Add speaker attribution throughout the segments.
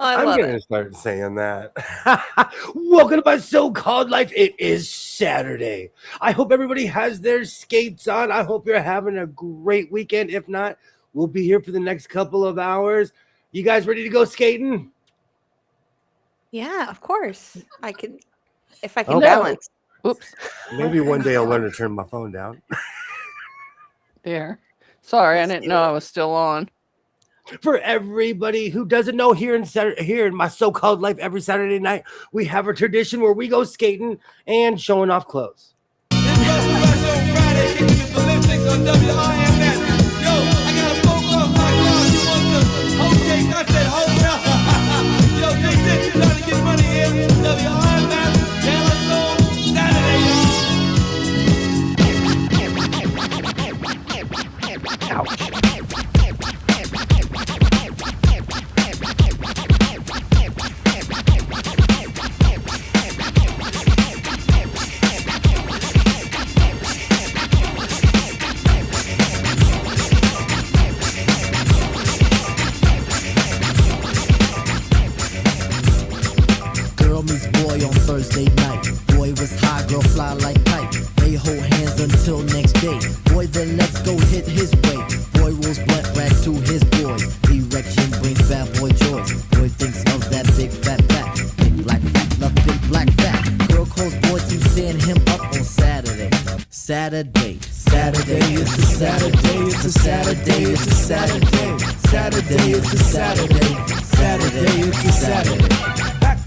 Speaker 1: I
Speaker 2: I'm
Speaker 1: love
Speaker 2: going
Speaker 1: it.
Speaker 2: to start saying that. Welcome to my so-called life. It is Saturday. I hope everybody has their skates on. I hope you're having a great weekend. If not, we'll be here for the next couple of hours. You guys ready to go skating?
Speaker 1: Yeah, of course. If I can
Speaker 2: Oh,
Speaker 1: balance.
Speaker 3: Oops.
Speaker 2: maybe one day I'll learn to turn my phone down.
Speaker 3: There. Sorry, I didn't know I was still on.
Speaker 2: For everybody who doesn't know, here in my so-called life, every Saturday night, we have a tradition where we go skating and showing off clothes.
Speaker 4: Girl meets boy on Thursday night. Boy was high, girl fly like kite. They hold hands until next day. Boy then let's go hit his way. Boy rolls blunt rack to his boy. Erection brings bad boy joys. Boy thinks of that big fat fat. Big black fat, love big black fat. Girl calls boy to stand him up on Saturday. Saturday is a Saturday, it's a Saturday, it's a Saturday. Saturday is a Saturday, Saturday is a Saturday.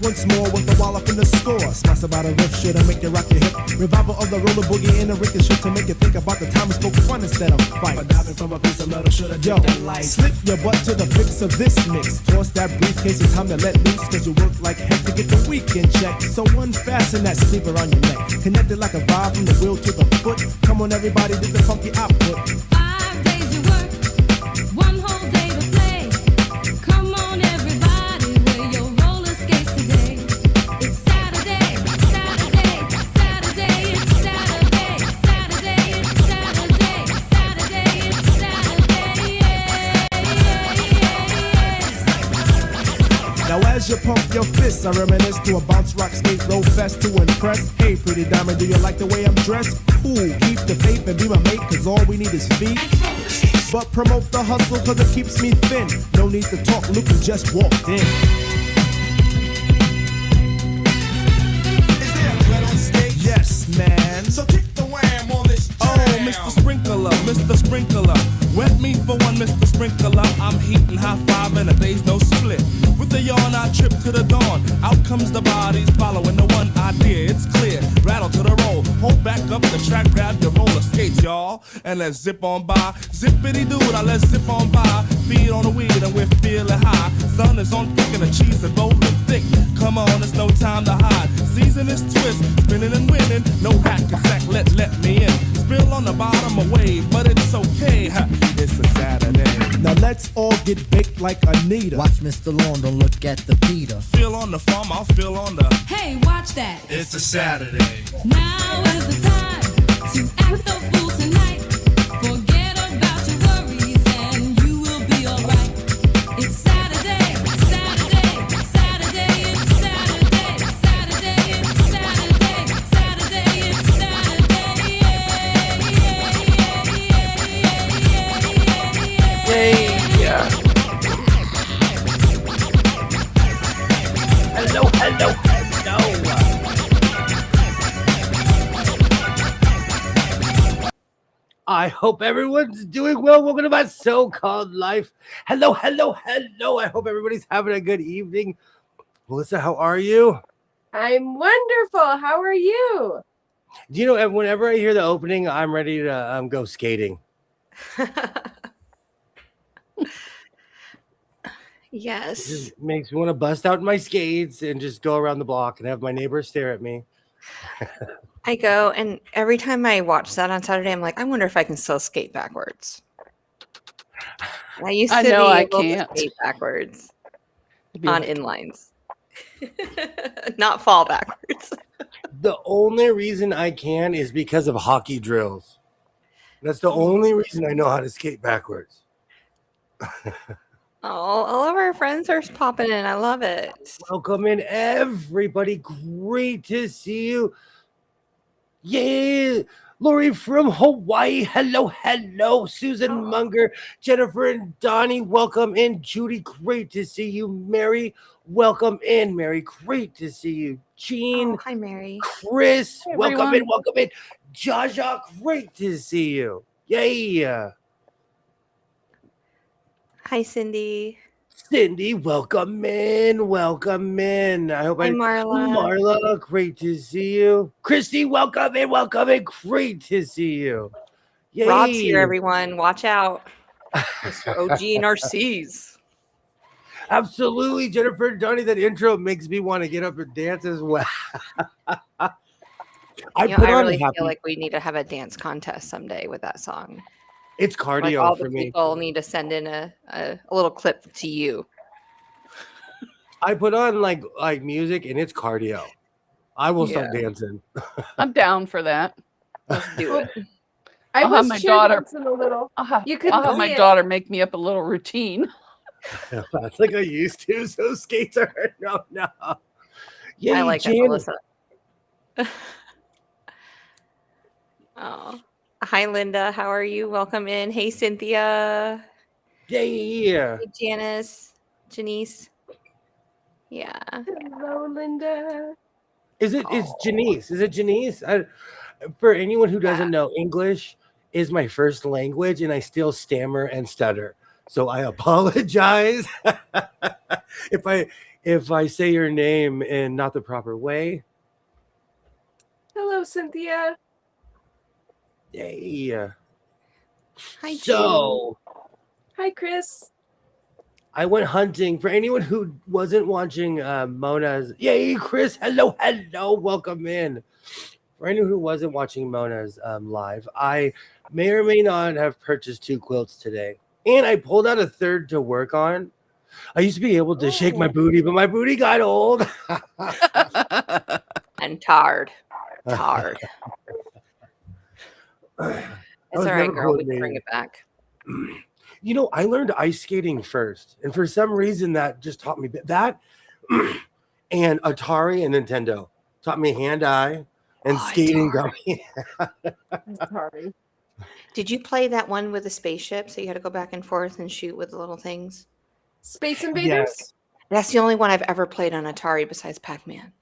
Speaker 5: Once more with the wall up in the score. Smash about a riff should make you rock your hip. Revival of the roller boogie in a ricochet to make you think about the time we spoke fun instead of fight. But diving from a piece of metal should have yo, slip your butt to the fix of this mix. Toss that briefcase, it's time to let loose. Cause you work like heck to get the weekend check. So unfasten that sleeper on your neck. Connected like a vibe from the wheel to the foot. Come on everybody, do the funky output.
Speaker 6: 5 days you work, 1 whole day to play. Come on everybody, wear your roller skates today. It's Saturday, Saturday, Saturday, it's Saturday, Saturday, it's Saturday, Saturday, it's Saturday, yeah.
Speaker 5: Now as you pump your fists, I reminisce to a bounce rock skate roll fest to impress. Hey pretty diamond, do you like the way I'm dressed? Cool, keep the faith and be my mate, cause all we need is feet. But promote the hustle cause it keeps me thin. No need to talk, look who just walked in.
Speaker 7: Is there a threat on stage?
Speaker 5: Yes, man.
Speaker 7: So kick the wham on this jam.
Speaker 5: Oh, Mr. Sprinkler, Mr. Sprinkler. Wet me for one, Mr. Sprinkler. I'm heating high five and a day's no split. With the yawn, I trip to the dawn. Out comes the bodies following the one idea. It's clear. Rattle to the roll. Hold back up the track, grab your roller skates, y'all. And let's zip on by. Zippity doo, now let's zip on by. Feed on the weed and we're feeling high. Sun is on thick and the cheese is rolling thick. Come on, it's no time to hide. Season is twist, spinning and winning. No hack and sack, let me in. Spill on the bottom away, but it's okay. Ha, it's a Saturday. Now let's all get baked like Anita.
Speaker 4: Watch Mr. Lawn, don't look at the Peter.
Speaker 5: Feel on the farm, I'll feel on the.
Speaker 6: Hey, watch that.
Speaker 7: It's a Saturday.
Speaker 6: Now is the time to act the fool tonight. Forget about your worries and you will be alright. It's Saturday, Saturday, Saturday, it's Saturday, Saturday, it's Saturday, Saturday, it's Saturday,
Speaker 3: Yeah.
Speaker 2: Hello. I hope everyone's doing well. Welcome to my so-called life. Hello. I hope everybody's having a good evening. Melissa, how are you?
Speaker 8: I'm wonderful. How are you?
Speaker 2: Do you know, whenever I hear the opening, I'm ready to go skating.
Speaker 1: Yes.
Speaker 2: It just makes me want to bust out my skates and just go around the block and have my neighbors stare at me.
Speaker 1: I go, and every time I watch that on Saturday, I'm like, I wonder if I can still skate backwards. I used to
Speaker 3: I know
Speaker 1: be
Speaker 3: I
Speaker 1: able
Speaker 3: can't.
Speaker 1: to skate backwards
Speaker 3: It'd be
Speaker 1: on
Speaker 3: like-
Speaker 1: inlines, not fall backwards.
Speaker 2: The only reason I can is because of hockey drills. That's the only reason I know how to skate backwards.
Speaker 1: Oh, all of our friends are popping in. I love it.
Speaker 2: Welcome in, everybody. Great to see you. Yeah, Lori from Hawaii. Hello, hello. Susan Munger, Jennifer and Donnie. Welcome in. Judy, great to see you. Mary, welcome in. Mary, great to see you. Jean,
Speaker 1: Oh, hi, Mary.
Speaker 2: Chris,
Speaker 3: Hey,
Speaker 2: welcome in.
Speaker 3: everyone.
Speaker 2: Welcome in. Jaja, great to see you. Yeah.
Speaker 1: Hi, Cindy.
Speaker 2: Cindy, welcome in. Welcome in. I hope
Speaker 1: Hi,
Speaker 2: I.
Speaker 1: Marla.
Speaker 2: Marla, great to see you. Christy, welcome in. Welcome in. Great to see you. Yay.
Speaker 1: Rob's here, everyone. Watch out. Mr. OG and RCs.
Speaker 2: Absolutely, Jennifer and Donnie. That intro makes me want to get up and dance as well. I
Speaker 1: I really feel like we need to have a dance contest someday with that song.
Speaker 2: It's
Speaker 1: Like
Speaker 2: cardio
Speaker 1: all
Speaker 2: for
Speaker 1: the
Speaker 2: me.
Speaker 1: people need to send in a little clip to you.
Speaker 2: I put on like music and it's cardio. I will start dancing.
Speaker 3: I'm down for that.
Speaker 1: Let's do it.
Speaker 8: I
Speaker 3: I'll have
Speaker 8: was
Speaker 3: my
Speaker 8: cheer
Speaker 3: daughter-
Speaker 8: dancing a little. You
Speaker 3: I'll
Speaker 8: couldn't
Speaker 3: have my
Speaker 8: see it.
Speaker 3: daughter make me up a little routine.
Speaker 2: That's like I used to. So skates are no. Yeah,
Speaker 1: I like it,
Speaker 2: Jan.
Speaker 1: Melissa. Oh, hi, Linda. How are you? Welcome in. Hey, Cynthia.
Speaker 2: Yeah.
Speaker 1: Hey, Janice. Janice. Yeah.
Speaker 8: Hello, Linda.
Speaker 2: It's Janice? Is it Janice? For anyone who doesn't know, English is my first language, and I still stammer and stutter. So I apologize if I say your name in not the proper way.
Speaker 8: Hello, Cynthia.
Speaker 2: Yay.
Speaker 1: Hi,
Speaker 2: So
Speaker 8: Hi, Chris.
Speaker 2: I went hunting. For anyone who wasn't watching Mona's, yay, Chris, hello, welcome in. For anyone who wasn't watching Mona's live, I may or may not have purchased 2 quilts today. And I pulled out a third to work on. I used to be able to shake my booty, but my booty got old.
Speaker 1: And tired. Tired.
Speaker 2: I
Speaker 1: It's
Speaker 2: was
Speaker 1: all right,
Speaker 2: never
Speaker 1: girl. We can bring
Speaker 2: coordinated.
Speaker 1: it back.
Speaker 2: You know, I learned ice skating first, and for some reason that just taught me that, and Atari and Nintendo taught me hand-eye and skating.
Speaker 8: Sorry.
Speaker 1: Did you play that one with the spaceship? So you had to go back and forth and shoot with the little things?
Speaker 8: Space Invaders?
Speaker 2: Yes.
Speaker 1: That's the only one I've ever played on Atari besides Pac-Man.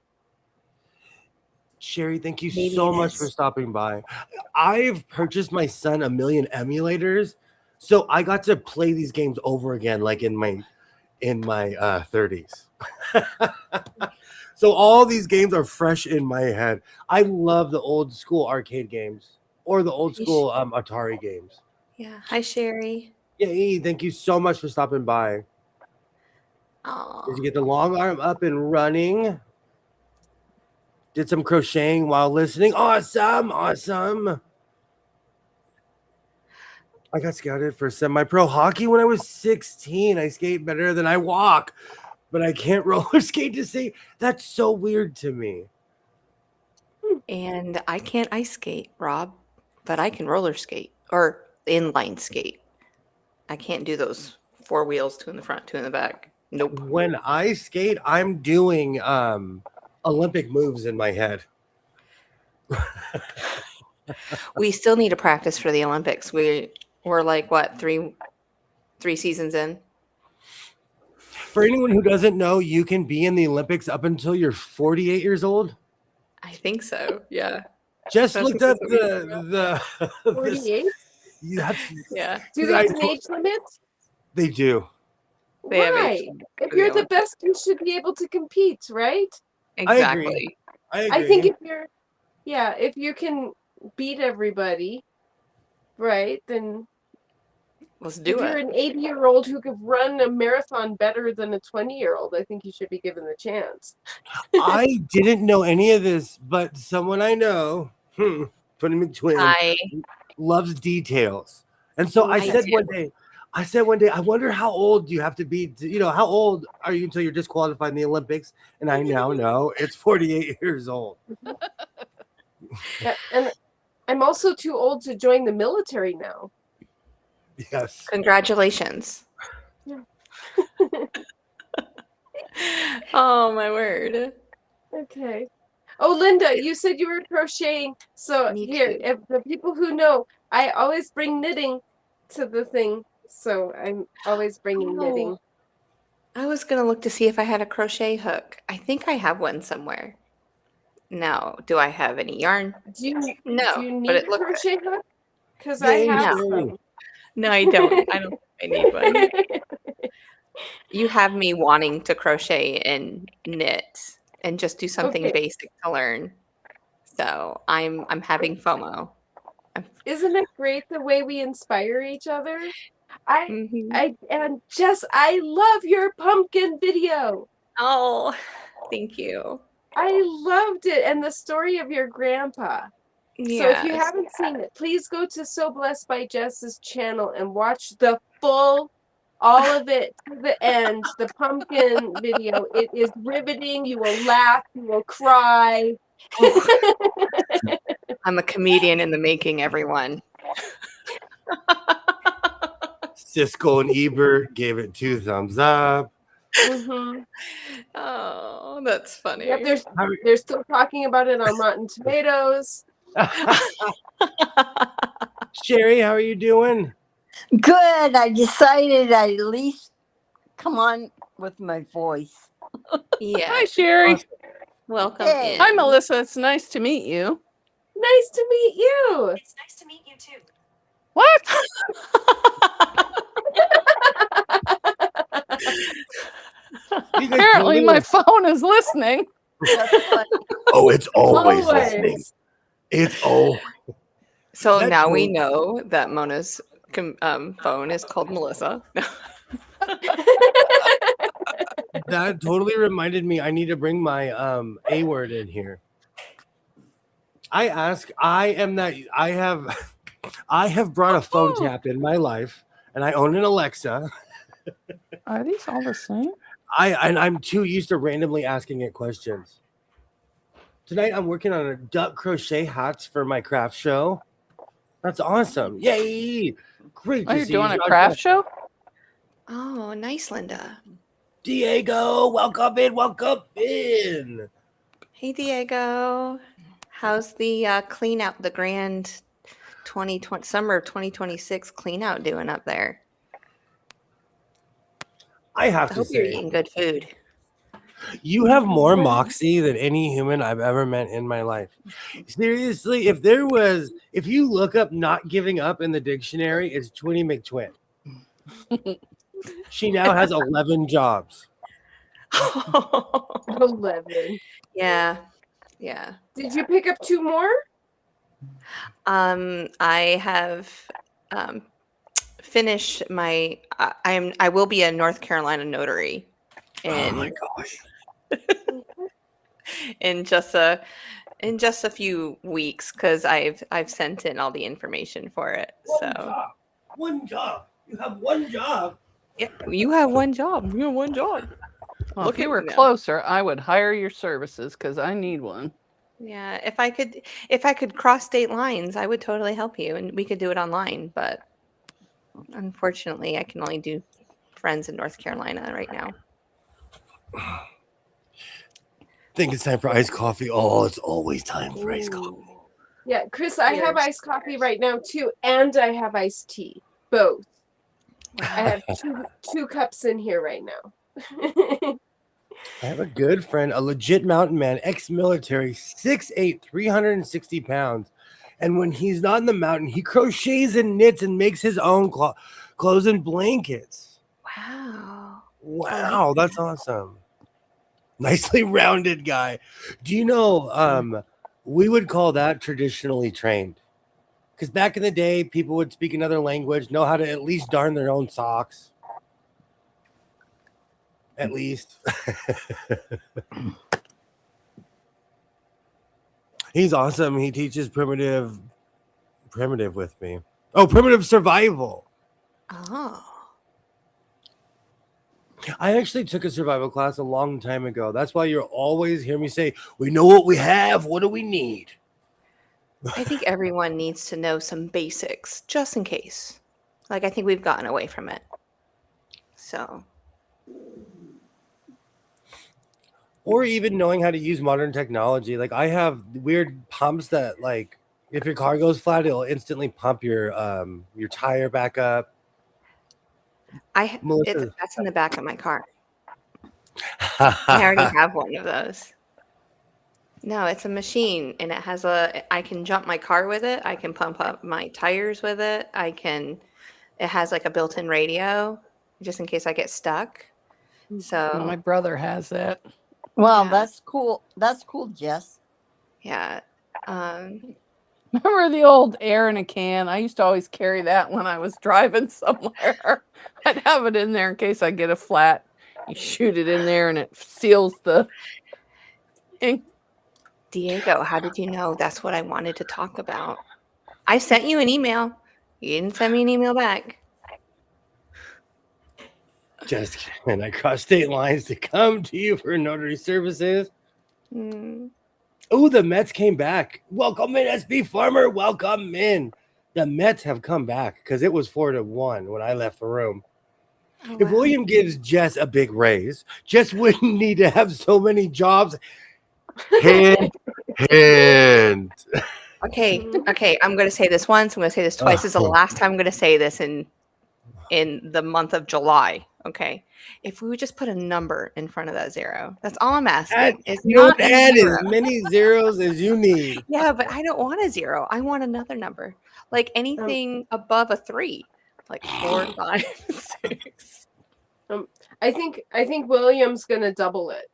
Speaker 2: Sherry, thank you
Speaker 1: Maybe
Speaker 2: so
Speaker 1: it
Speaker 2: much
Speaker 1: is.
Speaker 2: for stopping by. I've purchased my son a million emulators, so I got to play these games over again, like in my 30s. So all these games are fresh in my head. I love the old school arcade games or the old school Atari games.
Speaker 1: Yeah. Hi, Sherry.
Speaker 2: Yay, thank you so much for stopping by.
Speaker 1: Oh,
Speaker 2: Did you get the long arm up and running? Did some crocheting while listening. Awesome. I got scouted for semi-pro hockey when I was 16. I skate better than I walk, but I can't roller skate to see. That's so weird to me.
Speaker 1: and I can't ice skate, Rob, but I can roller skate or inline skate. I can't do those 4 wheels, 2 in the front, 2 in the back. Nope.
Speaker 2: When I skate, I'm doing Olympic moves in my head.
Speaker 1: We still need to practice for the Olympics. We're like what, three seasons in?
Speaker 2: For anyone who doesn't know, you can be in the Olympics up until you're 48 years old.
Speaker 1: I think so. Yeah.
Speaker 2: Just
Speaker 1: That's
Speaker 2: looked up
Speaker 1: consistent.
Speaker 2: the
Speaker 8: 48?
Speaker 1: Yeah.
Speaker 8: Do they have an age limit?
Speaker 2: They do.
Speaker 1: They have
Speaker 8: Why?
Speaker 1: age
Speaker 8: If
Speaker 1: for the
Speaker 8: you're the
Speaker 1: Olympics.
Speaker 8: best, you should be able to compete, right?
Speaker 1: Exactly.
Speaker 2: I agree.
Speaker 8: I think if you can beat everybody, right, then
Speaker 1: Let's
Speaker 8: if
Speaker 1: do
Speaker 8: you're
Speaker 1: it.
Speaker 8: an 80-year-old who could run a marathon better than a 20-year-old, I think you should be given the chance.
Speaker 2: I didn't know any of this, but someone I know, Tony McTwin,
Speaker 1: I
Speaker 2: loves details. And so I
Speaker 1: I
Speaker 2: said
Speaker 1: do.
Speaker 2: one day, I wonder how old you have to be how old are you until you're disqualified in the Olympics? And I now know it's 48 years old.
Speaker 8: Yeah, and I'm also too old to join the military now.
Speaker 2: Yes.
Speaker 1: Congratulations. Oh my word.
Speaker 8: Okay. Oh, Linda, you said you were crocheting. So
Speaker 1: Me
Speaker 8: here,
Speaker 1: too.
Speaker 8: if the people who know, I always bring knitting to the thing. So I'm always bringing knitting.
Speaker 1: Oh, I was gonna look to see if I had a crochet hook. I think I have one somewhere. Now, do I have any yarn?
Speaker 8: Do you
Speaker 1: No,
Speaker 8: do you
Speaker 1: but
Speaker 8: need
Speaker 1: it
Speaker 8: a
Speaker 1: looks
Speaker 8: crochet hook? Because I
Speaker 2: Yay,
Speaker 8: have
Speaker 1: no.
Speaker 2: Sherry.
Speaker 8: some.
Speaker 1: No, I don't. I don't think I need one. You have me wanting to crochet and knit and just do something
Speaker 8: Okay.
Speaker 1: basic to learn. So I'm having FOMO.
Speaker 8: Isn't it great the way we inspire each other? I
Speaker 1: Mhm.
Speaker 8: and Jess, I love your pumpkin video.
Speaker 1: Oh, thank you.
Speaker 8: I loved it and the story of your grandpa. So if you
Speaker 1: Yes.
Speaker 8: haven't seen it, please go to So Blessed by Jess's channel and watch the full, all of it to the end, the pumpkin video. It is riveting. You will laugh, you will cry.
Speaker 1: I'm a comedian in the making, everyone.
Speaker 2: Siskel and Ebert gave it 2 thumbs up.
Speaker 8: Mm-hmm.
Speaker 1: Oh, that's funny.
Speaker 8: Yep,
Speaker 2: How-
Speaker 8: they're still talking about it on Rotten Tomatoes.
Speaker 2: Sherry, how are you doing?
Speaker 9: Good. I decided I'd at least come on with my voice.
Speaker 1: Yeah.
Speaker 3: Hi, Sherry.
Speaker 2: Awesome.
Speaker 1: Welcome
Speaker 9: Hey.
Speaker 1: in.
Speaker 3: Hi, Melissa. It's nice to meet you.
Speaker 8: Nice to meet you.
Speaker 6: It's nice to meet you too.
Speaker 3: What?
Speaker 2: You guys
Speaker 3: Apparently,
Speaker 2: totally
Speaker 3: my
Speaker 2: were-
Speaker 3: phone is listening.
Speaker 9: That's funny.
Speaker 2: Oh, it's always
Speaker 8: Always.
Speaker 2: listening. It's always.
Speaker 1: So
Speaker 2: That
Speaker 1: now we
Speaker 2: totally-
Speaker 1: know that Mona's phone is called Melissa.
Speaker 2: That totally reminded me I need to bring my A word in here. I have brought a phone tap in my life, and I own an Alexa.
Speaker 3: Are these all the same?
Speaker 2: I'm too used to randomly asking it questions. Tonight I'm working on a duck crochet hats for my craft show. That's awesome. Yay! Great
Speaker 3: Are
Speaker 2: to
Speaker 3: you
Speaker 2: see
Speaker 3: doing
Speaker 2: you.
Speaker 3: a craft show?
Speaker 1: Oh, nice, Linda.
Speaker 2: Diego, welcome in, welcome in.
Speaker 1: Hey, Diego. How's the clean out, the grand 2020 summer of 2026 clean out doing up there?
Speaker 2: I have
Speaker 1: I
Speaker 2: to
Speaker 1: hope you're
Speaker 2: say,
Speaker 1: eating good food.
Speaker 2: you have more moxie than any human I've ever met in my life. Seriously, if you look up not giving up in the dictionary, it's Twinny McTwin. She now has 11 jobs.
Speaker 8: 11.
Speaker 1: Yeah. Yeah.
Speaker 8: Did you pick up 2 more?
Speaker 1: I have finished my I will be a North Carolina notary in
Speaker 2: gosh.
Speaker 1: in just a few weeks because I've sent in all the information for it. So
Speaker 2: One job. You have one job.
Speaker 1: yeah, you have one job. You have one job.
Speaker 3: Well,
Speaker 1: Look
Speaker 3: if you
Speaker 1: at
Speaker 3: were
Speaker 1: me now.
Speaker 3: closer, I would hire your services because I need one.
Speaker 1: Yeah, if I could cross state lines, I would totally help you and we could do it online, but unfortunately I can only do friends in North Carolina right now.
Speaker 2: Think it's time for iced coffee. Oh, it's always time for iced coffee.
Speaker 8: Yeah, Chris, I have
Speaker 1: Cheers.
Speaker 8: iced coffee right now too, and I have iced tea. Both. I have two cups in here right now.
Speaker 2: I have a good friend, a legit mountain man, ex-military, 6'8", 360 pounds. And when he's not in the mountain, he crochets and knits and makes his own clothes and blankets.
Speaker 1: Wow.
Speaker 2: Wow, that's awesome. Nicely rounded guy. Do you know, we would call that traditionally trained. Because back in the day, people would speak another language, know how to at least darn their own socks. At least. He's awesome. He teaches primitive with me. Oh, primitive survival.
Speaker 1: Oh.
Speaker 2: I actually took a survival class a long time ago. That's why you'll always hear me say, we know what we have. What do we need?
Speaker 1: I think everyone needs to know some basics just in case. Like I think we've gotten away from it. So
Speaker 2: or even knowing how to use modern technology. Like I have weird pumps that, like, if your car goes flat, it'll instantly pump your tire back up. Melissa,
Speaker 1: That's in the back of my car. I already have one of those. No, it's a machine and I can jump my car with it. I can pump up my tires with it. It has like a built-in radio just in case I get stuck.
Speaker 3: My
Speaker 1: So,
Speaker 3: brother has that.
Speaker 9: Well,
Speaker 1: Yeah.
Speaker 9: that's cool. That's cool, Jess.
Speaker 1: yeah.
Speaker 3: Remember the old air in a can? I used to always carry that when I was driving somewhere. I'd have it in there in case I get a flat. You shoot it in there and it seals the ink.
Speaker 1: Diego, how did you know that's what I wanted to talk about? I sent you an email. You didn't send me an email back.
Speaker 2: just kidding. I crossed state lines to come to you for notary services.
Speaker 1: Mm.
Speaker 2: Oh, the Mets came back. Welcome in, SB Farmer. Welcome in. The Mets have come back because it was 4-1 when I left the room.
Speaker 1: Oh,
Speaker 2: If
Speaker 1: wow.
Speaker 2: William gives Jess a big raise, Jess wouldn't need to have so many jobs. Hint.
Speaker 1: Okay, I'm going to say this once. I'm going to say this twice. This is the last time I'm going to say this in the month of July. Okay, if we would just put a number in front of that zero, that's all I'm asking. It's
Speaker 2: You
Speaker 1: not
Speaker 2: don't
Speaker 1: a
Speaker 2: add
Speaker 1: zero.
Speaker 2: as many zeros as you need.
Speaker 1: Yeah, but I don't want a zero. I want another number, like anything above a 3, like 4, 5, 6.
Speaker 8: I think William's gonna double it.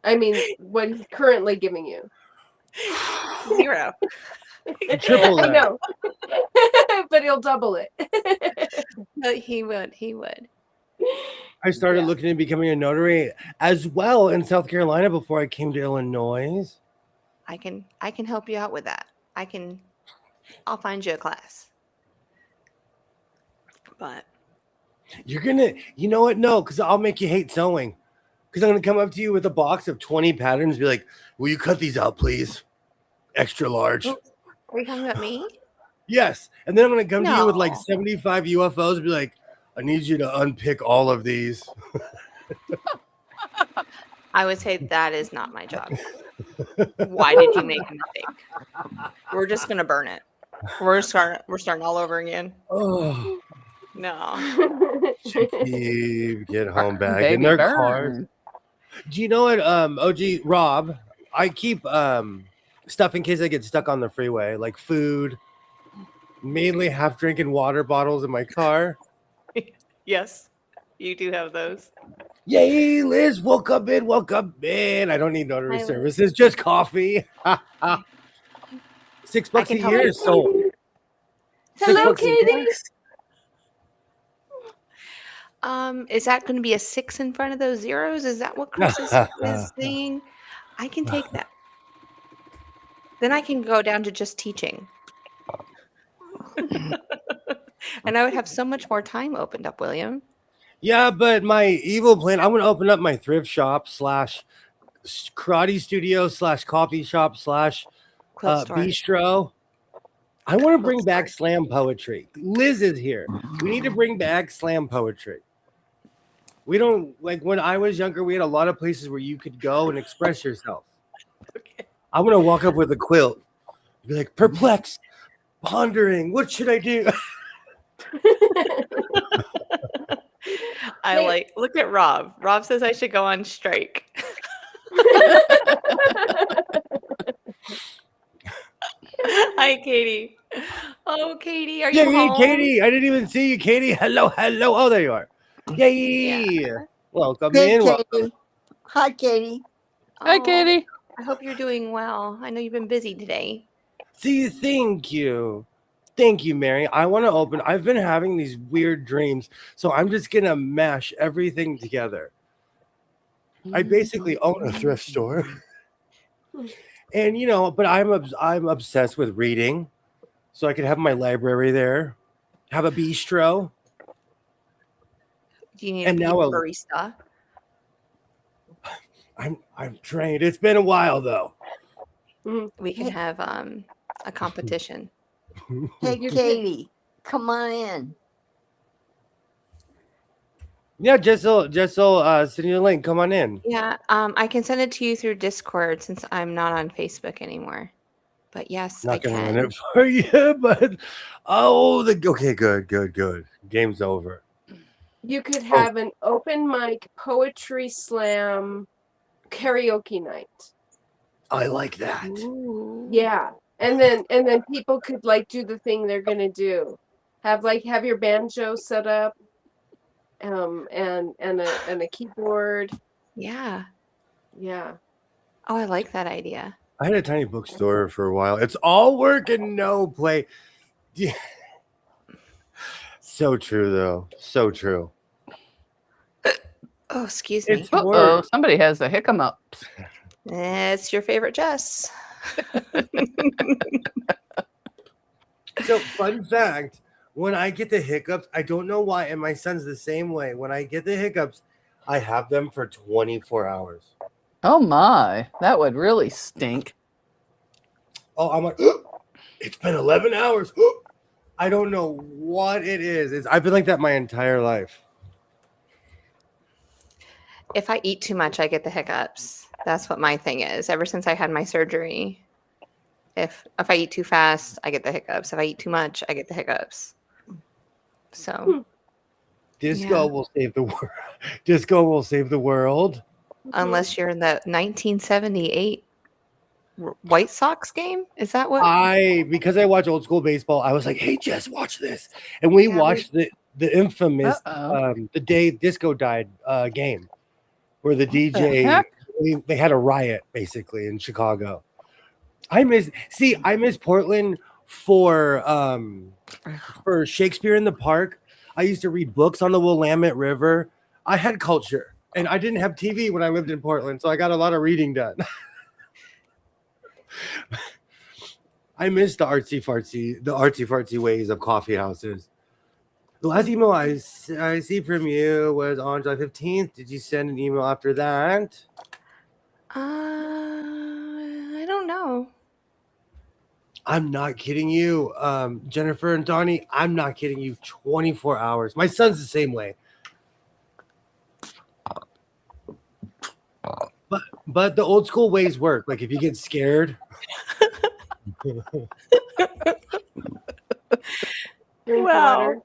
Speaker 8: I mean, what he's currently giving you.
Speaker 1: 0.
Speaker 2: Triple
Speaker 8: I
Speaker 2: that.
Speaker 8: know, but he'll double it.
Speaker 1: But he would. He would.
Speaker 2: I started
Speaker 8: Yeah.
Speaker 2: looking at becoming a notary as well in South Carolina before I came to Illinois.
Speaker 1: I can help you out with that. I'll find you a class. But
Speaker 2: You're gonna, you know what? No, because I'll make you hate sewing. Because I'm gonna come up to you with a box of 20 patterns, be like, "Will you cut these out, please? Extra large."
Speaker 1: are you talking about me?
Speaker 2: Yes, and then I'm gonna come to you with like
Speaker 1: No.
Speaker 2: 75 UFOs, and be like, "I need you to unpick all of these."
Speaker 1: I would say that is not my job. Why did you make a mistake? We're just gonna burn it. We're starting all over again.
Speaker 2: Oh,
Speaker 1: No.
Speaker 2: Steve, get home back in
Speaker 3: Baby
Speaker 2: their
Speaker 3: burn.
Speaker 2: cars. Do you know what, OG Rob? I keep stuff in case I get stuck on the freeway, like food, mainly half drinking water bottles in my car.
Speaker 1: Yes, you do have those.
Speaker 2: Yay, Liz, welcome in, welcome in. I don't need notary
Speaker 1: Hi, Liz.
Speaker 2: services, just coffee. $6 a
Speaker 1: can help
Speaker 2: year
Speaker 1: you.
Speaker 2: is sold.
Speaker 8: Hello,
Speaker 2: $6 a year.
Speaker 8: Katie.
Speaker 1: Is that going to be a 6 in front of those zeros? Is that what Chris is saying? I can take that. Then I can go down to just teaching. And I would have so much more time opened up, William.
Speaker 2: Yeah, but my evil plan, I'm going to open up my thrift shop / karate studio / coffee shop /
Speaker 1: Quilt store.
Speaker 2: bistro. I want to bring
Speaker 1: Quilt
Speaker 2: back
Speaker 1: store.
Speaker 2: slam poetry. Liz is here. We need to bring back slam poetry. We don't, like, when I was younger, we had a lot of places where you could go and express yourself.
Speaker 1: Okay.
Speaker 2: I'm going to walk up with a quilt. Be like, perplexed, pondering, what should I do?
Speaker 1: Look at Rob. Rob says I should go on strike. Hi, Katie. Oh, Katie, are you
Speaker 2: Yay,
Speaker 1: home?
Speaker 2: Katie. I didn't even see you, Katie. Hello. Oh, there you are. Yay.
Speaker 1: Yeah.
Speaker 2: Welcome
Speaker 9: Hey,
Speaker 2: in.
Speaker 9: Katie. Hi, Katie.
Speaker 3: Hi,
Speaker 1: Oh,
Speaker 3: Katie.
Speaker 1: I hope you're doing well. I know you've been busy today.
Speaker 2: See, thank you. Thank you, Mary. I want to open. I've been having these weird dreams, so I'm just going to mash everything together. I basically own a thrift store. And, but I'm obsessed with reading. So I could have my library there, have a bistro.
Speaker 1: Do you need
Speaker 2: And
Speaker 1: a
Speaker 2: now
Speaker 1: barista?
Speaker 2: I'm trained. It's been a while though.
Speaker 1: We can have a competition.
Speaker 9: Hey, Katie. Come on in.
Speaker 2: Yeah, Jessel, send you the link. Come on in.
Speaker 1: Yeah, I can send it to you through Discord since I'm not on Facebook anymore. But yes, I
Speaker 2: Not gonna run
Speaker 1: can.
Speaker 2: it for you, but okay, good. Game's over.
Speaker 8: You could
Speaker 2: Oh,
Speaker 8: have an open mic poetry slam karaoke night.
Speaker 2: I like that.
Speaker 1: Ooh.
Speaker 8: Yeah. And then people could like do the thing they're gonna do. Have your banjo set up, and a keyboard.
Speaker 1: Yeah.
Speaker 8: Yeah.
Speaker 1: Oh, I like that idea.
Speaker 2: I had a tiny bookstore for a while. It's all work and no play. Yeah. So true, though. So true.
Speaker 1: Oh, excuse me.
Speaker 2: It's
Speaker 3: Uh-oh,
Speaker 2: work.
Speaker 3: somebody has the hiccups.
Speaker 1: It's your favorite Jess.
Speaker 2: So, fun fact, when I get the hiccups, I don't know why, and my son's the same way. When I get the hiccups, I have them for 24 hours.
Speaker 3: Oh my, that would really stink.
Speaker 2: Oh, I'm like, it's been 11 hours. I don't know what it is. I've been like that my entire life.
Speaker 1: If I eat too much, I get the hiccups. That's what my thing is. Ever since I had my surgery, if I eat too fast, I get the hiccups. If I eat too much, I get the hiccups. So
Speaker 2: Disco
Speaker 1: Yeah.
Speaker 2: will save the world. Disco will save the world.
Speaker 1: unless you're in the 1978 White Sox game, is that what?
Speaker 2: Because I watch old school baseball, I was like, "Hey, Jess, watch this," and we
Speaker 1: Yeah,
Speaker 2: watched the infamous
Speaker 3: Uh-oh.
Speaker 2: the day Disco died game, where the
Speaker 3: the
Speaker 2: DJ
Speaker 3: heck?
Speaker 2: they had a riot basically in Chicago. I miss Portland for Shakespeare in the Park. I used to read books on the Willamette River. I had culture, and I didn't have TV when I lived in Portland, so I got a lot of reading done. I miss the artsy fartsy ways of coffee houses. The last email I see from you was on July 15th. Did you send an email after that?
Speaker 1: I don't know.
Speaker 2: I'm not kidding you, Jennifer and Donnie. I'm not kidding you. 24 hours. My son's the same way. But the old school ways work. Like if you get scared.
Speaker 8: Drink
Speaker 1: Wow.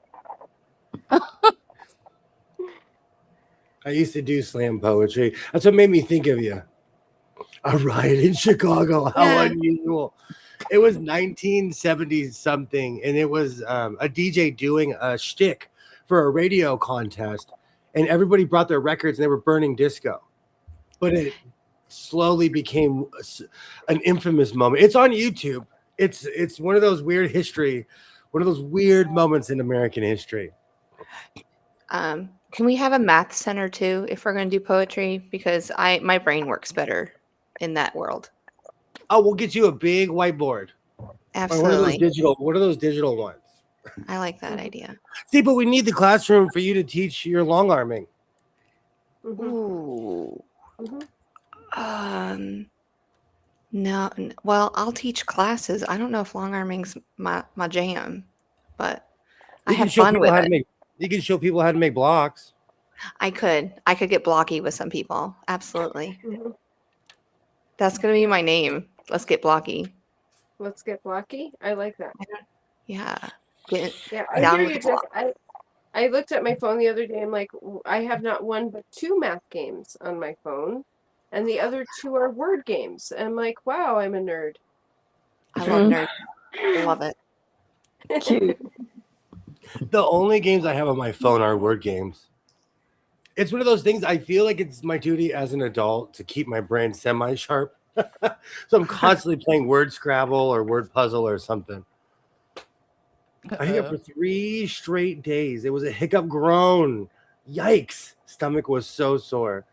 Speaker 8: water.
Speaker 2: I used to do slam poetry. That's what made me think of you. A riot in Chicago. How
Speaker 1: Yeah.
Speaker 2: unusual. It was 1970 something, and it was a DJ doing a shtick for a radio contest, and everybody brought their records and they were burning disco. But it slowly became an infamous moment. It's on YouTube. It's one of those weird moments in American history.
Speaker 1: Can we have a math center too if we're going to do poetry? Because my brain works better in that world.
Speaker 2: Oh, we'll get you a big whiteboard. Or
Speaker 1: Absolutely.
Speaker 2: one of those digital ones.
Speaker 1: I like that idea.
Speaker 2: See, but we need the classroom for you to teach your long arming.
Speaker 8: Mhm.
Speaker 1: Ooh.
Speaker 8: Mhm.
Speaker 1: No. Well, I'll teach classes. I don't know if long arming's my jam, but I
Speaker 2: You can
Speaker 1: have
Speaker 2: show
Speaker 1: fun
Speaker 2: people
Speaker 1: with
Speaker 2: how
Speaker 1: it.
Speaker 2: to make. You can show people how to make blocks.
Speaker 1: I could get blocky with some people. Absolutely.
Speaker 8: Mhm.
Speaker 1: That's going to be my name. Let's get blocky.
Speaker 8: Let's get blocky. I like that.
Speaker 1: Yeah. Get
Speaker 8: Yeah, I
Speaker 1: down
Speaker 8: hear
Speaker 1: with
Speaker 8: you.
Speaker 1: the block.
Speaker 8: I looked at my phone the other day. I'm like, I have not one but two math games on my phone, and the other two are word games. And I'm like, wow, I'm a nerd.
Speaker 1: I love nerds. I love it.
Speaker 9: Cute.
Speaker 2: The only games I have on my phone are word games. It's one of those things I feel like it's my duty as an adult to keep my brain semi-sharp. So I'm constantly playing word Scrabble or word puzzle or something. I hiccup for 3 straight days. It was a hiccup groan. Yikes. Stomach was so sore.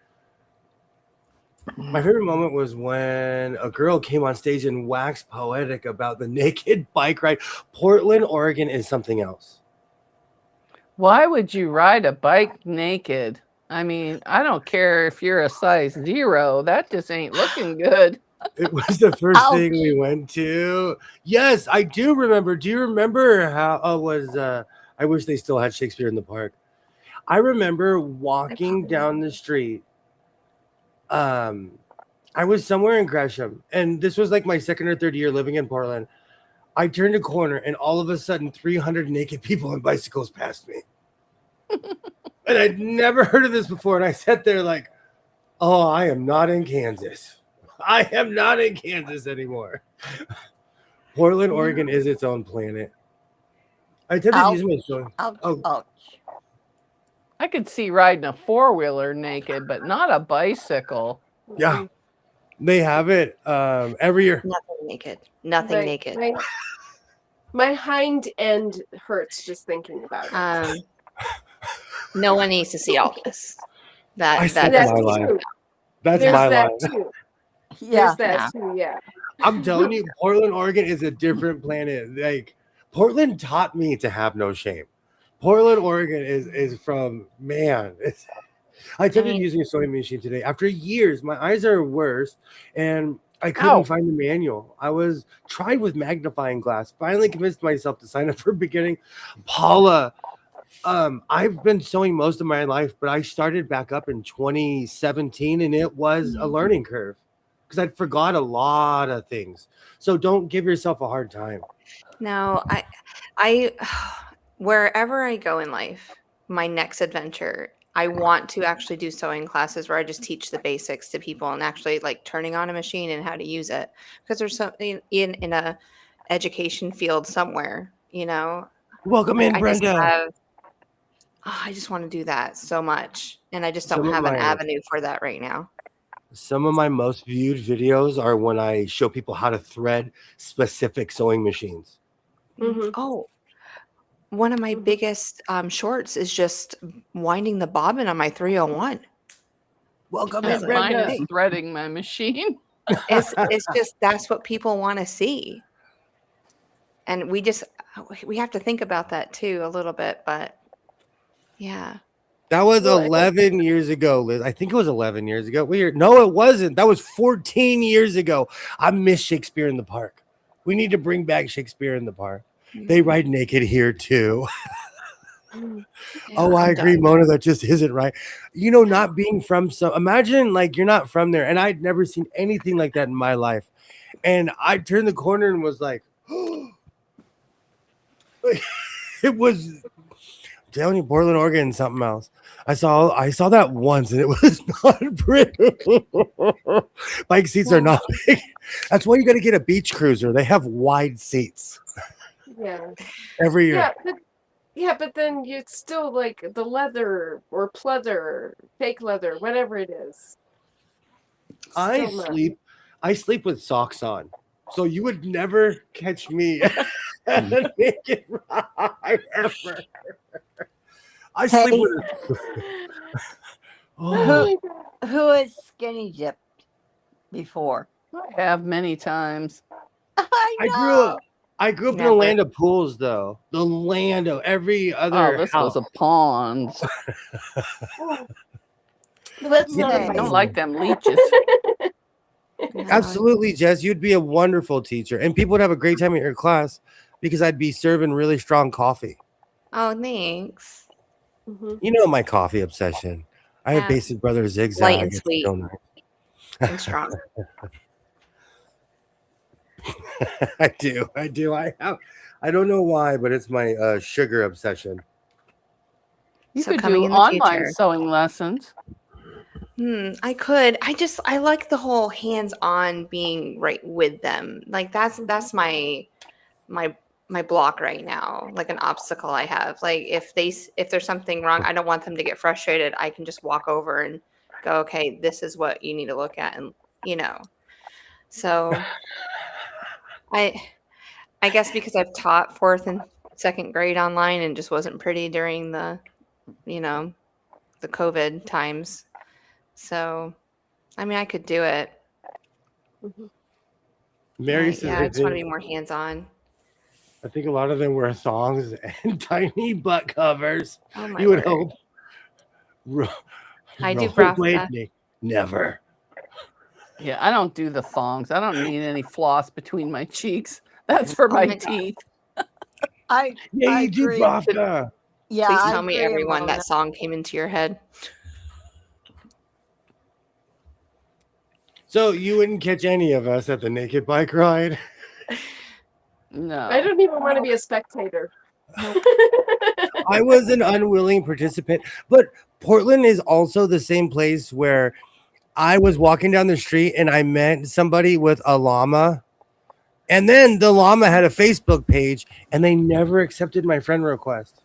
Speaker 2: My favorite moment was when a girl came on stage and waxed poetic about the naked bike ride. Portland, Oregon is something else.
Speaker 3: Why would you ride a bike naked? I mean, I don't care if you're a size 0. That just ain't looking good.
Speaker 2: It was the first
Speaker 9: Ouch.
Speaker 2: thing we went to. Yes, I do remember. Do you remember how it was? I wish they still had Shakespeare in the Park. I remember walking down the street. I was somewhere in Gresham, and this was like my second or third year living in Portland. I turned a corner, and all of a sudden, 300 naked people on bicycles passed me. And I'd never heard of this before. And I sat there like, oh, I am not in Kansas. I am not in Kansas anymore. Portland, Oregon is its own planet. I attempted
Speaker 9: Ouch.
Speaker 2: using my story.
Speaker 9: Ouch,
Speaker 2: Oh.
Speaker 9: ouch.
Speaker 3: I could see riding a 4-wheeler naked, but not a bicycle.
Speaker 2: Yeah, they have it every year.
Speaker 1: Nothing naked. Nothing
Speaker 8: Right,
Speaker 1: naked.
Speaker 8: right. My hind end hurts just thinking about it.
Speaker 1: No one needs to see all this.
Speaker 2: I
Speaker 1: That
Speaker 2: said
Speaker 1: that
Speaker 2: my
Speaker 8: That's
Speaker 2: line.
Speaker 8: true.
Speaker 2: That's
Speaker 8: There's
Speaker 2: my
Speaker 8: that
Speaker 2: line.
Speaker 8: too.
Speaker 9: Yeah.
Speaker 8: There's that too. Yeah.
Speaker 2: I'm telling you, Portland, Oregon is a different planet. Like Portland taught me to have no shame. Portland, Oregon is from man. I attempted using a sewing machine today. After years, my eyes are worse, and I couldn't
Speaker 3: Ow.
Speaker 2: find the manual. I was tried with magnifying glass. Finally convinced myself to sign up for beginning. Paula, I've been sewing most of my life, but I started back up in 2017, and it was a learning curve because I'd forgot a lot of things. So don't give yourself a hard time.
Speaker 1: No, I wherever I go in life, my next adventure, I want to actually do sewing classes where I just teach the basics to people and actually like turning on a machine and how to use it. Because there's something in a education field somewhere, you know.
Speaker 2: Welcome in, Brenda.
Speaker 1: I just want to do that so much, and I just
Speaker 2: Some
Speaker 1: don't
Speaker 2: of
Speaker 1: have an
Speaker 2: my-
Speaker 1: avenue for that right now.
Speaker 2: Some of my most viewed videos are when I show people how to thread specific sewing machines.
Speaker 8: Mhm.
Speaker 1: Oh, one of my biggest shorts is just winding the bobbin on my 301.
Speaker 2: Welcome
Speaker 8: Hey,
Speaker 2: in,
Speaker 8: Brenda.
Speaker 3: Mine
Speaker 2: Brenda.
Speaker 3: is threading my machine.
Speaker 1: It's just that's what people want to see, and we have to think about that too a little bit. But yeah,
Speaker 2: That was
Speaker 8: Well,
Speaker 2: 11 years ago, Liz. I think it was 11 years ago. Weird. No, it wasn't. That was 14 years ago. I miss Shakespeare in the Park. We need to bring back Shakespeare in the Park. They ride naked here too. Oh, I agree, Mona. That just isn't right. You know, not being from some. Imagine like you're not from there, and I'd never seen anything like that in my life. And I turned the corner and was like, it was. I'm telling you, Portland, Oregon, and something else. I saw that once, and it was not pretty. Bike seats are not big. That's why you got to get a beach cruiser. They have wide seats
Speaker 8: Yeah.
Speaker 2: every year.
Speaker 8: But then it's still like the leather or pleather, fake leather, whatever it is.
Speaker 2: I
Speaker 8: Still not-
Speaker 2: sleep with socks on, so you would never catch me at a naked ride ever. I sleep
Speaker 9: Hey.
Speaker 2: with. Oh,
Speaker 9: Who has skinny dipped before?
Speaker 3: I have many times.
Speaker 2: I grew up in the
Speaker 1: Never.
Speaker 2: land of pools, though. The land of every other
Speaker 3: Oh, this
Speaker 2: house.
Speaker 3: was a pond.
Speaker 8: That's
Speaker 2: Yeah.
Speaker 8: not
Speaker 3: I
Speaker 8: a
Speaker 3: don't
Speaker 8: bike.
Speaker 3: like them leeches.
Speaker 1: No,
Speaker 2: Absolutely, Jess. You'd be a wonderful teacher, and people would have a great time at your class because I'd be serving really strong coffee.
Speaker 1: Oh, thanks.
Speaker 8: Mhm.
Speaker 2: You know my coffee obsession. I have
Speaker 1: Yeah.
Speaker 2: Basic Brother Zigzag.
Speaker 1: Light and
Speaker 2: It's
Speaker 1: sweet.
Speaker 2: so nice.
Speaker 1: And strong.
Speaker 2: I do. I don't know why, but it's my sugar obsession.
Speaker 3: You
Speaker 1: So
Speaker 3: could
Speaker 1: coming
Speaker 3: do
Speaker 1: in the
Speaker 3: online
Speaker 1: future.
Speaker 3: sewing lessons.
Speaker 1: I could. I like the whole hands-on being right with them. Like that's my block right now. Like an obstacle I have. Like if there's something wrong, I don't want them to get frustrated. I can just walk over and go, okay, this is what you need to look at, and you know. So I guess because I've taught 4th and 2nd grade online and just wasn't pretty during the the COVID times. So, I mean, I could do it.
Speaker 2: Mary
Speaker 1: But,
Speaker 2: says,
Speaker 1: yeah, I just want to be more hands-on.
Speaker 2: I think a lot of them wear thongs and tiny butt covers.
Speaker 1: Oh my
Speaker 2: You would
Speaker 1: word.
Speaker 2: hope.
Speaker 1: I do
Speaker 2: rollerblade
Speaker 1: Brassica.
Speaker 2: me. Never.
Speaker 3: Yeah, I don't do the thongs. I don't need any floss between my cheeks. That's for
Speaker 1: Oh
Speaker 3: my
Speaker 1: my God.
Speaker 3: teeth.
Speaker 9: I
Speaker 2: Yeah,
Speaker 9: I
Speaker 2: you do,
Speaker 9: agree.
Speaker 2: Bravka.
Speaker 9: Yeah,
Speaker 1: Please
Speaker 9: I
Speaker 1: tell me,
Speaker 9: agree,
Speaker 1: everyone,
Speaker 9: Mona.
Speaker 1: that song came into your head.
Speaker 2: So you wouldn't catch any of us at the naked bike ride?
Speaker 3: No.
Speaker 8: I don't even want to be a spectator.
Speaker 2: I was an unwilling participant, but Portland is also the same place where I was walking down the street and I met somebody with a llama. And then the llama had a Facebook page and they never accepted my friend request.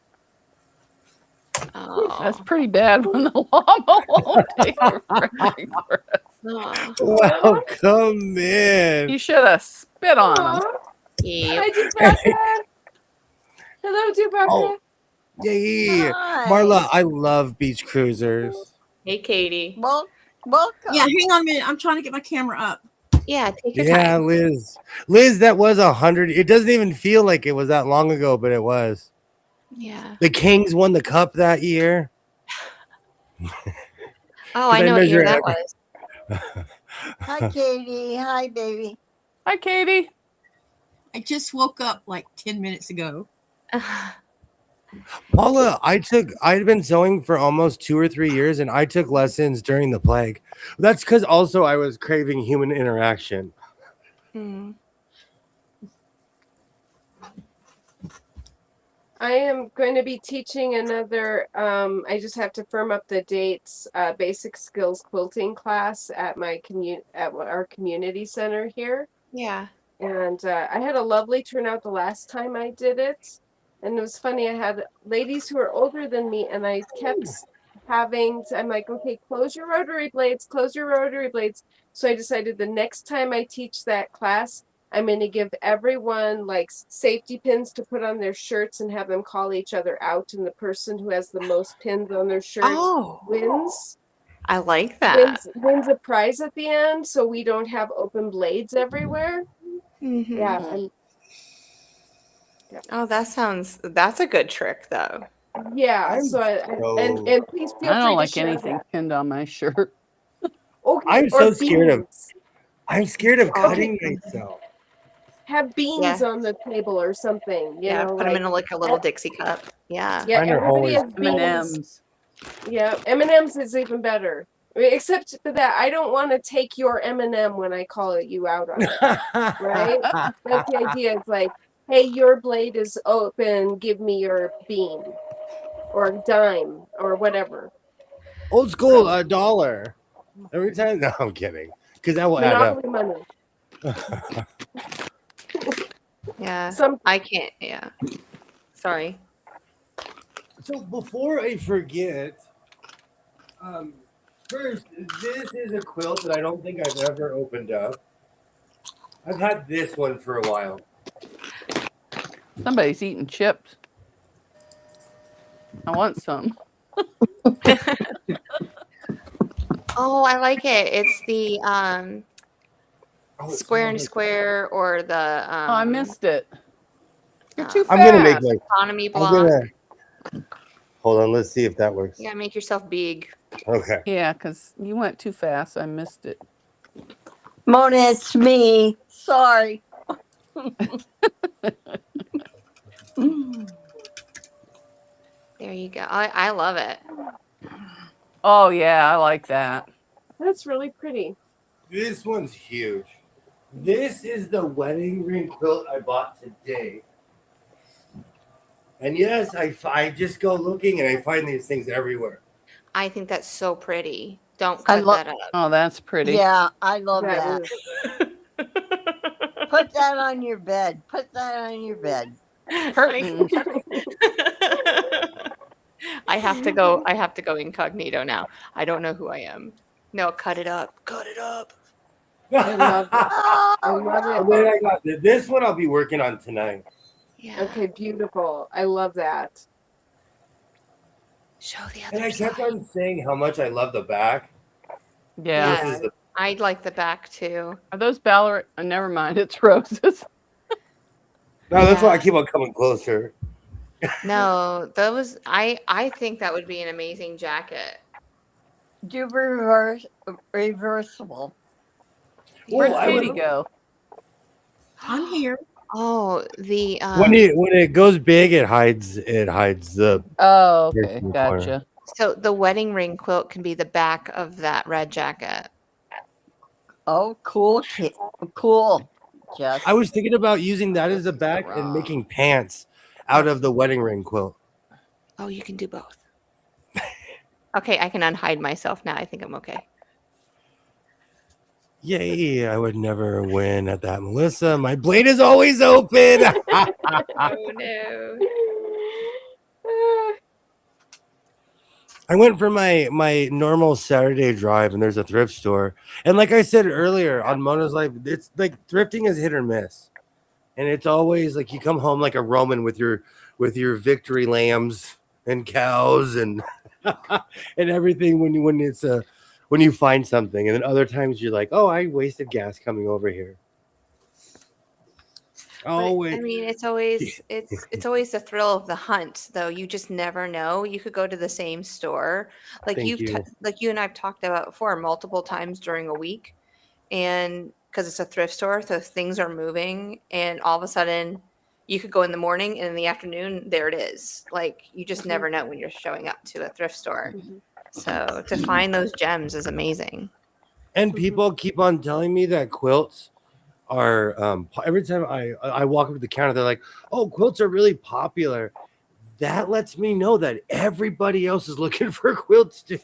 Speaker 1: Oh.
Speaker 3: That's pretty bad when the llama won't take your friend request.
Speaker 1: Oh.
Speaker 2: Welcome in.
Speaker 3: You should have spit on him.
Speaker 8: Aw.
Speaker 1: Yep.
Speaker 8: Hi, Dupaka. Hello, Dupaka.
Speaker 2: Oh, yeah.
Speaker 9: Hi.
Speaker 2: Marla, I love beach cruisers.
Speaker 1: Hey, Katie.
Speaker 9: Well, welcome.
Speaker 10: Yeah, hang on a minute. I'm trying to get my camera up.
Speaker 1: Yeah, take your
Speaker 2: Yeah,
Speaker 1: time.
Speaker 2: Liz. Liz, that was 100. It doesn't even feel like it was that long ago, but it was.
Speaker 1: Yeah.
Speaker 2: The Kings won the cup that year.
Speaker 1: Oh, I know what year that was.
Speaker 9: Hi, Katie. Hi, baby.
Speaker 3: Hi, Katie.
Speaker 10: I just woke up like 10 minutes ago.
Speaker 2: Paula, I'd been sewing for almost 2 or 3 years, and I took lessons during the plague. That's because also I was craving human interaction.
Speaker 1: Hmm.
Speaker 8: I am going to be teaching another. I just have to firm up the dates. Basic skills quilting class at my our community center here.
Speaker 1: Yeah.
Speaker 8: And I had a lovely turnout the last time I did it. And it was funny. I had ladies who are older than me, and I kept I'm like, okay, close your rotary blades, close your rotary blades. So I decided the next time I teach that class, I'm going to give everyone like safety pins to put on their shirts and have them call each other out. And the person who has the most pins on their shirt
Speaker 1: Oh,
Speaker 8: wins.
Speaker 1: I like that.
Speaker 8: Wins a prize at the end, so we don't have open blades everywhere.
Speaker 1: Mhm.
Speaker 8: Yeah,
Speaker 1: Oh, that's a good trick, though.
Speaker 8: yeah.
Speaker 2: I'm
Speaker 8: So and please feel
Speaker 3: I
Speaker 8: free
Speaker 3: don't
Speaker 8: to
Speaker 3: like
Speaker 8: share
Speaker 3: anything
Speaker 8: that.
Speaker 3: pinned on my shirt.
Speaker 8: Okay,
Speaker 2: I'm
Speaker 8: or
Speaker 2: so scared of
Speaker 8: beans.
Speaker 2: cutting myself.
Speaker 8: Have beans on the table or something. You
Speaker 1: Yeah,
Speaker 8: know,
Speaker 1: put them
Speaker 8: like
Speaker 1: in a little Dixie cup. Yeah.
Speaker 8: yeah,
Speaker 2: Mine are
Speaker 8: everybody
Speaker 2: always
Speaker 8: has beans.
Speaker 3: M&M's.
Speaker 8: Yeah, M&Ms is even better. I mean, except for that, I don't want to take your M&M when I call you out on it. Right? That's the idea. It's like, hey, your blade is open. Give me your bean or dime or whatever.
Speaker 2: Old school, $1. Every time. No, I'm kidding. Because that will add up.
Speaker 8: Monopoly money.
Speaker 1: Yeah.
Speaker 8: Some
Speaker 1: I can't. Yeah. Sorry.
Speaker 2: So before I forget, first, this is a quilt that I don't think I've ever opened up. I've had this one for a while.
Speaker 3: Somebody's eating chips. I want some.
Speaker 1: Oh, I like it. It's the
Speaker 2: Oh, it
Speaker 1: square and
Speaker 2: smells like-
Speaker 1: square or the
Speaker 3: Oh, I missed it. You're too
Speaker 2: I'm
Speaker 3: fast.
Speaker 2: gonna make my.
Speaker 1: economy
Speaker 2: I'm
Speaker 1: block.
Speaker 2: gonna. Hold on. Let's see if that works.
Speaker 1: You gotta make yourself big.
Speaker 2: Okay.
Speaker 3: Yeah, because you went too fast. I missed it.
Speaker 9: Mona, it's me. Sorry.
Speaker 1: There you go. I love it.
Speaker 3: Oh, yeah, I like that.
Speaker 8: that's really pretty.
Speaker 2: This one's huge. This is the wedding ring quilt I bought today. And yes, I just go looking and I find these things everywhere.
Speaker 1: I think that's so pretty. Don't
Speaker 9: I
Speaker 1: cut
Speaker 9: lo-
Speaker 1: that up.
Speaker 3: Oh, that's pretty.
Speaker 9: Yeah, I love
Speaker 8: That
Speaker 9: that. Put that on your bed. Put that on your bed.
Speaker 3: Curtains.
Speaker 1: I have to go incognito now. I don't know who I am. No, cut it up. Cut it up.
Speaker 8: I love it. I
Speaker 9: Oh,
Speaker 8: love
Speaker 2: And
Speaker 8: it.
Speaker 2: then I got this one I'll be working on tonight.
Speaker 1: Yeah.
Speaker 8: Okay, beautiful. I love that.
Speaker 1: Show the
Speaker 2: And I
Speaker 1: other
Speaker 2: kept
Speaker 1: side.
Speaker 2: on saying how much I love the back.
Speaker 3: Yeah.
Speaker 2: This is the
Speaker 1: I like the back too.
Speaker 3: Are those baller? Never mind. It's roses.
Speaker 2: no, that's why I
Speaker 1: Yeah.
Speaker 2: keep on coming closer.
Speaker 1: No, those I think that would be an amazing jacket.
Speaker 9: do reversible.
Speaker 3: Where'd
Speaker 2: I
Speaker 3: Katie
Speaker 2: would-
Speaker 3: go?
Speaker 10: I'm here.
Speaker 1: Oh, the
Speaker 2: When it goes big, it hides the
Speaker 3: Oh,
Speaker 2: person
Speaker 3: okay,
Speaker 2: in the corner.
Speaker 3: gotcha.
Speaker 1: so the wedding ring quilt can be the back of that red jacket.
Speaker 9: Oh, cool. Cool. Jess.
Speaker 2: I was thinking about using that as the back and making pants out of the wedding ring quilt.
Speaker 1: Oh, you can do both. Okay, I can unhide myself now. I think I'm okay.
Speaker 2: Yay, I would never win at that, Melissa. My blade is always open.
Speaker 1: Oh no.
Speaker 2: I went for my normal Saturday drive, and there's a thrift store. And like I said earlier on Mona's Life, it's like thrifting is hit or miss. And it's always like you come home like a Roman with your victory lambs and cows and and everything when you find something. And then other times you're like, oh, I wasted gas coming over here.
Speaker 1: But, I mean, it's always the thrill of the hunt, though. You just never know. You could go to the same store, like
Speaker 2: Thank you.
Speaker 1: like you and I've talked about before, multiple times during a week, and because it's a thrift store, so things are moving, and all of a sudden, you could go in the morning, and in the afternoon, there it is. Like you just never know when you're showing up to a thrift store. So to find those gems is amazing.
Speaker 2: And people keep on telling me that quilts are every time I walk up to the counter, they're like, oh, quilts are really popular. That lets me know that everybody else is looking for quilts too.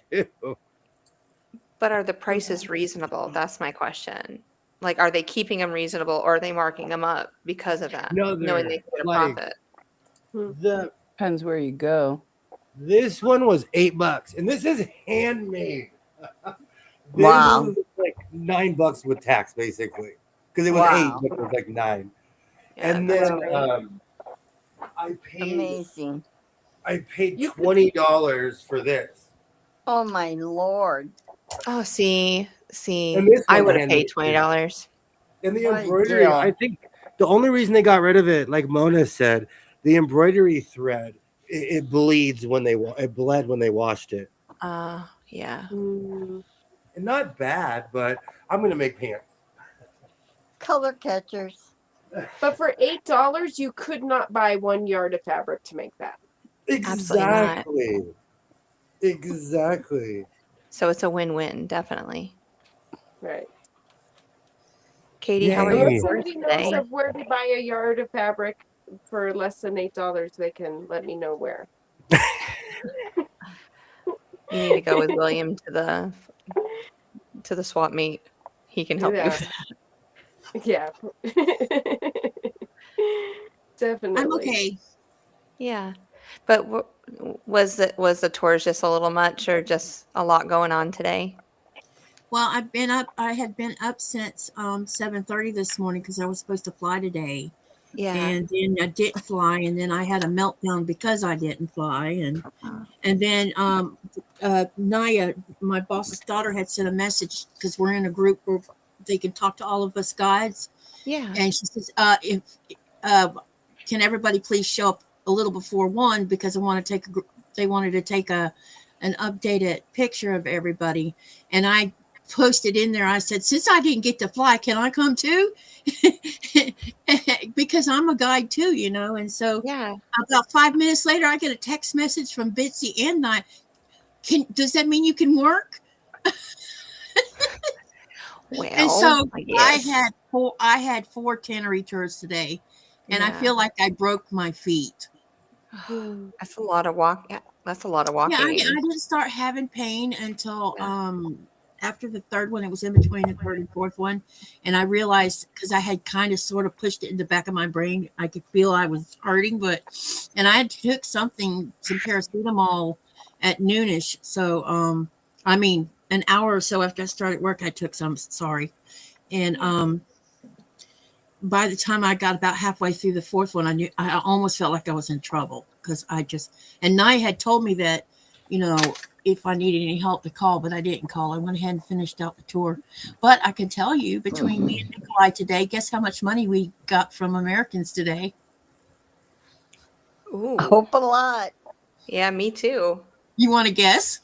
Speaker 1: But are the prices reasonable? That's my question. Like, are they keeping them reasonable, or are they marking them up because of that,
Speaker 2: No,
Speaker 1: knowing they
Speaker 2: they're
Speaker 1: can get a
Speaker 2: like
Speaker 1: profit?
Speaker 3: Depends where you go.
Speaker 2: This one was $8, and this is handmade. This
Speaker 9: Wow.
Speaker 2: is like $9 with tax, basically, because it was
Speaker 9: Wow.
Speaker 2: 8, but it was like 9.
Speaker 1: Yeah,
Speaker 2: And
Speaker 1: that's
Speaker 2: then
Speaker 1: great.
Speaker 2: I paid
Speaker 9: Amazing.
Speaker 2: $20 for this.
Speaker 9: Oh my Lord.
Speaker 1: Oh, see,
Speaker 2: And this
Speaker 1: I
Speaker 2: one's
Speaker 1: would have paid
Speaker 2: handmade.
Speaker 1: $20.
Speaker 2: And the
Speaker 9: What a
Speaker 2: embroidery,
Speaker 9: deal.
Speaker 2: I think the only reason they got rid of it, like Mona said, the embroidery thread, it bleeds when it bled when they washed it.
Speaker 1: Yeah.
Speaker 8: Mm.
Speaker 2: And not bad, but I'm gonna make pants.
Speaker 9: Color catchers.
Speaker 8: But for $8, you could not buy 1 yard of fabric to make that.
Speaker 1: Absolutely not.
Speaker 2: Exactly.
Speaker 1: So it's a win-win, definitely.
Speaker 8: Right.
Speaker 1: Katie, how are
Speaker 2: Yay.
Speaker 1: your
Speaker 8: If
Speaker 1: chores
Speaker 8: somebody knows
Speaker 1: today?
Speaker 8: of where to buy a yard of fabric for less than $8, they can let me know where.
Speaker 1: You need to go with William to the swap meet. He can help you.
Speaker 8: Yeah.
Speaker 1: with that.
Speaker 8: Yeah. Definitely.
Speaker 10: I'm okay.
Speaker 1: Yeah, but was the tours just a little much, or just a lot going on today?
Speaker 10: Well, I've been up. I had been up since 7:30 this morning because I was supposed to fly today,
Speaker 1: Yeah.
Speaker 10: and then I didn't fly, and then I had a meltdown because I didn't fly, and then Naya, my boss's daughter, had sent a message because we're in a group where they can talk to all of us guides,
Speaker 1: Yeah.
Speaker 10: and she says, "If can everybody please show up a little before 1 because I want to take they wanted to take an updated picture of everybody," and I posted in there. I said, since I didn't get to fly, can I come too? Because I'm a guide too, and so
Speaker 1: Yeah.
Speaker 10: about 5 minutes later, I get a text message from Bitsy and I. Does that mean you can work?
Speaker 1: Well,
Speaker 10: And so
Speaker 1: I guess.
Speaker 10: I had 4 tannery tours today, and I
Speaker 1: Yeah.
Speaker 10: feel like I broke my feet.
Speaker 1: That's a lot of walk. Yeah, that's a lot of walking.
Speaker 10: Yeah, I didn't start having pain until after the third one. It was in between the third and fourth one, and I realized because I had kind of sort of pushed it in the back of my brain, I could feel I was hurting, and I took some paracetamol at noonish. So I mean, an hour or so after I started work, I took some. Sorry, and by the time I got about halfway through the fourth one, I almost felt like I was in trouble because and Nye had told me that, if I needed any help to call, but I didn't call. I went ahead and finished out the tour. But I can tell you, between me and Nikolai today, guess how much money we got from Americans today?
Speaker 1: Ooh.
Speaker 9: Hope a lot.
Speaker 1: Yeah, me too.
Speaker 10: You want to guess?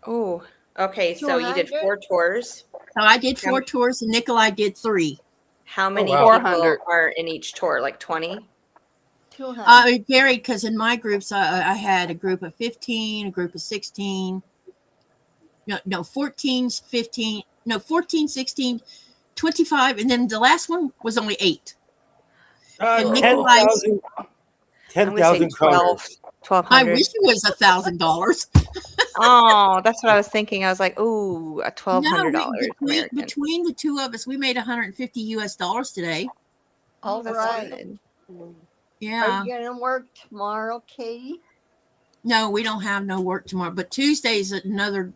Speaker 1: Ooh. Okay, so you did 4 tours.
Speaker 10: So I did 4 tours and Nikolai did 3.
Speaker 1: How many
Speaker 2: wow.
Speaker 1: people
Speaker 3: 400.
Speaker 1: are in each tour? Like 20?
Speaker 9: 200.
Speaker 10: It varied because in my groups, I had a group of 15, a group of 16, no, 14, 15, no, 14, 16, 25, and then the last one was only 8. And Nikolai,
Speaker 2: 10,000
Speaker 1: I'm gonna say
Speaker 2: 10,000 kroners.
Speaker 1: 12.
Speaker 10: I
Speaker 1: 1,200.
Speaker 10: wish it was $1,000.
Speaker 1: Oh, that's what I was thinking. I was like, ooh, a
Speaker 10: No,
Speaker 1: $1,200 American.
Speaker 10: between the two of us, we made $150 US today.
Speaker 1: Oh,
Speaker 9: All
Speaker 1: that's
Speaker 9: right.
Speaker 1: good.
Speaker 10: Yeah.
Speaker 9: Are you going to work tomorrow, Katie?
Speaker 10: No, we don't have no work tomorrow, but Tuesday's another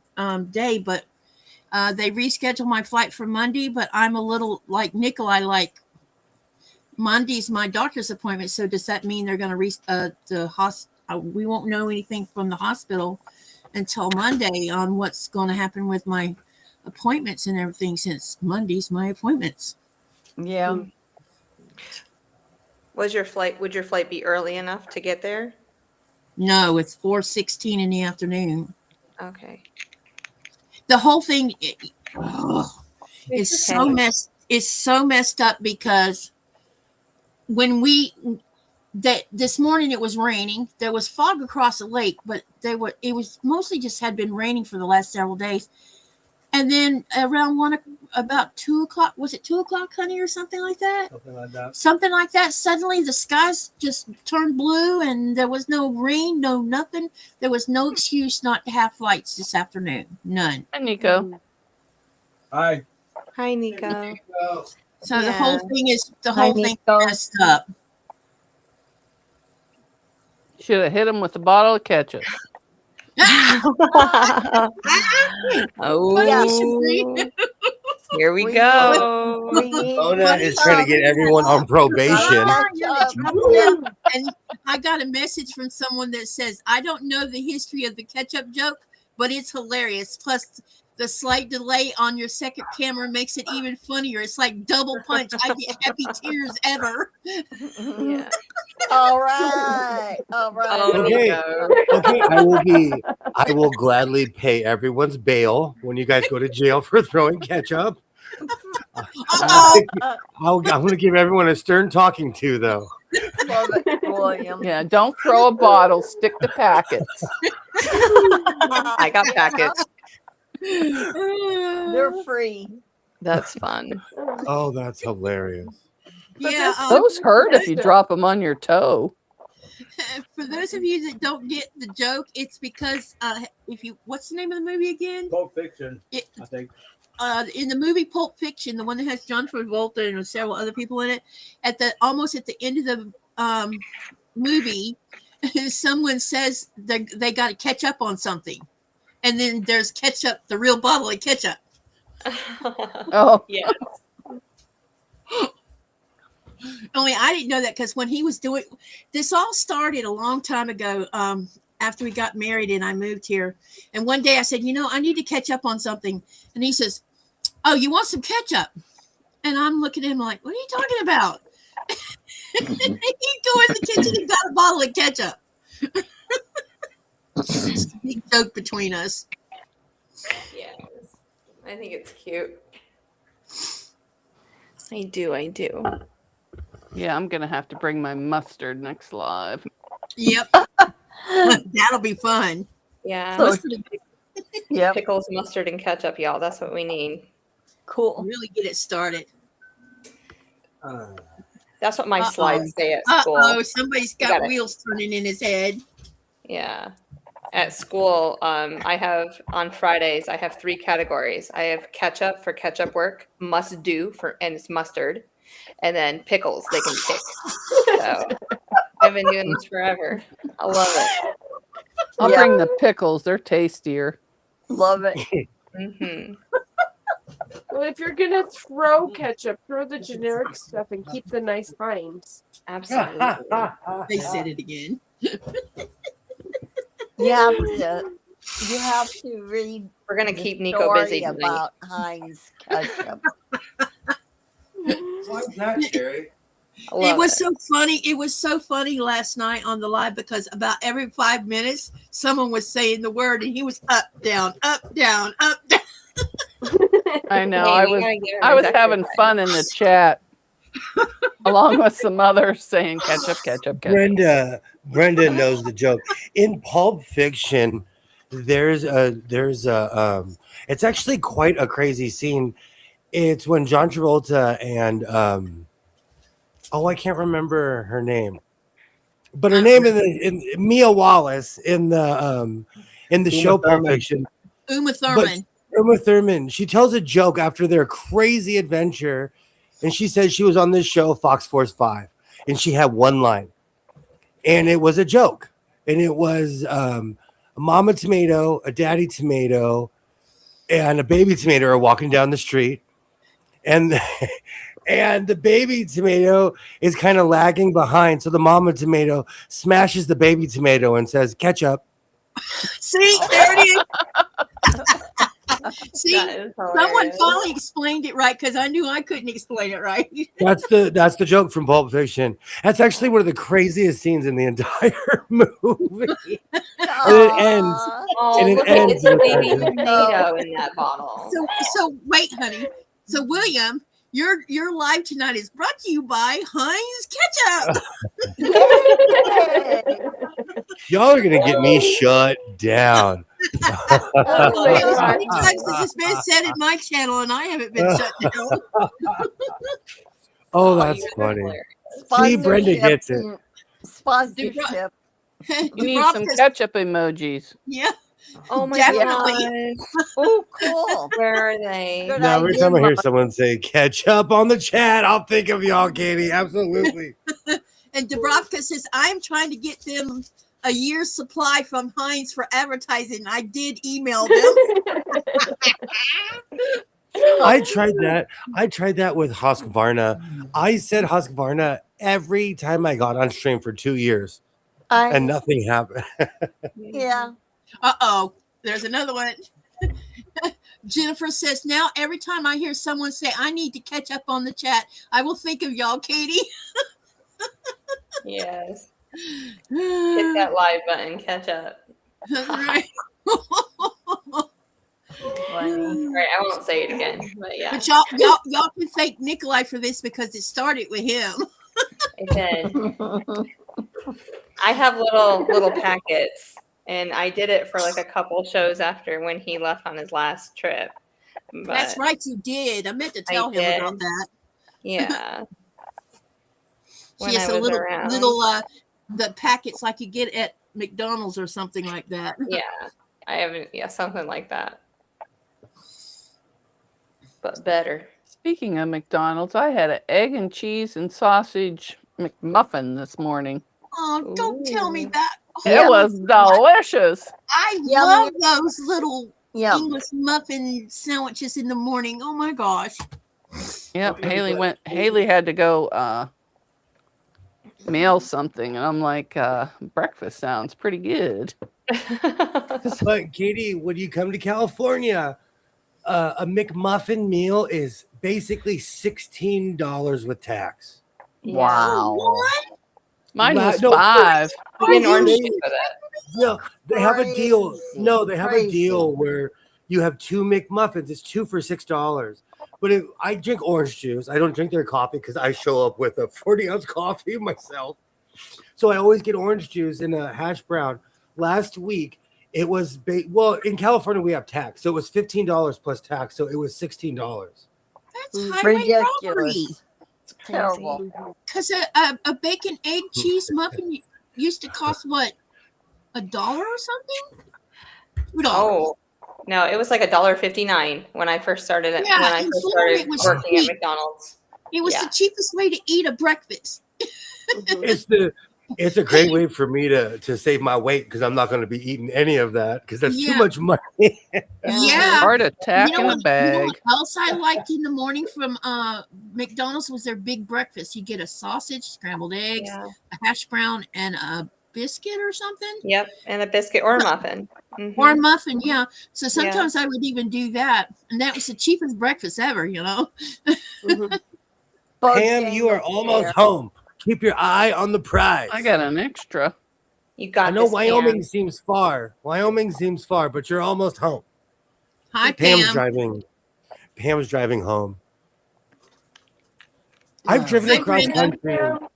Speaker 10: day. But they rescheduled my flight for Monday. But I'm a little like Nikolai. Like Monday's my doctor's appointment. So does that mean they're going to we won't know anything from the hospital until Monday on what's going to happen with my appointments and everything, since Monday's my appointments.
Speaker 9: Yeah.
Speaker 1: Would your flight be early enough to get there?
Speaker 10: No, it's 4:16 in the afternoon.
Speaker 1: Okay.
Speaker 10: The whole thing it's
Speaker 1: It's
Speaker 10: so
Speaker 1: okay.
Speaker 10: messed up because when this morning it was raining. There was fog across the lake, but it was mostly just had been raining for the last several days. And then around about 2 o'clock, was it 2 o'clock, honey, or something like that? Something like that. Suddenly the skies just turned blue and there was no rain, no nothing. There was no excuse not to have flights this afternoon. None.
Speaker 3: Hi, Nico.
Speaker 2: Hi.
Speaker 1: Hi, Nico.
Speaker 10: So the
Speaker 1: Yeah.
Speaker 10: whole thing is
Speaker 9: Hi, Nico.
Speaker 10: messed up.
Speaker 3: Should have hit him with a bottle of ketchup.
Speaker 1: Oh, here we go.
Speaker 2: Mona is trying to get everyone on probation.
Speaker 10: And I got a message from someone that says, I don't know the history of the ketchup joke, but it's hilarious. Plus, the slight delay on your second camera makes it even funnier. It's like double punch. I get happy tears ever.
Speaker 1: Yeah.
Speaker 9: All right. All right.
Speaker 1: Oh,
Speaker 2: Okay.
Speaker 1: Nico.
Speaker 2: Okay, I will gladly pay everyone's bail when you guys go to jail for throwing ketchup.
Speaker 10: Uh-oh.
Speaker 2: I'm going to give everyone a stern talking to, though.
Speaker 9: Love it, William.
Speaker 3: Yeah, don't throw a bottle, stick to packets.
Speaker 1: I got packets.
Speaker 9: They're free.
Speaker 1: That's fun.
Speaker 2: Oh, that's hilarious.
Speaker 10: Yeah.
Speaker 3: Those hurt if you drop them on your toe.
Speaker 10: For those of you that don't get the joke, it's because what's the name of the movie again?
Speaker 2: Pulp Fiction, I think.
Speaker 10: In the movie Pulp Fiction, the one that has John Travolta and several other people in it, almost at the end of the movie, someone says they got to catch up on something, and then there's ketchup, the real bottle of ketchup.
Speaker 3: Oh,
Speaker 1: yeah.
Speaker 10: Only I didn't know that because when he was doing this, all started a long time ago. After we got married and I moved here, and one day I said, I need to catch up on something, and he says, "Oh, you want some ketchup?" And I'm looking at him like, "What are you talking about?" He go in the kitchen and got a bottle of ketchup. It's a big joke between us.
Speaker 1: Yes. I think it's cute. I do.
Speaker 3: yeah, I'm going to have to bring my mustard next live.
Speaker 10: Yep, that'll be fun.
Speaker 1: Yeah.
Speaker 9: So, yep.
Speaker 1: Pickles, mustard, and ketchup, y'all. That's what we need.
Speaker 9: Cool.
Speaker 10: Really get it started.
Speaker 1: That's what my slides say at school.
Speaker 10: Somebody's
Speaker 1: You
Speaker 10: got
Speaker 1: got it.
Speaker 10: wheels turning in his head.
Speaker 1: Yeah. At school, I have on Fridays, I have 3 categories. I have ketchup for ketchup work, must do and it's mustard, and then pickles they can pick. So I've been doing this forever. I love it.
Speaker 3: I'll
Speaker 9: Yeah.
Speaker 3: bring the pickles. They're tastier.
Speaker 9: Love it.
Speaker 1: Mm-hmm.
Speaker 8: Well, if you're gonna throw ketchup, throw the generic stuff and keep the nice Heinz.
Speaker 1: Absolutely.
Speaker 10: They said it again.
Speaker 9: You have to read
Speaker 1: We're gonna
Speaker 9: the
Speaker 1: keep Nico
Speaker 9: story
Speaker 1: busy tonight.
Speaker 9: about Heinz ketchup.
Speaker 2: What's that, Sherry?
Speaker 1: I love
Speaker 10: It was so funny. It was so funny last night on the live because about every 5 minutes, someone was saying the word, and he was up, down, up, down, up, down.
Speaker 3: I know.
Speaker 1: Hey,
Speaker 3: I
Speaker 1: we
Speaker 3: was
Speaker 1: gotta give him
Speaker 3: I
Speaker 1: his
Speaker 3: was having
Speaker 1: exercise.
Speaker 3: fun in the chat. along with some others saying ketchup, ketchup, ketchup.
Speaker 2: Brenda knows the joke. In Pulp Fiction, there's a it's actually quite a crazy scene. It's when John Travolta and I can't remember her name, but her name in Mia Wallace in the show Pulp Fiction.
Speaker 10: Uma Thurman.
Speaker 2: Uma Thurman, she tells a joke after their crazy adventure, and she said she was on this show, Fox Force 5, and she had one line, and it was a joke, and it was a mama tomato, a daddy tomato, and a baby tomato are walking down the street, and and the baby tomato is kind of lagging behind, so the mama tomato smashes the baby tomato and says, "Ketchup."
Speaker 10: See, there it is. See,
Speaker 1: That is
Speaker 10: someone
Speaker 1: hilarious.
Speaker 10: finally explained it right because I knew I couldn't explain it right.
Speaker 2: That's the joke from Pulp Fiction. That's actually one of the craziest scenes in the entire movie. And it ends.
Speaker 1: Oh,
Speaker 2: And it
Speaker 1: look at
Speaker 2: ends
Speaker 1: it's a
Speaker 2: with
Speaker 1: baby
Speaker 2: that.
Speaker 1: tomato in that bottle.
Speaker 10: So wait, honey. So William, your live tonight is brought to you by Heinz Ketchup.
Speaker 2: Y'all are gonna get me shut down.
Speaker 10: How many times has this been said in my channel and I haven't been shut down?
Speaker 2: Oh, that's funny. See, Brenda gets it.
Speaker 9: Sponsorship.
Speaker 3: You need some ketchup emojis.
Speaker 10: Yeah.
Speaker 1: Oh my
Speaker 10: Definitely.
Speaker 1: god.
Speaker 9: Oh, cool.
Speaker 1: Where are they?
Speaker 9: Good
Speaker 2: Now every
Speaker 9: idea,
Speaker 2: time I hear
Speaker 9: Mom.
Speaker 2: someone say ketchup on the chat, I'll think of y'all, Katie. Absolutely.
Speaker 10: And Dubrovka says, I'm trying to get them a year's supply from Heinz for advertising. I did email them.
Speaker 2: I tried that. I tried that with Husqvarna. I said Husqvarna every time I got on stream for 2 years, and nothing happened.
Speaker 9: Yeah.
Speaker 10: Uh-oh. There's another one. Jennifer says, now every time I hear someone say, I need to catch up on the chat, I will think of y'all, Katie.
Speaker 1: Yes. Hit that live button, catch up.
Speaker 10: Right.
Speaker 1: All right, I won't say it again, but yeah,
Speaker 10: But y'all can thank Nikolai for this because it started with him.
Speaker 1: it did. I have little packets, and I did it for like a couple shows after when he left on his last trip. But
Speaker 10: That's right, you did. I meant to tell him
Speaker 1: did.
Speaker 10: about that.
Speaker 1: yeah. When
Speaker 10: Yes,
Speaker 1: I
Speaker 10: a
Speaker 1: was
Speaker 10: little
Speaker 1: around.
Speaker 10: the packets like you get at McDonald's or something like that.
Speaker 1: Yeah, I haven't. Yeah, something like that, but better.
Speaker 3: Speaking of McDonald's, I had an egg and cheese and sausage McMuffin this morning.
Speaker 10: Oh, don't tell me
Speaker 1: Ooh.
Speaker 10: that.
Speaker 3: It was delicious.
Speaker 10: I
Speaker 9: Yum,
Speaker 10: love those little
Speaker 9: Yeah.
Speaker 10: English muffin sandwiches in the morning. Oh my gosh.
Speaker 3: Yep, Haley had to go mail something, and I'm like, breakfast sounds pretty good.
Speaker 2: But Katie, when you come to California, a McMuffin meal is basically $16 with tax.
Speaker 9: Wow.
Speaker 3: Mine
Speaker 2: La-
Speaker 3: was
Speaker 2: no,
Speaker 3: $5.
Speaker 1: You get an orange
Speaker 2: They-
Speaker 1: juice with it.
Speaker 2: No, they have a deal.
Speaker 9: Crazy,
Speaker 2: No, they have a
Speaker 9: crazy.
Speaker 2: deal where you have 2 McMuffins. It's 2 for $6. But if I drink orange juice, I don't drink their coffee because I show up with a 40-ounce coffee myself. So I always get orange juice and a hash brown. Last week, it was in California we have tax, so it was $15 plus tax, so it was $16.
Speaker 10: That's highway robbery.
Speaker 9: Ridiculous. It's terrible.
Speaker 10: Because a bacon, egg, cheese muffin used to cost what? $1 or something? $2.
Speaker 1: Oh no, it was like $1.59 when I first started it.
Speaker 10: Yeah,
Speaker 1: when I
Speaker 10: in
Speaker 1: first
Speaker 10: Florida,
Speaker 1: started
Speaker 10: it was
Speaker 1: working at
Speaker 10: cheap.
Speaker 1: McDonald's.
Speaker 10: It was
Speaker 1: Yeah.
Speaker 10: the cheapest way to eat a breakfast.
Speaker 2: It's a great way for me to save my weight because I'm not going to be eating any of that because that's
Speaker 10: Yeah.
Speaker 2: too much money.
Speaker 10: Yeah.
Speaker 3: Heart attack
Speaker 10: You know
Speaker 3: in a
Speaker 10: what
Speaker 3: bag.
Speaker 10: else I liked in the morning from McDonald's was their big breakfast. You get a sausage, scrambled eggs,
Speaker 1: Yeah.
Speaker 10: a hash brown, and a biscuit or something.
Speaker 1: Yep, and a biscuit or a muffin. Mhm.
Speaker 10: Or a muffin, yeah. So sometimes I would even do that. And that was the cheapest breakfast ever, you know.
Speaker 1: Mhm.
Speaker 2: Pam, you are almost home. Keep your eye on the prize.
Speaker 3: I got an extra.
Speaker 1: You got
Speaker 2: I know
Speaker 1: this,
Speaker 2: Wyoming
Speaker 1: Pam.
Speaker 2: seems far. Wyoming seems far, but you're almost home.
Speaker 10: Hi,
Speaker 2: Pam's
Speaker 10: Pam.
Speaker 2: driving. Pam's driving home. I've driven
Speaker 10: Hi,
Speaker 2: across
Speaker 10: Brenda.
Speaker 2: country.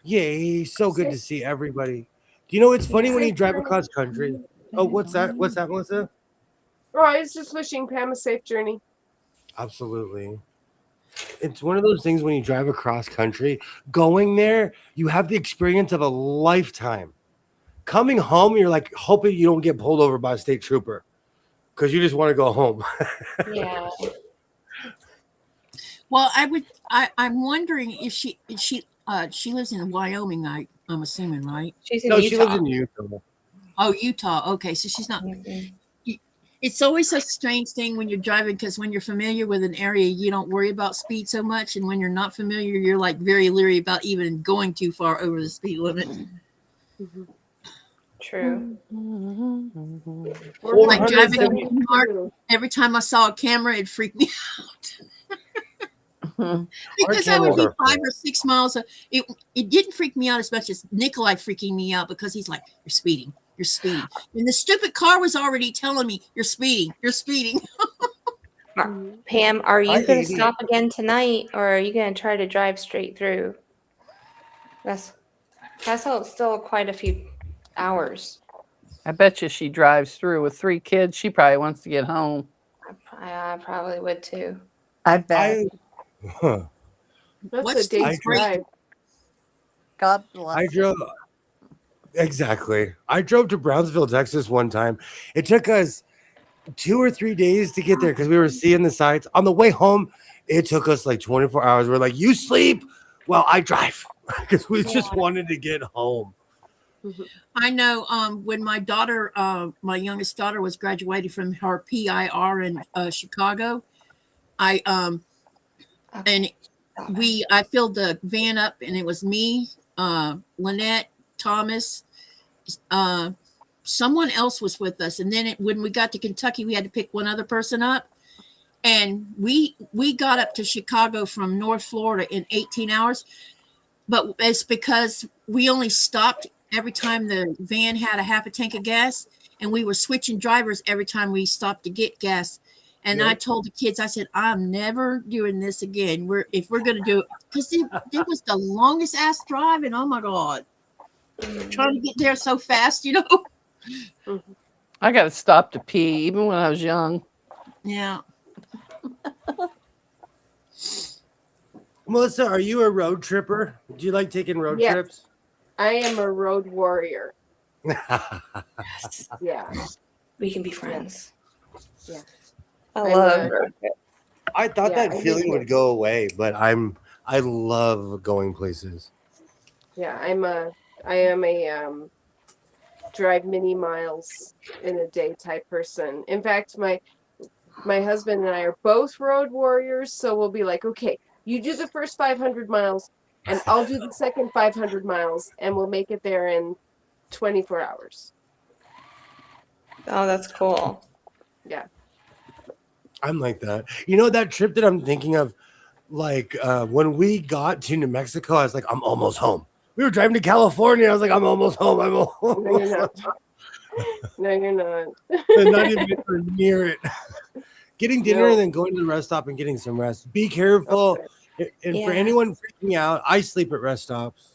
Speaker 2: Yay, so good to see everybody. Do you know it's funny when you drive across country? Oh, what's that? What's that, Melissa?
Speaker 8: Oh, I was just wishing Pam a safe journey.
Speaker 2: Absolutely. It's one of those things when you drive across country, going there, you have the experience of a lifetime. Coming home, you're like hoping you don't get pulled over by a state trooper because you just want to go home.
Speaker 1: Yeah.
Speaker 10: Well, I'm wondering if she lives in Wyoming. I'm assuming, right?
Speaker 1: She's in
Speaker 2: No,
Speaker 1: Utah.
Speaker 2: she lives in Utah.
Speaker 10: Oh, Utah. Okay, so she's not.
Speaker 1: Mhm.
Speaker 10: It's always a strange thing when you're driving because when you're familiar with an area, you don't worry about speed so much, and when you're not familiar, you're like very leery about even going too far over the speed limit.
Speaker 1: True.
Speaker 8: We're
Speaker 10: Like driving
Speaker 2: 470
Speaker 10: in the park, every time I saw a camera, it freaked me out because I would
Speaker 2: cameras
Speaker 10: be
Speaker 2: are
Speaker 10: 5 or 6 miles. It didn't freak me out as much as Nikolai freaking me out because he's like, "You're speeding, you're speeding," and the stupid car was already telling me, "You're speeding, you're speeding."
Speaker 1: Pam, are you going to
Speaker 2: 580.
Speaker 1: stop again tonight, or are you going to try to drive straight through? That's still quite a few hours.
Speaker 3: I bet you she drives through with 3 kids. She probably wants to get home.
Speaker 1: I probably would too.
Speaker 9: I bet.
Speaker 2: Huh.
Speaker 8: That's
Speaker 10: What's
Speaker 8: a day's
Speaker 2: the-
Speaker 8: drive.
Speaker 9: God bless.
Speaker 2: I
Speaker 9: her.
Speaker 2: drove exactly. I drove to Brownsville, Texas one time. It took us 2 or 3 days to get there because we were seeing the sights. On the way home, it took us like 24 hours. We're like, "You sleep while I drive," because we just wanted to get home.
Speaker 10: I know when my daughter, my youngest daughter, was graduated from her PIR in Chicago. I filled the van up, and it was me, Lynette, Thomas, someone else was with us, and then when we got to Kentucky, we had to pick one other person up, and we got up to Chicago from North Florida in 18 hours. But it's because we only stopped every time the van had a half a tank of gas, and we were switching drivers every time we stopped to get gas. And I told the kids, I said, "I'm never doing this again. If we're going to do it," because it was the longest ass drive, and oh my God, trying to get there so fast, you know?
Speaker 3: I got to stop to pee, even when I was young.
Speaker 10: Yeah.
Speaker 2: Melissa, are you a road tripper? Do you like taking road
Speaker 8: Yes.
Speaker 2: trips?
Speaker 8: I am a road warrior. Yeah.
Speaker 1: We can be friends.
Speaker 8: Yeah.
Speaker 1: I
Speaker 8: I'm
Speaker 1: love
Speaker 8: a-
Speaker 1: road trips.
Speaker 2: I thought
Speaker 8: Yeah,
Speaker 2: that
Speaker 8: I
Speaker 2: feeling
Speaker 8: do.
Speaker 2: would go away, but I love going places.
Speaker 8: Yeah, I am a drive many miles in a day type person. In fact, my husband and I are both road warriors, so we'll be like, "Okay, you do the first 500 miles and I'll do the second 500 miles and we'll make it there in 24 hours."
Speaker 1: Oh, that's cool.
Speaker 8: Yeah.
Speaker 2: I'm like that. You know that trip that I'm thinking of, like when we got to New Mexico, I was like, "I'm almost home." We were driving to California. I was like, "I'm almost home. I'm
Speaker 8: No,
Speaker 2: almost
Speaker 8: you're not. No, you're not.
Speaker 2: home." Not even anywhere near it. Getting dinner
Speaker 8: No.
Speaker 2: and then going to the rest stop and getting some rest. Be careful.
Speaker 8: Okay.
Speaker 2: And for
Speaker 1: Yeah.
Speaker 2: anyone freaking out, I sleep at rest stops.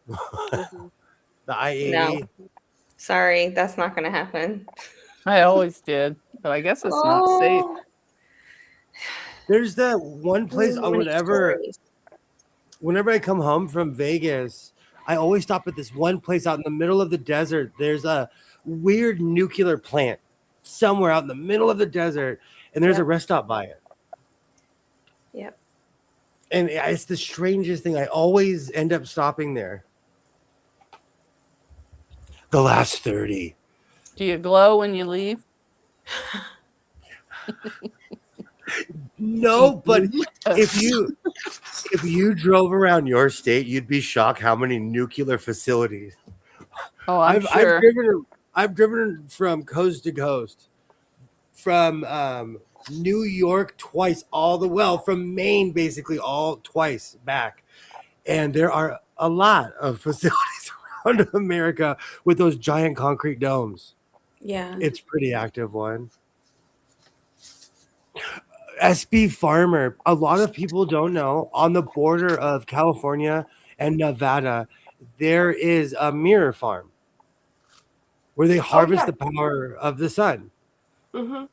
Speaker 8: Mhm.
Speaker 2: The I-80.
Speaker 1: No. Sorry, that's not going to happen.
Speaker 3: I always did, but I guess it's not safe.
Speaker 1: Oh,
Speaker 2: There's that one place
Speaker 1: so many
Speaker 2: whenever
Speaker 1: stories.
Speaker 2: I come home from Vegas, I always stop at this one place out in the middle of the desert. There's a weird nuclear plant somewhere out in the middle of the desert, and there's
Speaker 8: Yeah.
Speaker 2: a rest stop by it.
Speaker 1: Yep.
Speaker 2: And it's the strangest thing. I always end up stopping there. The last 30.
Speaker 3: Do you glow when you leave?
Speaker 2: No, but if you drove around your state, you'd be shocked how many nuclear facilities.
Speaker 3: Oh, I'm
Speaker 2: I've
Speaker 3: sure.
Speaker 2: I've driven from coast to coast, from New York twice, from Maine basically all twice back, and there are a lot of facilities around America with those giant concrete domes.
Speaker 1: Yeah.
Speaker 2: It's pretty active one. SB Farmer. A lot of people don't know on the border of California and Nevada, there is a mirror farm where they harvest
Speaker 8: yeah.
Speaker 2: the power of the sun.
Speaker 8: Mm-hmm.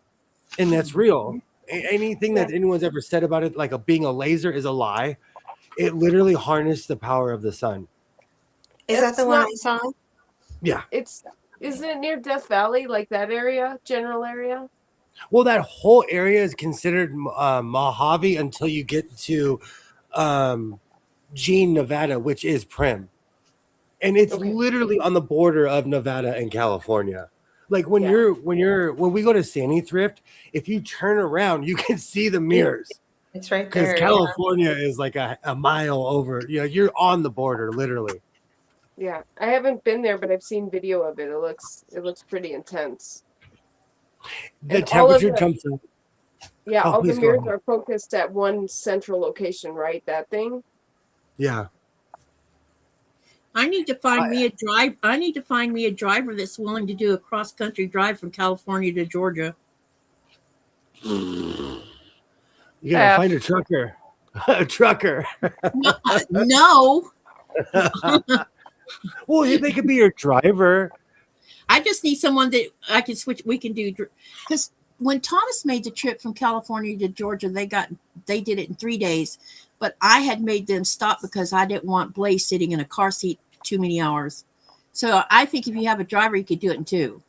Speaker 2: And that's real. Anything
Speaker 8: Yeah.
Speaker 2: that anyone's ever said about it, like being a laser, is a lie. It literally harnessed the power of the sun.
Speaker 1: Is that the
Speaker 8: It's
Speaker 1: one
Speaker 8: not-
Speaker 1: I saw?
Speaker 2: Yeah.
Speaker 8: Isn't it near Death Valley, like that area, general area?
Speaker 2: Well, that whole area is considered Mojave until you get to Jean, Nevada, which is Prim. And it's
Speaker 8: Okay.
Speaker 2: literally on the border of Nevada and California. Like when
Speaker 8: Yeah.
Speaker 2: when we go to Sandy Thrift, if you turn around, you can see the mirrors.
Speaker 1: It's right
Speaker 2: Because
Speaker 1: there.
Speaker 2: California is like a mile over. You're on the border, literally.
Speaker 8: Yeah, I haven't been there, but I've seen video of it. It looks pretty intense.
Speaker 2: The
Speaker 8: And all of
Speaker 2: temperature
Speaker 8: the-
Speaker 2: jumps up.
Speaker 8: Yeah,
Speaker 2: Oh,
Speaker 8: all the
Speaker 2: please go
Speaker 8: mirrors
Speaker 2: ahead.
Speaker 8: are focused at one central location, right? That thing.
Speaker 2: Yeah.
Speaker 10: I need to find me a drive. I need to find me a driver that's willing to do a cross country drive from California to Georgia.
Speaker 2: You gotta find a trucker. A trucker.
Speaker 10: No,
Speaker 2: Well, they could be your driver.
Speaker 10: I just need someone that I can switch. We can do because when Thomas made the trip from California to Georgia, they did it in 3 days. But I had made them stop because I didn't want Blaze sitting in a car seat too many hours. So I think if you have a driver, you could do it in 2.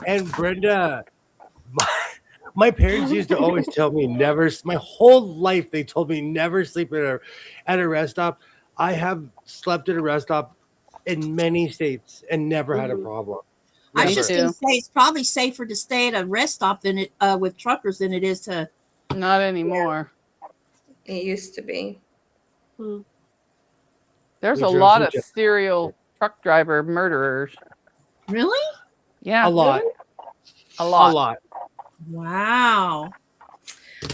Speaker 2: And Brenda, my parents used to always tell me never. My whole life, they told me never sleep at a rest stop. I have slept at a rest stop in many states and never had a problem.
Speaker 10: I was
Speaker 3: Me
Speaker 10: just
Speaker 3: too.
Speaker 10: going to say it's probably safer to stay at a rest stop than it with truckers than it is to.
Speaker 3: Not anymore.
Speaker 1: It used to be.
Speaker 3: There's
Speaker 2: We
Speaker 3: a
Speaker 2: drove
Speaker 3: lot
Speaker 2: from
Speaker 3: of
Speaker 2: Jeff-
Speaker 3: serial truck driver murderers.
Speaker 10: Really?
Speaker 3: Yeah,
Speaker 2: A lot.
Speaker 3: a
Speaker 2: A
Speaker 3: lot.
Speaker 2: lot.
Speaker 10: Wow.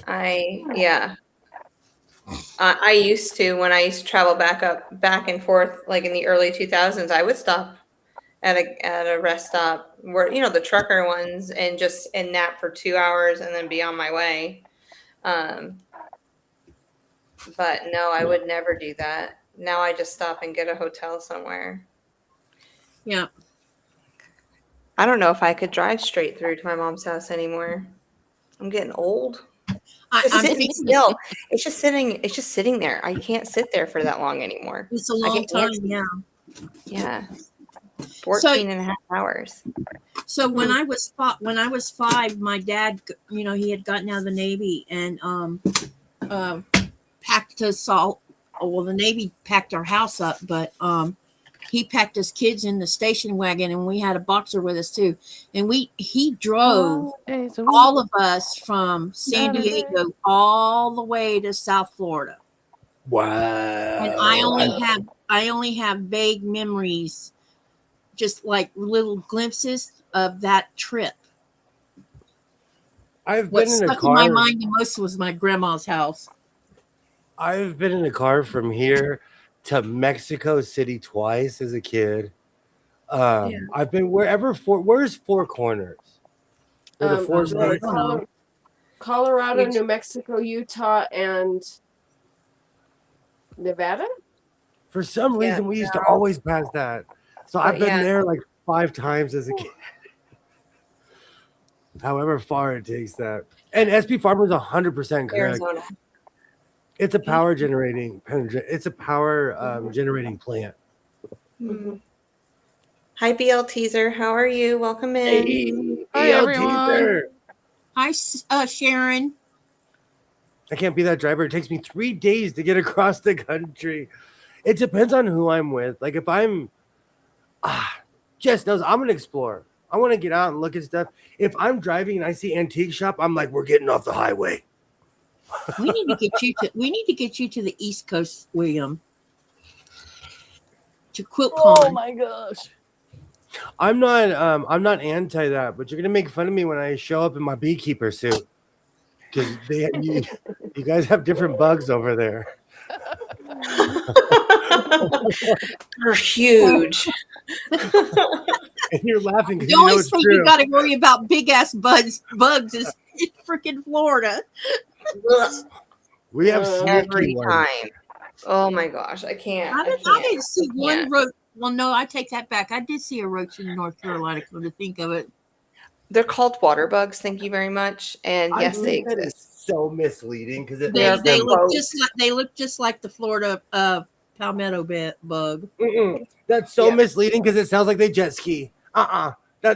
Speaker 1: I used to, when I used to travel back and forth, like in the early 2000s, I would stop at a rest stop where, the trucker ones, and nap for 2 hours and then be on my way. But no, I would never do that. Now I just stop and get a hotel somewhere.
Speaker 10: Yeah.
Speaker 1: I don't know if I could drive straight through to my mom's house anymore. I'm getting old.
Speaker 10: I'm
Speaker 1: Sitting
Speaker 10: thinking
Speaker 1: still. It's just sitting there. I can't sit there for that long anymore.
Speaker 10: it's a
Speaker 1: I
Speaker 10: long
Speaker 1: get
Speaker 10: time.
Speaker 1: antsy.
Speaker 10: Yeah.
Speaker 1: Yeah. 14 and a half hours.
Speaker 10: So when I was 5, my dad, he had gotten out of the Navy and packed us all. Well, the Navy packed our house up, but he packed us kids in the station wagon, and we had a boxer with us too. And he drove all of us from San Diego all the way to South Florida.
Speaker 2: Wow.
Speaker 10: And I only have vague memories, just like little glimpses of that trip.
Speaker 2: I've
Speaker 10: What
Speaker 2: been in a
Speaker 10: stuck in my
Speaker 2: car.
Speaker 10: mind the most was my grandma's house.
Speaker 2: I've been in a car from here to Mexico City twice as a kid. I've been where's Four Corners? Or the Four States?
Speaker 8: Colorado,
Speaker 1: Utah.
Speaker 8: New Mexico, Utah, and Nevada.
Speaker 2: For some
Speaker 1: Yeah,
Speaker 2: reason, we used to
Speaker 1: no.
Speaker 2: always pass that. So I've
Speaker 1: But
Speaker 2: been
Speaker 1: yeah.
Speaker 2: there like 5 times as a kid. However far it takes that. And SP Farmer is 100% correct.
Speaker 1: Arizona.
Speaker 2: It's a power generating. It's a power generating plant.
Speaker 1: Mhm. Hi, BL Teaser. How are you? Welcome in.
Speaker 3: Hi,
Speaker 2: EL
Speaker 3: everyone.
Speaker 2: teaser.
Speaker 10: Hi, Sharon.
Speaker 2: I can't be that driver. It takes me 3 days to get across the country. It depends on who I'm with. Like if I'm, Jess knows I'm an explorer. I want to get out and look at stuff. If I'm driving and I see antique shop, I'm like, we're getting off the highway.
Speaker 10: We need to get you to the East Coast, William. To Quilt Con.
Speaker 3: Oh my gosh.
Speaker 2: I'm not anti that, but you're gonna make fun of me when I show up in my beekeeper suit because you guys have different bugs over there.
Speaker 1: They're huge.
Speaker 2: And you're laughing because
Speaker 10: The
Speaker 2: you know
Speaker 10: only
Speaker 2: it's
Speaker 10: state
Speaker 2: true.
Speaker 10: you got to worry about big ass bugs is in freaking Florida.
Speaker 2: We have
Speaker 1: Every
Speaker 2: sneaky ones.
Speaker 1: time. Oh my gosh, I can't. I
Speaker 10: I didn't
Speaker 1: can't.
Speaker 10: see
Speaker 1: I
Speaker 10: one
Speaker 1: can't.
Speaker 10: roach. Well, no, I take that back. I did see a roach in North Carolina. Come to think of it,
Speaker 1: They're called water bugs. Thank you very much. And
Speaker 2: I
Speaker 1: yes, they
Speaker 2: think that is
Speaker 1: exist.
Speaker 2: so misleading because it
Speaker 1: They are
Speaker 2: makes them.
Speaker 10: they look just like the Florida palmetto bug.
Speaker 2: That's so
Speaker 1: Yeah.
Speaker 2: misleading because it sounds like they jet ski.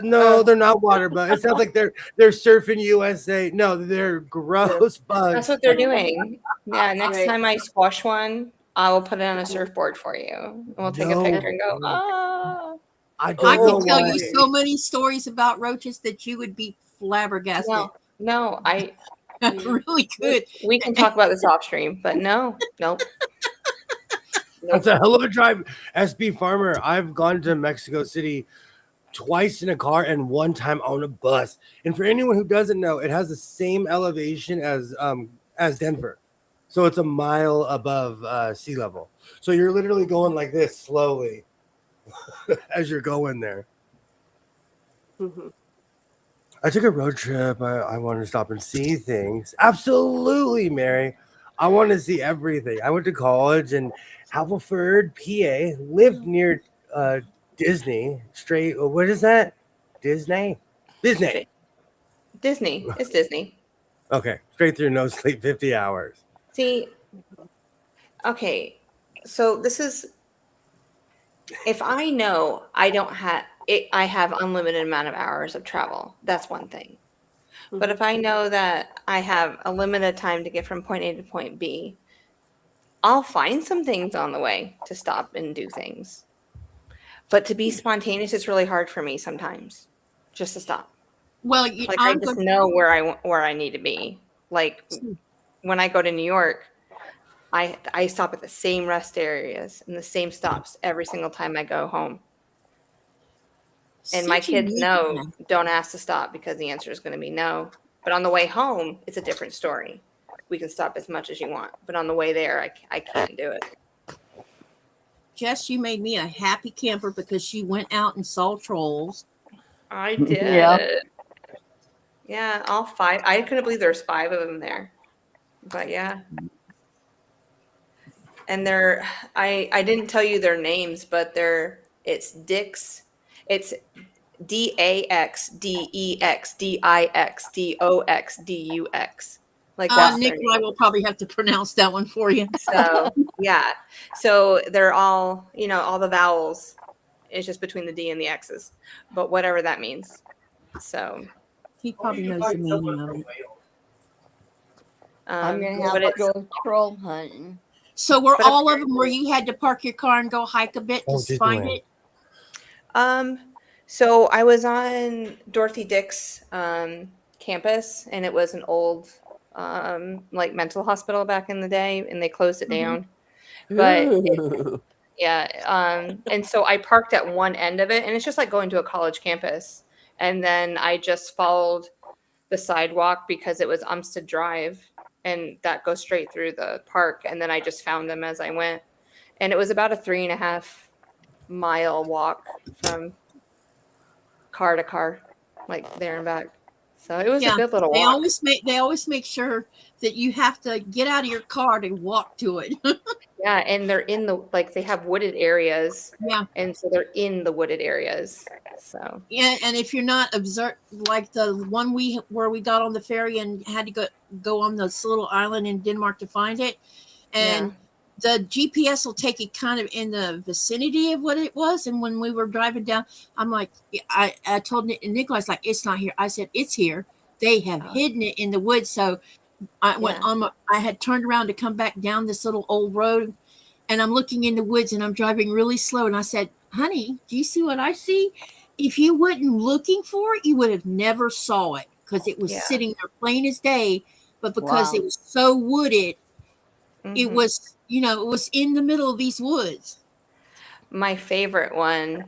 Speaker 2: No, they're not water bugs. It sounds like they're surfing USA. No, they're gross bugs.
Speaker 1: That's what they're doing. Yeah, next
Speaker 8: Right.
Speaker 1: time I squash one, I will put it on a surfboard for you. And we'll take a
Speaker 2: No.
Speaker 1: picture and go, ah.
Speaker 2: I
Speaker 10: I
Speaker 2: don't know
Speaker 10: can tell
Speaker 2: why.
Speaker 10: you so many stories about roaches that you would be flabbergasted.
Speaker 1: No,
Speaker 10: I really could.
Speaker 1: we can talk about this off stream, but nope.
Speaker 2: That's a hell of a drive. SB Farmer, I've gone to Mexico City twice in a car and one time on a bus. And for anyone who doesn't know, it has the same elevation as Denver. So it's a mile above sea level. So you're literally going like this slowly as you're going there.
Speaker 8: Mhm.
Speaker 2: I took a road trip. I wanted to stop and see things. Absolutely, Mary. I want to see everything. I went to college in Haverford, PA, lived near Disney. What is that? Disney?
Speaker 1: Disney. It's Disney.
Speaker 2: Okay, straight through, no sleep, 50 hours.
Speaker 1: See, okay, so this is if I know I don't have it, I have unlimited amount of hours of travel. That's one thing. But if I know that I have a limited time to get from point A to point B, I'll find some things on the way to stop and do things. But to be spontaneous, it's really hard for me sometimes, just to stop.
Speaker 10: Well,
Speaker 1: Like I just know where I need to be. Like when I go to New York, I stop at the same rest areas and the same stops every single time I go home. And my
Speaker 10: Since you
Speaker 1: kids
Speaker 10: mentioned
Speaker 1: know,
Speaker 10: that,
Speaker 1: don't ask to stop because the answer is going to be no. But on the way home, it's a different story. We can stop as much as you want. But on the way there, I can't do it.
Speaker 10: Jess, you made me a happy camper because she went out and saw trolls.
Speaker 1: I did.
Speaker 3: Yeah.
Speaker 1: Yeah, all 5. I couldn't believe there's 5 of them there. But yeah. And I didn't tell you their names, but it's Dix. It's DAXDEXDIXDOXDUX. Like that's their
Speaker 10: Nikolai
Speaker 1: name.
Speaker 10: will probably have to pronounce that one for you.
Speaker 1: So yeah. So they're all, all the vowels. It's just between the D and the X's. But whatever that means. So
Speaker 10: He probably knows the meaning of it.
Speaker 9: I'm gonna have
Speaker 1: but
Speaker 9: to
Speaker 1: it's-
Speaker 9: go troll hunting.
Speaker 10: So were
Speaker 1: But
Speaker 10: all of them where you had to park your car and go hike a bit
Speaker 2: Oh,
Speaker 10: to find
Speaker 2: Disneyland.
Speaker 10: it?
Speaker 1: So I was on Dorothy Dick's campus, and it was an old like mental hospital back in the day, and they closed it down. But
Speaker 3: Ooh.
Speaker 1: yeah, and so I parked at one end of it, and it's just like going to a college campus. And then I just followed the sidewalk because it was Umstead Drive, and that goes straight through the park. And then I just found them as I went, and it was about a 3.5 mile walk from car to car, like there and back. So it was a good little
Speaker 10: They
Speaker 1: walk.
Speaker 10: always make sure that you have to get out of your car to walk to it.
Speaker 1: Yeah, and they're in they have wooded areas.
Speaker 10: Yeah.
Speaker 1: And so they're in the wooded areas. So
Speaker 10: Yeah, and if you're not like the one where we got on the ferry and had to go on this little island in Denmark to find it, and the GPS will take you kind of in the vicinity of what it was. And when we were driving down, I'm like, I told Nicholas, like, it's not here. I said, it's here. They have hidden it in the woods. So I went I had turned around to come back down this little old road, and I'm looking in the woods and I'm driving really slow. And I said, honey, do you see what I see? If you wasn't looking for it, you would have never saw it because it was sitting there plain as day. But because it was so wooded, it was, it was in the middle of these woods.
Speaker 1: My favorite one,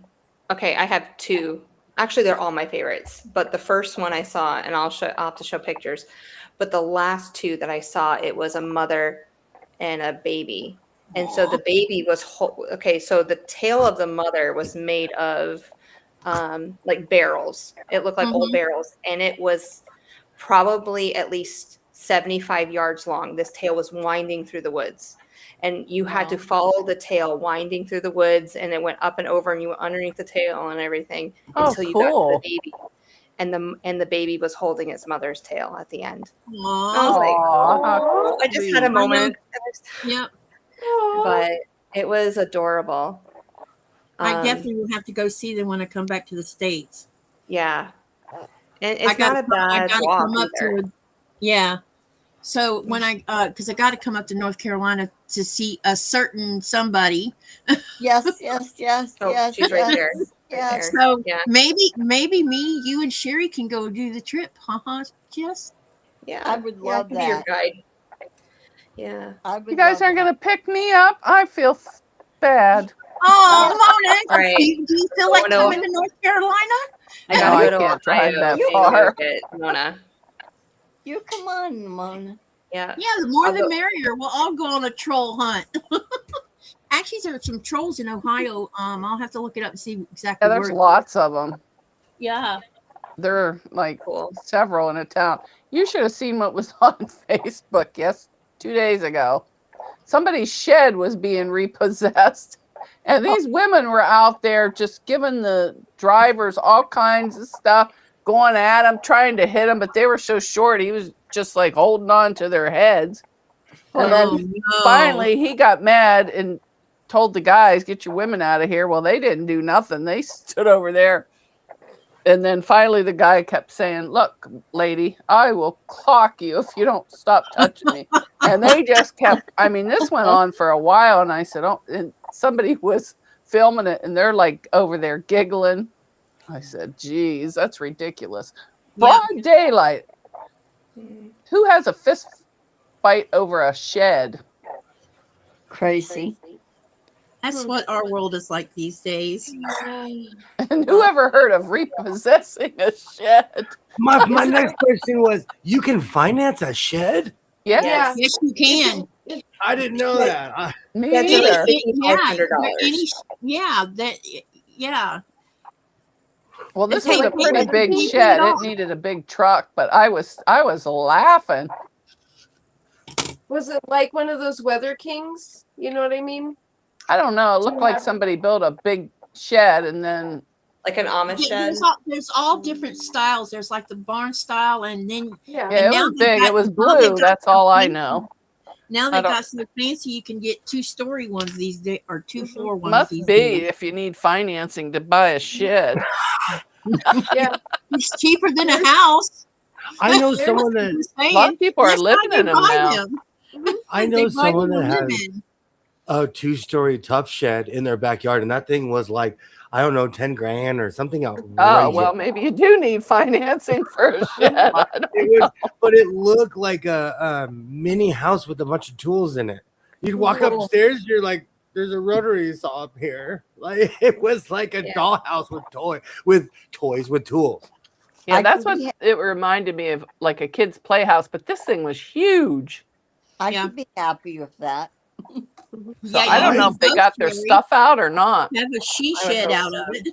Speaker 1: okay, I have 2. Actually, they're all my favorites. But the first one I saw, and I'll have to show pictures. But the last 2 that I saw, it was a mother and a baby. And so the baby was so the tail of the mother was made of like barrels. It looked like old barrels, and it was probably at least 75 yards long. This tail was winding through the woods, and you had to follow the tail winding through the woods, and it went up and over, and you went underneath the tail and everything until you got to
Speaker 3: cool.
Speaker 1: the baby. And the baby was holding its mother's tail at the end. I
Speaker 10: Aw.
Speaker 1: was like,
Speaker 3: Aw, how
Speaker 1: oh, I just had a
Speaker 3: sweet.
Speaker 1: moment.
Speaker 10: Yep.
Speaker 1: But it was adorable.
Speaker 10: I definitely will have to go see them when I come back to the States.
Speaker 1: Yeah. And
Speaker 10: I
Speaker 1: it's not
Speaker 10: gotta
Speaker 1: a
Speaker 10: come- I
Speaker 1: bad
Speaker 10: gotta
Speaker 1: walk
Speaker 10: come up
Speaker 1: either.
Speaker 10: to yeah. So when because I got to come up to North Carolina to see a certain somebody.
Speaker 9: Yes, yes, yes,
Speaker 1: Oh,
Speaker 9: yes.
Speaker 1: she's right there.
Speaker 9: yes, yes.
Speaker 1: There.
Speaker 10: So
Speaker 1: Yeah.
Speaker 10: maybe me, you, and Sherry can go do the trip. Jess.
Speaker 1: Yeah.
Speaker 9: I would
Speaker 1: Yeah, I
Speaker 9: love
Speaker 1: can be your
Speaker 9: that.
Speaker 1: guide. Yeah.
Speaker 9: I would
Speaker 3: You guys
Speaker 9: love
Speaker 3: aren't
Speaker 9: that.
Speaker 3: going to pick me up? I feel bad.
Speaker 10: Oh, Mona,
Speaker 1: Right.
Speaker 10: do you feel like
Speaker 1: Oh, no.
Speaker 10: coming to North Carolina?
Speaker 1: I
Speaker 3: No,
Speaker 1: gotta
Speaker 3: I
Speaker 1: go to
Speaker 3: can't drive
Speaker 1: Ohio
Speaker 3: that
Speaker 1: and
Speaker 3: far.
Speaker 1: visit Mona.
Speaker 9: You come on, Mona.
Speaker 1: Yeah.
Speaker 10: Yeah, the more
Speaker 1: I'll
Speaker 10: the
Speaker 1: go-
Speaker 10: merrier. We'll all go on a troll hunt. Actually, there are some trolls in Ohio. I'll have to look it up and see exactly
Speaker 3: Yeah, there's
Speaker 10: where.
Speaker 3: lots of them.
Speaker 10: Yeah.
Speaker 3: There are like
Speaker 1: Cool.
Speaker 3: several in a town. You should have seen what was on Facebook 2 days ago. Somebody's shed was being repossessed. And these women were out there just giving the drivers all kinds of stuff, going at him, trying to hit him, but they were so short, he was just like holding on to their heads. And
Speaker 10: Oh,
Speaker 3: then
Speaker 10: no.
Speaker 3: finally he got mad and told the guys, get your women out of here. Well, they didn't do nothing. They stood over there. And then finally the guy kept saying, look, lady, I will clock you if you don't stop touching me. And they just kept, I mean, this went on for a while. And I said, oh, and somebody was filming it and they're like over there giggling. I said, geez, that's ridiculous. Broad daylight. Who has a fist fight over a shed?
Speaker 9: Crazy.
Speaker 10: That's what our world is like these days.
Speaker 3: And who ever heard of repossessing a shed?
Speaker 2: My next question was, you can finance a shed?
Speaker 3: Yes.
Speaker 8: Yeah.
Speaker 10: Yes, you can.
Speaker 2: I didn't know that.
Speaker 3: Me
Speaker 1: That's
Speaker 3: either.
Speaker 10: Yeah.
Speaker 3: Well, this
Speaker 10: Hey,
Speaker 3: was a pretty
Speaker 10: hey,
Speaker 3: big
Speaker 10: hey,
Speaker 3: shed.
Speaker 10: hey,
Speaker 3: It needed a big truck, but I was laughing.
Speaker 8: Was it like one of those Weather Kings? You know what I mean?
Speaker 3: I don't know. It looked like somebody built a big shed and then
Speaker 1: Like an Amish shed.
Speaker 10: There's all different styles. There's like the barn style, and then
Speaker 8: Yeah.
Speaker 3: yeah, it
Speaker 10: now
Speaker 3: was
Speaker 10: they
Speaker 3: big.
Speaker 10: got-
Speaker 3: It was
Speaker 10: now they
Speaker 3: blue.
Speaker 10: got
Speaker 3: That's all I
Speaker 10: fancy.
Speaker 3: know.
Speaker 10: Now
Speaker 3: I
Speaker 10: they
Speaker 3: don't-
Speaker 10: got so fancy you can get 2-story ones these days, or 2-floor ones
Speaker 3: Must
Speaker 10: these
Speaker 3: be
Speaker 10: days.
Speaker 3: if you need financing to buy a shed.
Speaker 8: Yeah.
Speaker 10: It's cheaper than a house.
Speaker 2: I know
Speaker 10: There's
Speaker 2: someone
Speaker 10: what
Speaker 2: that
Speaker 10: we're saying.
Speaker 3: A lot of people are
Speaker 10: That's why
Speaker 3: living
Speaker 10: they
Speaker 3: in them
Speaker 10: buy
Speaker 3: now.
Speaker 10: them.
Speaker 2: I
Speaker 10: They
Speaker 2: know
Speaker 10: buy
Speaker 2: someone
Speaker 10: them
Speaker 2: that
Speaker 10: to
Speaker 2: has
Speaker 10: live in.
Speaker 2: a 2-story tough shed in their backyard, and that thing was like, I don't know, 10 grand or something outrageous.
Speaker 3: Oh, well, maybe you do need financing for a shed. I don't
Speaker 2: It was, but it looked like a mini house with a bunch of tools in it. You'd walk
Speaker 10: Cool.
Speaker 2: upstairs, you're like, there's a rotary saw up here. Like it was like a
Speaker 1: Yeah.
Speaker 2: dollhouse with tools.
Speaker 3: Yeah,
Speaker 9: I
Speaker 3: that's
Speaker 9: could
Speaker 3: what
Speaker 9: be-
Speaker 3: it reminded me of, like a kid's playhouse, but this thing was huge.
Speaker 9: I
Speaker 10: Yeah.
Speaker 9: could be happy with that.
Speaker 3: So
Speaker 10: Yeah,
Speaker 3: I
Speaker 10: you
Speaker 3: don't know
Speaker 10: can
Speaker 3: if they
Speaker 10: go,
Speaker 3: got their
Speaker 10: Sherry.
Speaker 3: stuff out or not.
Speaker 10: Have a she
Speaker 1: I would
Speaker 10: shed
Speaker 1: hope
Speaker 10: out
Speaker 1: so.
Speaker 10: of it.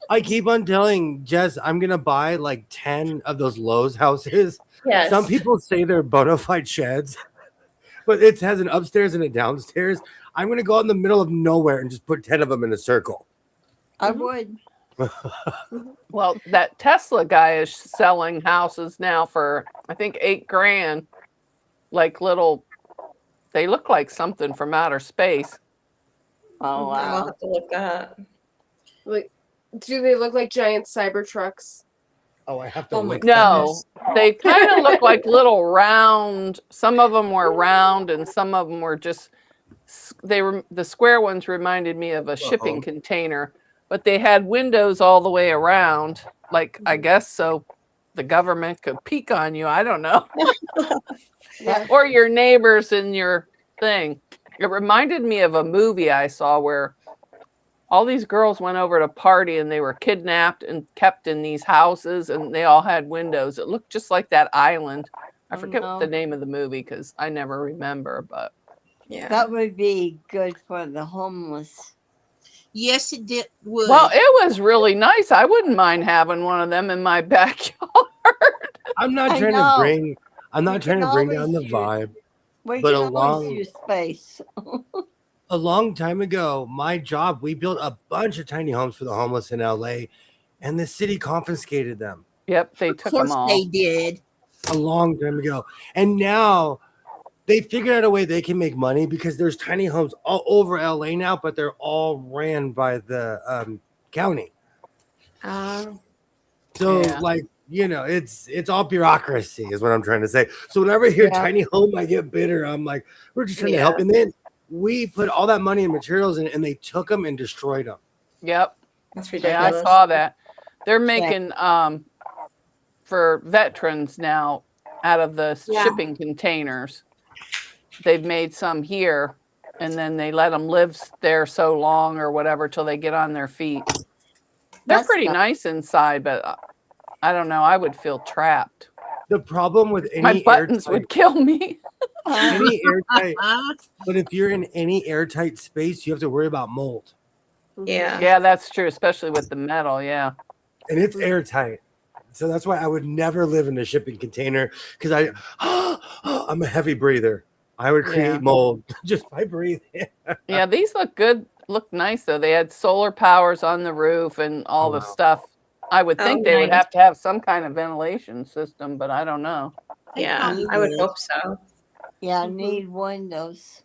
Speaker 2: I keep on telling Jess I'm gonna buy like 10 of those Lowe's houses.
Speaker 1: Yes.
Speaker 2: Some people say they're bona fide sheds, but it has an upstairs and a downstairs. I'm gonna go out in the middle of nowhere and just put 10 of them in a circle.
Speaker 9: I would.
Speaker 3: Well, that Tesla guy is selling houses now for, I think, $8,000. Like little, they look like something from outer space.
Speaker 9: Oh
Speaker 1: I'll
Speaker 9: wow.
Speaker 1: have to look that up.
Speaker 8: Like, do they look like giant Cybertrucks?
Speaker 2: Oh, I have to
Speaker 1: Oh my
Speaker 2: look.
Speaker 3: No, they kind of look like little round. Some of them were round, and some of them were just. They were the square ones reminded me of a shipping
Speaker 2: Uh-oh.
Speaker 3: container, but they had windows all the way around. Like I guess so, the government could peek on you. I don't know,
Speaker 8: Yeah.
Speaker 3: or your neighbors in your thing. It reminded me of a movie I saw where all these girls went over to party and they were kidnapped and kept in these houses and they all had windows. It looked just like that island. I
Speaker 9: Oh,
Speaker 3: forget
Speaker 9: no.
Speaker 3: the name of the movie because I never remember, but
Speaker 1: Yeah.
Speaker 9: That would be good for the homeless.
Speaker 10: Yes, it did. Would.
Speaker 3: Well, it was really nice. I wouldn't mind having one of them in my backyard.
Speaker 2: I'm not
Speaker 9: I
Speaker 2: trying to
Speaker 9: know.
Speaker 2: bring. I'm
Speaker 9: We
Speaker 2: not trying
Speaker 9: can
Speaker 2: to bring down
Speaker 9: always
Speaker 2: the
Speaker 9: use-
Speaker 2: vibe.
Speaker 9: We
Speaker 2: But
Speaker 9: can always use space.
Speaker 2: a long time ago, my job, we built a bunch of tiny homes for the homeless in LA, and the city confiscated them
Speaker 3: Yep, they
Speaker 10: Of
Speaker 3: took
Speaker 10: course
Speaker 3: them all.
Speaker 10: they did.
Speaker 2: a long time ago. And now they figured out a way they can make money because there's tiny homes all over LA now, but they're all ran by the county. So
Speaker 3: Yeah.
Speaker 2: like, it's all bureaucracy is what I'm trying to say. So whenever I hear
Speaker 1: Yeah.
Speaker 2: tiny home, I get bitter. I'm like, we're just trying to help.
Speaker 1: Yeah.
Speaker 2: And then we put all that money and materials in, and they took them and destroyed them.
Speaker 3: Yep.
Speaker 1: That's
Speaker 3: Yeah,
Speaker 1: ridiculous.
Speaker 3: I saw that. They're making for veterans now out of the
Speaker 1: Yeah.
Speaker 3: shipping containers. They've made some here, and then they let them live there so long or whatever till they get on their feet. They're
Speaker 9: That's
Speaker 3: pretty
Speaker 9: nice.
Speaker 3: nice inside, but I don't know. I would feel trapped.
Speaker 2: The problem with
Speaker 3: My
Speaker 2: any
Speaker 3: buttons
Speaker 2: airtight,
Speaker 3: would kill me.
Speaker 2: any airtight,
Speaker 10: Uh,
Speaker 2: but if you're in any airtight space, you have to worry about mold,
Speaker 1: Yeah.
Speaker 3: Yeah, that's true, especially with the metal. Yeah.
Speaker 2: and it's airtight. So that's why I would never live in a shipping container because I'm a heavy breather. I would create
Speaker 3: Yeah.
Speaker 2: mold just by breathing.
Speaker 3: Yeah, these look good. Look nice though. They had solar powers on the roof and all the
Speaker 2: wow.
Speaker 3: stuff. I would
Speaker 1: Oh,
Speaker 3: think they would
Speaker 1: nice.
Speaker 3: have to have some kind of ventilation system, but I don't know.
Speaker 1: Yeah.
Speaker 10: probably
Speaker 1: I would
Speaker 10: would.
Speaker 1: hope so.
Speaker 9: Yeah, I need windows.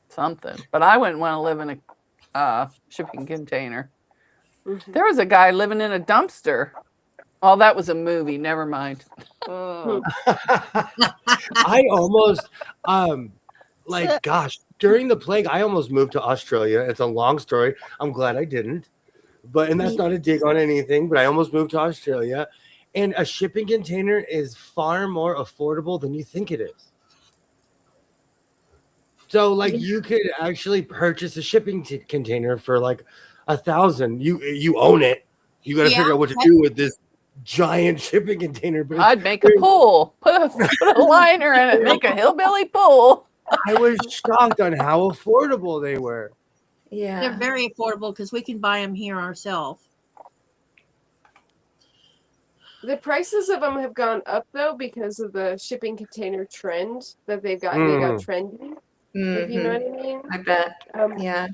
Speaker 3: Something. But I wouldn't want to live in a shipping container.
Speaker 8: Mhm.
Speaker 3: There was a guy living in a dumpster. Oh, that was a movie. Never mind.
Speaker 2: I almost gosh, during the plague, I almost moved to Australia. It's a long story. I'm glad I didn't. And that's not a dig on anything, but I almost moved to Australia. And a shipping container is far more affordable than you think it is. So like you could actually purchase a shipping container for like $1,000. You own it. You got to
Speaker 10: Yeah,
Speaker 2: figure out what to do with this giant shipping container. But
Speaker 3: I'd make a pool. Put a liner in it. Make a hillbilly pool.
Speaker 2: I was shocked on how affordable they were.
Speaker 10: They're
Speaker 1: Yeah.
Speaker 10: very affordable because we can buy them here ourselves.
Speaker 8: The prices of them have gone up though because of the shipping container trend that they've got. They got trendy. If you know
Speaker 1: Mhm.
Speaker 8: what I mean.
Speaker 1: I bet. Yeah.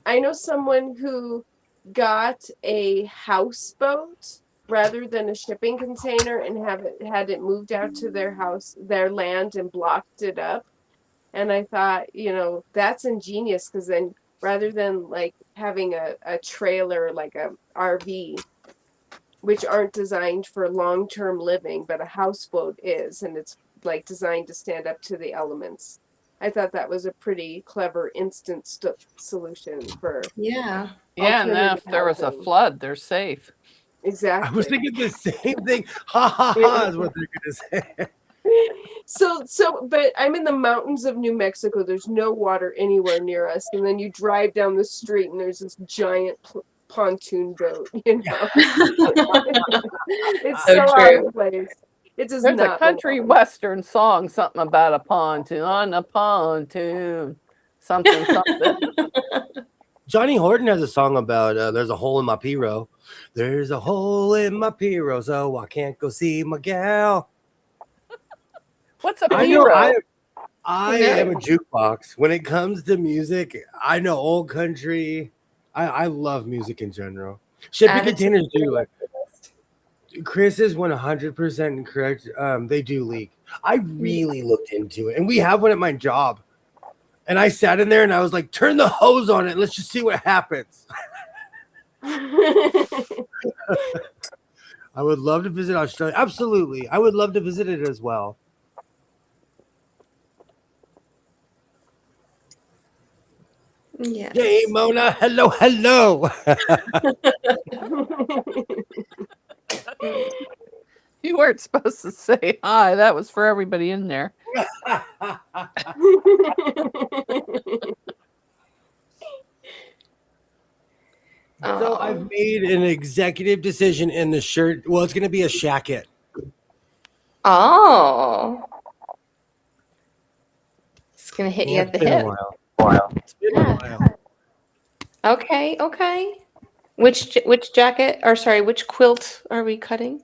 Speaker 8: I know someone who got a houseboat rather than a shipping container and had it moved out to their house, their land, and blocked it up. And I thought, that's ingenious because then rather than like having a trailer like a RV, which aren't designed for long-term living, but a houseboat is, and it's like designed to stand up to the elements. I thought that was a pretty clever instant solution for
Speaker 1: Yeah.
Speaker 3: Yeah, and then if
Speaker 8: alternative
Speaker 3: there was a
Speaker 8: housing.
Speaker 3: flood, they're safe.
Speaker 8: Exactly.
Speaker 2: I was thinking the same thing. Ha ha ha is what they're gonna say.
Speaker 8: But I'm in the mountains of New Mexico. There's no water anywhere near us, and then you drive down the street and there's this giant pontoon boat. It's
Speaker 1: So
Speaker 8: so out
Speaker 1: true.
Speaker 8: of place. It does
Speaker 3: There's a
Speaker 8: not
Speaker 3: country
Speaker 8: belong.
Speaker 3: western song, something about a pontoon on a pontoon. Something, something.
Speaker 2: Johnny Horton has a song about there's a hole in my Piro. There's a hole in my Piro, so I can't go see my gal.
Speaker 3: What's a
Speaker 2: I know
Speaker 3: hero?
Speaker 2: I am a jukebox. When it comes to music, I know old country. I love music in general. Shipping
Speaker 1: Add it to
Speaker 2: containers
Speaker 1: the
Speaker 2: do like Chris is 100% correct. They do leak. I really looked into it, and we have one at my job. And I sat in there and I was like, turn the hose on it. Let's just see what happens. I would love to visit Australia. Absolutely. I would love to visit it as well.
Speaker 1: Yes.
Speaker 2: Hey, Mona. Hello, hello.
Speaker 3: You weren't supposed to say hi. That was for everybody in there.
Speaker 2: So I've made an executive decision in the shirt. Well, it's going to be a shacket.
Speaker 1: Oh. It's gonna hit you
Speaker 2: Yeah,
Speaker 1: at the
Speaker 2: it's been a
Speaker 1: hip.
Speaker 2: while. It's been a while.
Speaker 1: Okay, okay. Which jacket, or sorry, which quilt are we cutting?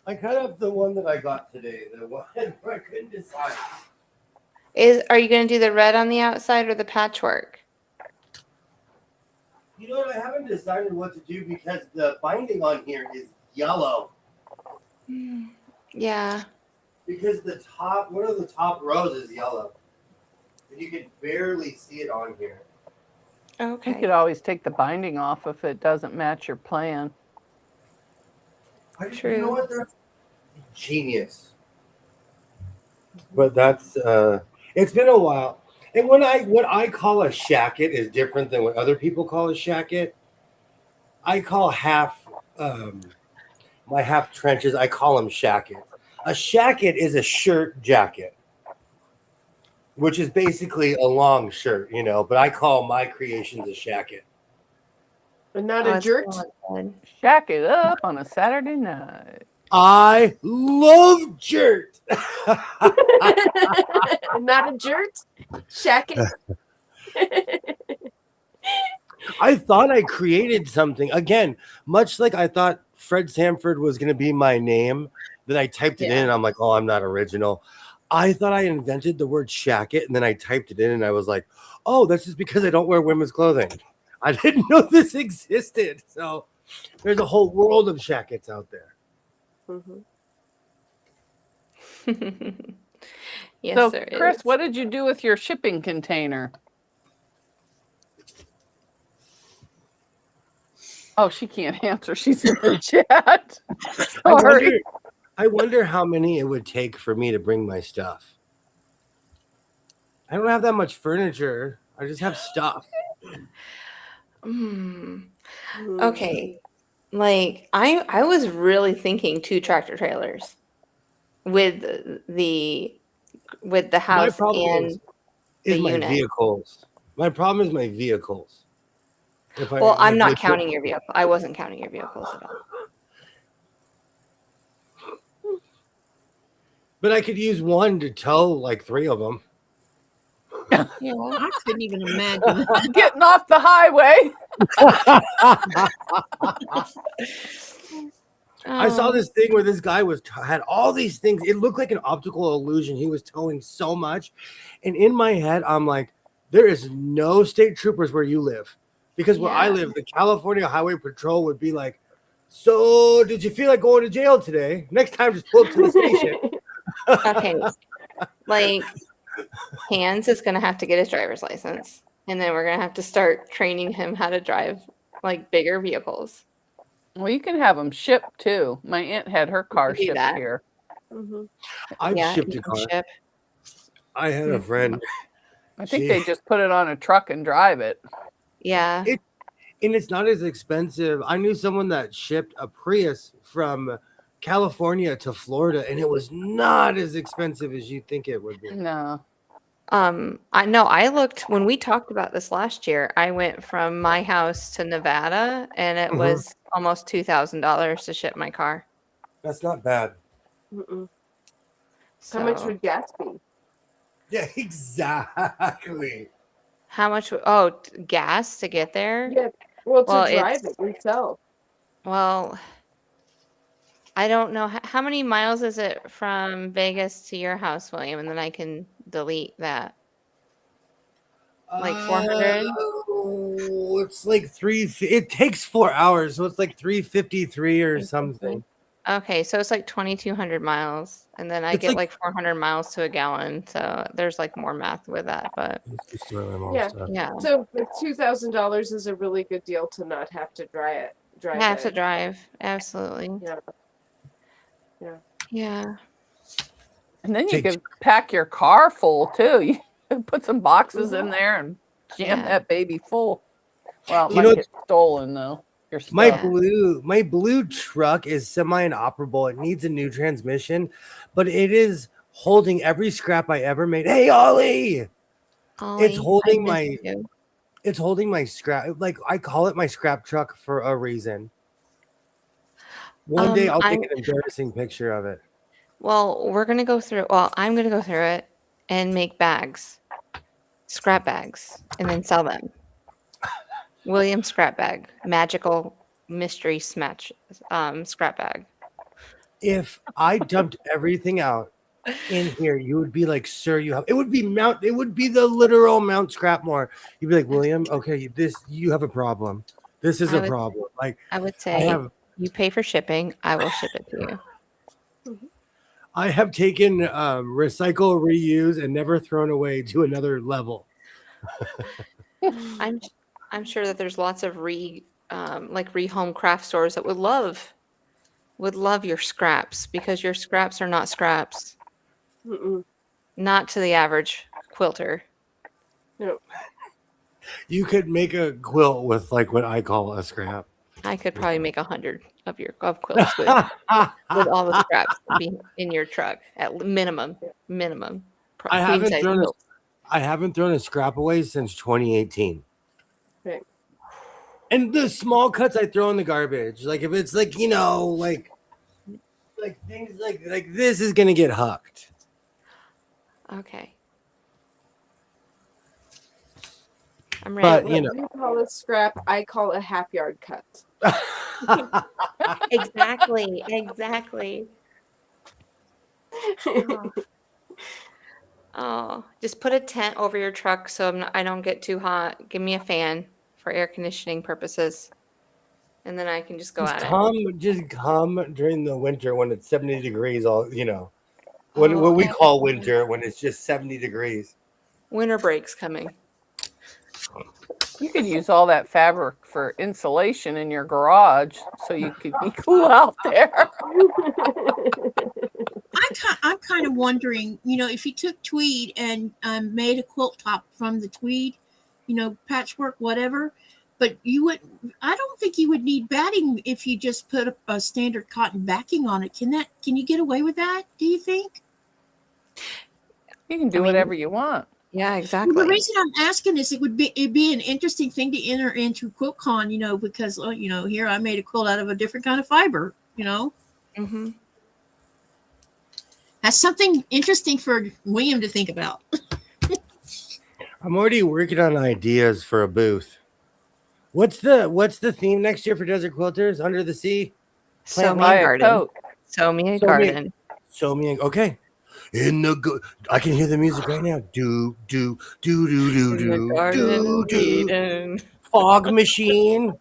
Speaker 2: I cut up the one that I got today. The one where I couldn't decide.
Speaker 1: Are you going to do the red on the outside or the patchwork?
Speaker 2: You know what? I haven't decided what to do because the binding on here is yellow.
Speaker 1: Yeah.
Speaker 2: Because one of the top rows is yellow. And you can barely see it on here.
Speaker 3: You
Speaker 1: Okay.
Speaker 3: could always take the binding off if it doesn't match your plan.
Speaker 2: You know
Speaker 1: True.
Speaker 2: what? That's genius. But that's it's been a while. And what I call a shacket is different than what other people call a shacket. I call my half trenches, I call them shackets. A shacket is a shirt jacket, which is basically a long shirt, but I call my creations a shacket.
Speaker 8: But not
Speaker 1: Oh,
Speaker 8: a
Speaker 1: it's
Speaker 8: jerk.
Speaker 1: so good.
Speaker 3: Shack it up on a Saturday night.
Speaker 2: I love dirt.
Speaker 8: Not a jerk. Shacket.
Speaker 2: I thought I created something. Again, much like I thought Fred Sanford was going to be my name, then I typed it in and I'm like, oh, I'm not original. I thought I invented the word shacket and then I typed it in and I was like, oh, that's just because I don't wear women's clothing. I didn't know this existed. So there's a whole world of shackets out there.
Speaker 1: Yes,
Speaker 3: So,
Speaker 1: there
Speaker 3: Chris,
Speaker 1: is.
Speaker 3: what did you do with your shipping container? Oh, she can't answer. She's in the chat. Sorry.
Speaker 2: I wonder how many it would take for me to bring my stuff. I don't have that much furniture. I just have stuff.
Speaker 1: Okay. Like I was really thinking 2 tractor trailers with the house and
Speaker 2: is
Speaker 1: the
Speaker 2: my
Speaker 1: unit.
Speaker 2: vehicles. My problem is my vehicles.
Speaker 1: Well, I'm not counting your vehicle. I wasn't counting your vehicles at all.
Speaker 2: But I could use one to tow like 3 of them.
Speaker 1: Yeah.
Speaker 10: I couldn't even imagine.
Speaker 3: Getting off the highway.
Speaker 2: I saw this thing where this guy had all these things. It looked like an optical illusion. He was towing so much. And in my head, I'm like, there is no state troopers where you live. Because where I live, the California Highway Patrol would be like, so did you feel like going to jail today? Next time, just pull up to the station.
Speaker 1: Okay. Like Hans is going to have to get his driver's license. And then we're going to have to start training him how to drive like bigger vehicles.
Speaker 3: Well, you can have them shipped too. My aunt had her car
Speaker 1: do
Speaker 3: shipped
Speaker 1: that.
Speaker 3: here.
Speaker 2: I've shipped
Speaker 1: you
Speaker 2: a
Speaker 1: can
Speaker 2: car.
Speaker 1: ship.
Speaker 2: I had a friend.
Speaker 3: I think they just put it on a truck and drive it.
Speaker 1: Yeah.
Speaker 2: And it's not as expensive. I knew someone that shipped a Prius from California to Florida, and it was not as expensive as you think it would be.
Speaker 3: No.
Speaker 1: I looked when we talked about this last year. I went from my house to Nevada, and it was almost $2,000 to ship my car.
Speaker 2: That's not bad.
Speaker 1: So,
Speaker 8: How much would gas be?
Speaker 2: Yeah, exactly.
Speaker 1: how much? Gas to get there?
Speaker 8: Yeah. Well, to
Speaker 1: Well,
Speaker 8: drive
Speaker 1: it's-
Speaker 8: it yourself.
Speaker 1: Well, I don't know how many miles is it from Vegas to your house, William, and then I can delete that. Like 400?
Speaker 2: Oh, it's like it takes 4 hours, so it's like 353 or something.
Speaker 1: Okay, so it's like 2,200 miles, and then I
Speaker 2: It's
Speaker 1: get
Speaker 2: like-
Speaker 1: like 400 miles to a gallon. So there's like more math with that, but
Speaker 8: Yeah.
Speaker 1: yeah,
Speaker 8: So $2,000 is a really good deal to not have to drive it.
Speaker 1: I have to drive. Absolutely.
Speaker 8: Yeah.
Speaker 1: Yeah.
Speaker 3: And then you can pack your car full too. You put some boxes in there and jam
Speaker 1: Yeah.
Speaker 3: that baby full. Well, it
Speaker 2: You
Speaker 3: might
Speaker 2: know-
Speaker 3: get stolen though. Your stuff.
Speaker 2: My blue truck is semi-inoperable. It needs a new transmission, but it is holding every scrap I ever made. Hey, Ollie!
Speaker 1: Ollie,
Speaker 2: It's holding
Speaker 1: I miss you.
Speaker 2: It's holding my scrap. Like, I call it my scrap truck for a reason. One day I'll take an embarrassing picture of it.
Speaker 1: Well, I'm gonna go through it and make bags, scrap bags, and then sell them. William scrap bag. Magical mystery smatch scrap bag.
Speaker 2: If I dumped everything out in here, you would be like, sir, it would be the literal Mount Scrapmore. You'd be like, William, okay, you have a problem. This is
Speaker 1: I
Speaker 2: a
Speaker 1: would-
Speaker 2: problem. Like
Speaker 1: I would
Speaker 2: I
Speaker 1: say
Speaker 2: have
Speaker 1: you pay for shipping, I will ship it to you.
Speaker 2: I have taken recycle, reuse, and never thrown away to another level.
Speaker 1: I'm sure that there's lots of rehome craft stores that would love your scraps, because your scraps are not scraps.
Speaker 8: Mm-mm.
Speaker 1: Not to the average quilter.
Speaker 8: No.
Speaker 2: You could make a quilt with like what I call a scrap.
Speaker 1: I could probably make 100 of quilts with all the scraps in your truck at minimum.
Speaker 2: I
Speaker 1: Queen size quilts.
Speaker 2: haven't thrown a scrap away since 2018.
Speaker 8: Right.
Speaker 2: And the small cuts I throw in the garbage. Like if it's like, like things like this is gonna get hucked.
Speaker 1: Okay. I'm
Speaker 2: But
Speaker 1: ready.
Speaker 8: What you call a scrap, I call a half yard cut.
Speaker 1: Exactly. Oh, just put a tent over your truck so I don't get too hot. Give me a fan for air conditioning purposes, and then I can just go at it.
Speaker 2: Just come during the winter when it's 70 degrees. What
Speaker 1: Oh,
Speaker 2: we
Speaker 1: yeah.
Speaker 2: call winter when it's just 70 degrees.
Speaker 1: Winter break's coming.
Speaker 3: You could use all that fabric for insulation in your garage so you could be cool out there.
Speaker 10: I'm kind of wondering, if you took tweed and made a quilt top from the tweed, patchwork, whatever, but I don't think you would need batting if you just put a standard cotton backing on it. Can you get away with that, do you think?
Speaker 3: You can do whatever you want.
Speaker 1: Yeah,
Speaker 10: Well,
Speaker 1: exactly.
Speaker 10: the reason I'm asking is it'd be an interesting thing to enter into QuiltCon, because here I made a quilt out of a different kind of fiber,
Speaker 1: Mm-hmm.
Speaker 10: That's something interesting for William to think about.
Speaker 2: I'm already working on ideas for a booth. What's the theme next year for Desert Quilters? Under the Sea?
Speaker 1: Sew me
Speaker 3: Buy
Speaker 1: a
Speaker 3: a
Speaker 1: garden.
Speaker 3: coat.
Speaker 1: Sew me a
Speaker 2: Sew me-
Speaker 1: garden.
Speaker 2: Okay. I can hear the music right now. Do do do do do
Speaker 1: In the
Speaker 2: do
Speaker 1: Garden
Speaker 2: do
Speaker 1: of
Speaker 2: do.
Speaker 1: Eden.
Speaker 2: Fog machine.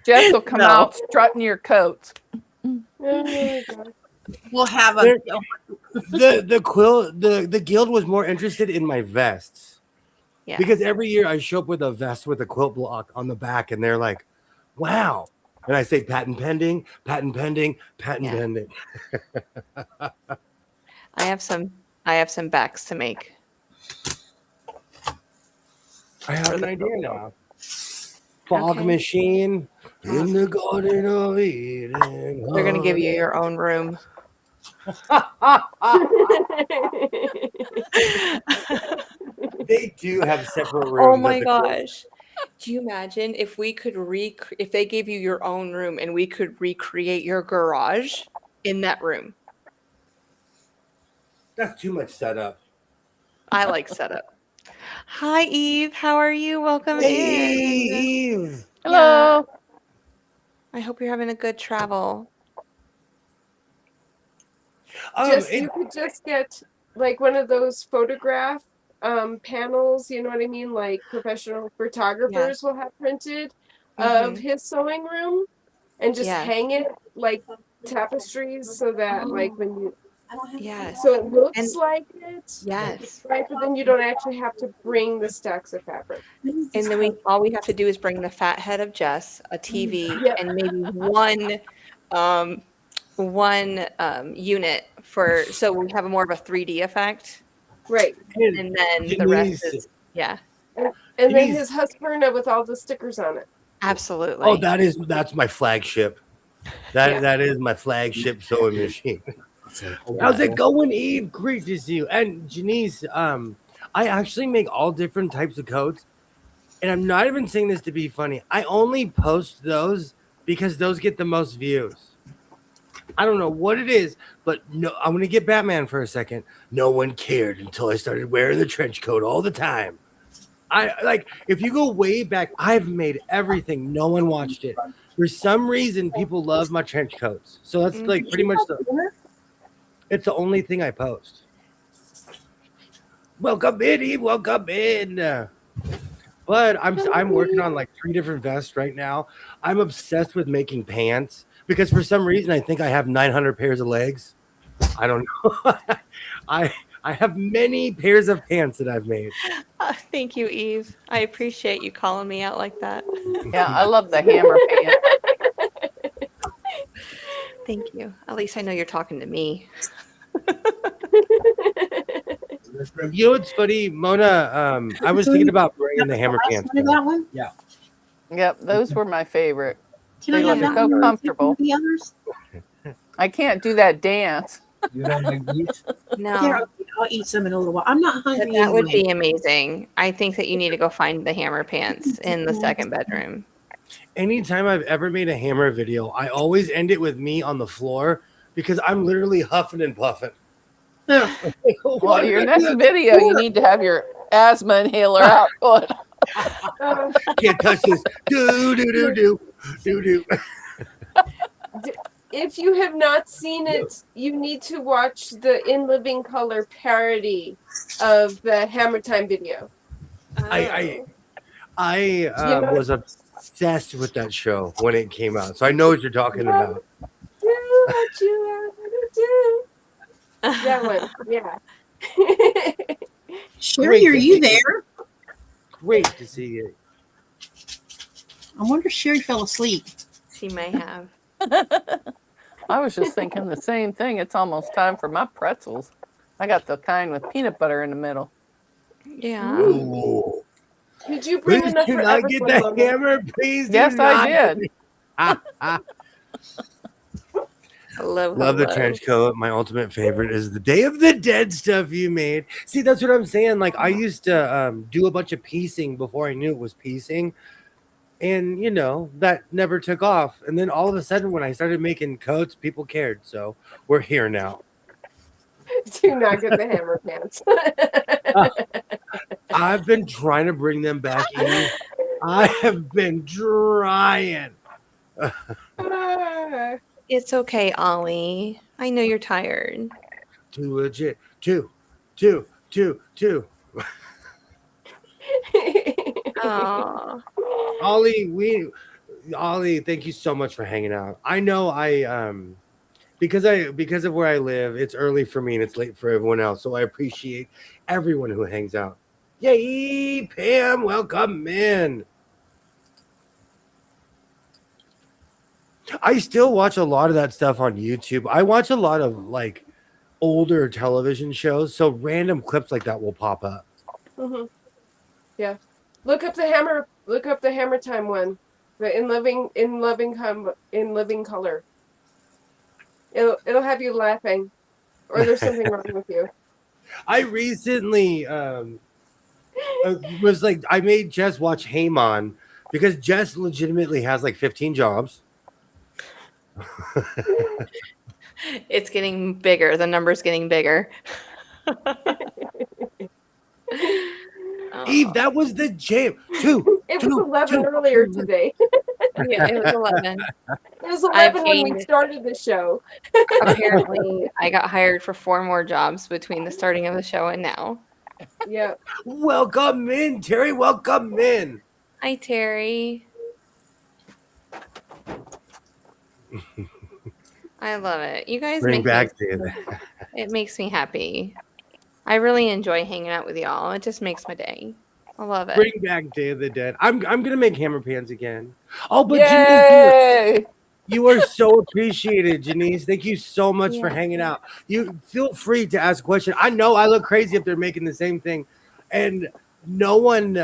Speaker 3: Jess will come
Speaker 1: No.
Speaker 3: out strutting your coats.
Speaker 10: We'll have
Speaker 2: There- the guild was more interested in my vests.
Speaker 1: Yeah.
Speaker 2: Because every year I show up with a vest with a quilt block on the back, and they're like, "Wow!" And I say, "Patent pending, patent pending, patent
Speaker 1: Yeah.
Speaker 2: pending."
Speaker 1: I have some backs to make.
Speaker 2: I have an idea now. Fog
Speaker 1: Okay.
Speaker 2: machine in the Garden of Eden.
Speaker 1: They're gonna give you your own room.
Speaker 2: They do have separate rooms.
Speaker 1: Oh
Speaker 2: at
Speaker 1: my
Speaker 2: the quilt.
Speaker 1: gosh. Do you imagine if we could if they gave you your own room and we could recreate your garage in that room?
Speaker 2: That's too much setup.
Speaker 1: I like setup. Hi Eve, how are you? Welcome
Speaker 2: Hey,
Speaker 1: in.
Speaker 2: Eve.
Speaker 3: Hello.
Speaker 1: I hope you're having a good travel.
Speaker 8: You could just get like one of those photograph panels, you know what I mean? Like professional photographers will have printed of his sewing room and just
Speaker 1: Yes.
Speaker 8: hang it like tapestries so that like when you
Speaker 1: Yes.
Speaker 8: so it looks
Speaker 1: And-
Speaker 8: like it.
Speaker 1: Yes.
Speaker 8: Right, but then you don't actually have to bring the stacks of fabric.
Speaker 1: And then all we have to do is bring the fat head of Jess, a TV,
Speaker 8: Yep.
Speaker 1: and maybe one unit so we have more of a 3D effect.
Speaker 8: Right.
Speaker 1: And then the rest
Speaker 2: Denise.
Speaker 8: And
Speaker 1: is yeah,
Speaker 8: then
Speaker 2: Denise.
Speaker 8: his Husqvarna with all the stickers on it.
Speaker 1: absolutely.
Speaker 2: Oh, that's my flagship. That is my flagship sewing machine. How's it going, Eve? Great to see you. And Janice, I actually make all different types of coats. And I'm not even saying this to be funny. I only post those because those get the most views. I don't know what it is, but no, I'm going to get Batman for a second. No one cared until I started wearing the trench coat all the time. I like if you go way back, I've made everything. No one watched it. For some reason, people love my trench coats. So that's like pretty much it's the only thing I post. Welcome in, Eve. Welcome in. But I'm working on like 3 different vests right now. I'm obsessed with making pants because for some reason I think I have 900 pairs of legs. I don't know. I have many pairs of pants that I've made.
Speaker 1: Thank you, Eve. I appreciate you calling me out like that.
Speaker 3: Yeah, I love the hammer pants.
Speaker 1: Thank you. At least I know you're talking to me.
Speaker 2: You know what's funny, Mona? I was thinking about bringing the hammer pants.
Speaker 10: That one?
Speaker 2: Yeah.
Speaker 3: Yep, those were my favorite.
Speaker 10: Can
Speaker 3: They
Speaker 10: I have
Speaker 3: look
Speaker 10: that
Speaker 3: so
Speaker 10: one?
Speaker 3: comfortable.
Speaker 10: The others?
Speaker 3: I can't do that dance.
Speaker 2: You don't like these?
Speaker 1: No,
Speaker 10: Here, I'll eat some in a little while. I'm not
Speaker 1: but
Speaker 10: hungry.
Speaker 1: that would
Speaker 10: anyway.
Speaker 1: be amazing. I think that you need to go find the hammer pants in the second bedroom.
Speaker 2: Anytime I've ever made a hammer video, I always end it with me on the floor because I'm literally huffing and puffing.
Speaker 3: Well, your next video, you need to have your asthma inhaler out. Good.
Speaker 2: Can't touch this. Do do do do do do.
Speaker 8: If you have not seen it, you need to watch the In Living Color parody of the Hammer Time video.
Speaker 2: I
Speaker 8: You know-
Speaker 2: was obsessed with that show when it came out, so I know what you're talking about.
Speaker 8: Do what you ever do. That one, yeah.
Speaker 10: Sherry, are you there?
Speaker 2: Great to see you.
Speaker 10: I wonder if Sherry fell asleep.
Speaker 1: She may have.
Speaker 3: I was just thinking the same thing. It's almost time for my pretzels. I got the kind with peanut butter in the middle.
Speaker 1: Yeah.
Speaker 2: Ooh.
Speaker 8: Did you bring
Speaker 2: Please
Speaker 8: enough
Speaker 2: do
Speaker 8: for
Speaker 2: not get
Speaker 8: everyone?
Speaker 2: the hammer. Please do
Speaker 3: Yes,
Speaker 2: not.
Speaker 3: I did.
Speaker 1: Hello,
Speaker 2: Love the
Speaker 1: hello.
Speaker 2: trench coat. My ultimate favorite is the Day of the Dead stuff you made. See, that's what I'm saying. Like I used to do a bunch of piecing before I knew it was piecing, and you know that never took off. And then all of a sudden, when I started making coats, people cared. So we're here now.
Speaker 8: Do not get the hammer pants.
Speaker 2: I've been trying to bring them back in. I have been trying.
Speaker 1: It's okay, Ollie. I know you're tired.
Speaker 2: Too legit. Two.
Speaker 1: Oh,
Speaker 2: Ollie, thank you so much for hanging out. I know because of where I live, it's early for me and it's late for everyone else. So I appreciate everyone who hangs out. Yay, Pam, welcome in. I still watch a lot of that stuff on YouTube. I watch a lot of like older television shows, so random clips like that will pop up.
Speaker 8: Mhm. Yeah. Look up the hammer. Look up the Hammer Time one. The in living color. It'll have you laughing, or there's something wrong with you.
Speaker 2: I recently was like, I made Jess watch Haymon because Jess legitimately has like 15 jobs.
Speaker 1: it's getting bigger. The number's getting bigger.
Speaker 2: Eve, that was the jam. Two.
Speaker 8: It was 11 earlier today.
Speaker 1: Yeah, it was 11.
Speaker 8: It was
Speaker 1: I've
Speaker 8: 11 when we
Speaker 1: gained-
Speaker 8: started the show.
Speaker 1: Apparently, I got hired for 4 more jobs between the starting of the show and now.
Speaker 8: Yeah.
Speaker 2: Welcome in, Terry. Welcome in.
Speaker 1: Hi, Terry. I love it. You guys
Speaker 2: Bring
Speaker 1: make
Speaker 2: back
Speaker 1: me,
Speaker 2: to
Speaker 1: it makes me happy. I really enjoy hanging out with y'all. It just makes my day. I love it.
Speaker 2: Bring back Day of the Dead. I'm gonna make hammer pans again. Oh, but
Speaker 3: Yay!
Speaker 2: you are so appreciated, Janice. Thank you so much for
Speaker 1: Yeah.
Speaker 2: hanging out. You feel free to ask a question. I know I look crazy if they're making the same thing, and no one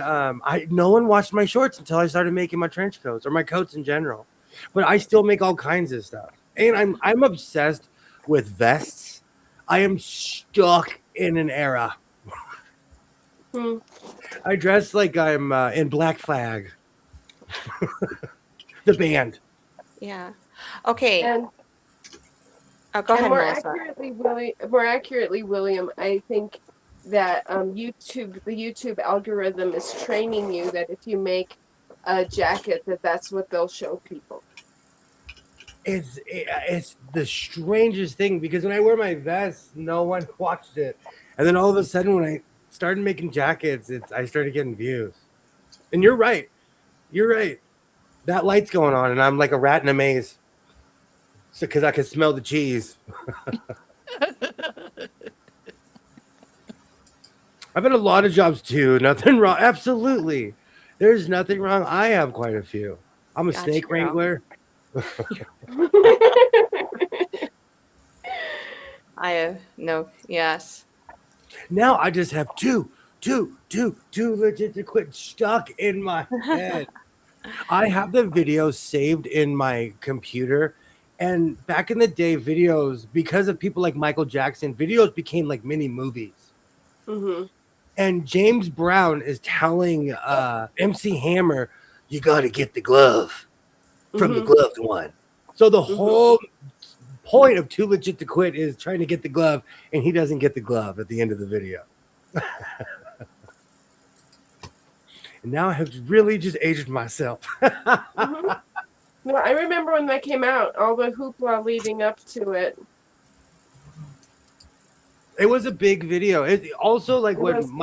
Speaker 2: watched my shorts until I started making my trench coats or my coats in general. But I still make all kinds of stuff, and I'm obsessed with vests. I am stuck in an era.
Speaker 8: Hmm.
Speaker 2: I dress like I'm in Black Flag, the band.
Speaker 1: Yeah. Okay.
Speaker 8: And,
Speaker 1: Oh, go ahead,
Speaker 8: more
Speaker 1: Melissa.
Speaker 8: accurately, William, I think that the YouTube algorithm is training you that if you make a jacket, that's what they'll show people.
Speaker 2: It's the strangest thing because when I wear my vest, no one watched it, and then all of a sudden when I started making jackets, I started getting views. And you're right, that light's going on, and I'm like a rat in a maze. So because I can smell the cheese. I've had a lot of jobs too. Nothing wrong. Absolutely, there's nothing wrong. I have quite a few. I'm a
Speaker 1: Gotcha,
Speaker 2: snake
Speaker 1: girl.
Speaker 2: wrangler.
Speaker 1: I have no. Yes.
Speaker 2: Now I just have two legit to quit stuck in my head. I have the videos saved in my computer. And back in the day, videos, because of people like Michael Jackson, videos became like mini movies.
Speaker 8: Mm-hmm.
Speaker 2: And James Brown is telling MC Hammer, you got to get the glove from the gloved one. So the whole point of Too Legit to Quit is trying to get the glove, and he doesn't get the glove at the end of the video. And now I have really just aged myself.
Speaker 8: No, I remember when that came out, all the hoopla leading up to it.
Speaker 2: It was a big video. It also like
Speaker 8: It
Speaker 2: when
Speaker 8: was.
Speaker 2: when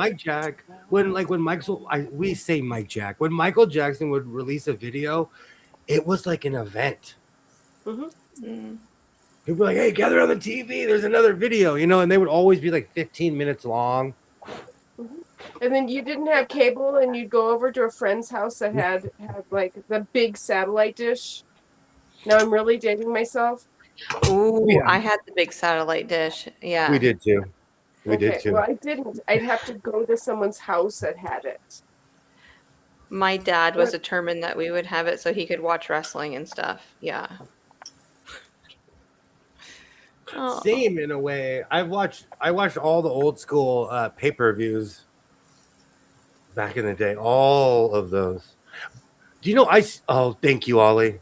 Speaker 2: Michael Jackson would release a video, it was like an event.
Speaker 8: Mm-hmm.
Speaker 2: People were like, hey, gather on the TV. There's another video, and they would always be like 15 minutes long.
Speaker 8: And then you didn't have cable, and you'd go over to a friend's house that had like the big satellite dish. Now I'm really dating myself.
Speaker 1: Ooh,
Speaker 2: Yeah.
Speaker 1: I had the big satellite dish. Yeah.
Speaker 2: We did too.
Speaker 8: Well, I didn't. I'd have to go to someone's house that had it.
Speaker 1: My dad was determined that we would have it so he could watch wrestling and stuff. Yeah. Oh.
Speaker 2: Same in a way. I watched all the old school pay-per-views back in the day. All of those. Do you know thank you, Ollie.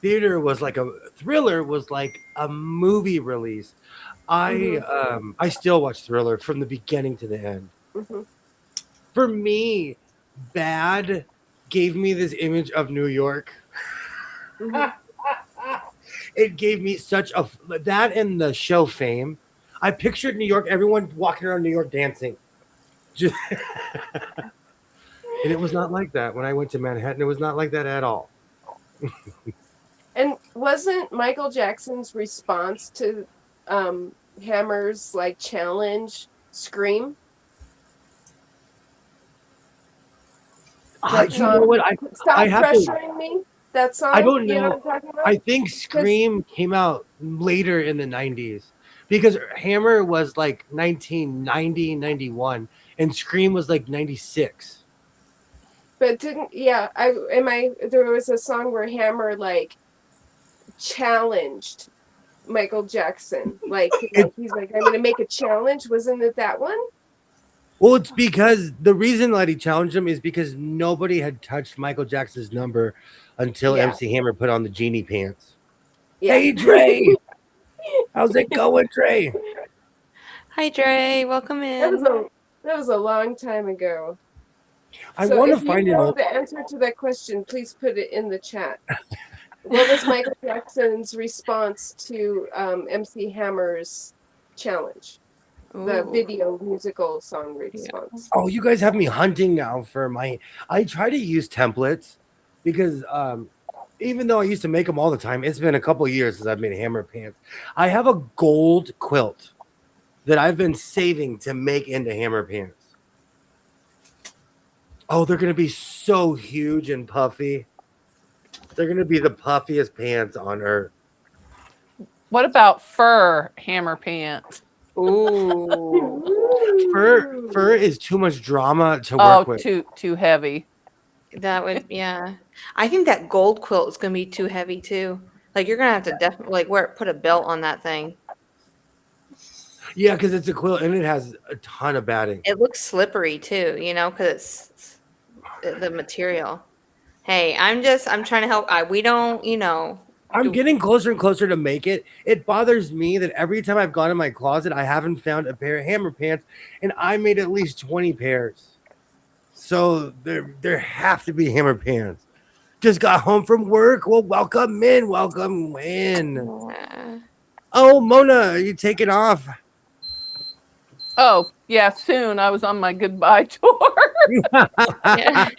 Speaker 2: Thriller was like a movie release. I still watch Thriller from the beginning to the end.
Speaker 8: Mm-hmm.
Speaker 2: For me, Bad gave me this image of New York.
Speaker 8: Mm-hmm.
Speaker 2: It gave me that and the show Fame. I pictured New York, everyone walking around New York dancing. And it was not like that when I went to Manhattan. It was not like that at all.
Speaker 8: And wasn't Michael Jackson's response to Hammer's like challenge "Scream"?
Speaker 2: You know what?
Speaker 8: Stop
Speaker 2: I have
Speaker 8: pressuring me. That song.
Speaker 2: I don't
Speaker 8: You know
Speaker 2: know.
Speaker 8: what I'm talking about?
Speaker 2: I think Scream came out later in the 90s because Hammer was like 1990, 91, and Scream was like 96.
Speaker 8: But there was a song where Hammer like challenged Michael Jackson. Like he's like, I'm gonna make a challenge. Wasn't it that one?
Speaker 2: Well, it's because the reason that he challenged him is because nobody had touched Michael Jackson's number until MC Hammer put on the genie pants.
Speaker 8: Yeah.
Speaker 2: Hey, Dre. How's it going, Dre?
Speaker 1: Hi, Dre. Welcome in.
Speaker 8: That was a long time ago.
Speaker 2: I want to find
Speaker 8: If you know
Speaker 2: an
Speaker 8: the answer to that question, please put it in the chat. What was Michael Jackson's response to MC Hammer's challenge? The
Speaker 1: Ooh.
Speaker 8: video musical song response.
Speaker 2: Oh, you guys have me hunting now for I try to use templates because even though I used to make them all the time, it's been a couple of years since I've made Hammer pants. I have a gold quilt that I've been saving to make into Hammer pants. Oh, they're going to be so huge and puffy. They're going to be the puffiest pants on earth.
Speaker 3: What about fur Hammer pants?
Speaker 1: Ooh.
Speaker 2: Fur is too much drama to work with.
Speaker 3: Too heavy.
Speaker 1: That would, yeah. I think that gold quilt is going to be too heavy too. Like you're going to have to definitely put a belt on that thing.
Speaker 2: Yeah, because it's a quilt and it has a ton of batting.
Speaker 1: It looks slippery too, because it's the material. Hey, I'm trying to help. We don't,
Speaker 2: I'm getting closer and closer to make it. It bothers me that every time I've gone in my closet, I haven't found a pair of hammer pants, and I made at least 20 pairs. So there have to be hammer pants. Just got home from work. Well, welcome in. Welcome in.
Speaker 1: Yeah.
Speaker 2: Oh, Mona, are you taking off?
Speaker 3: Oh, yeah, soon. I was on my goodbye tour.
Speaker 1: Yeah.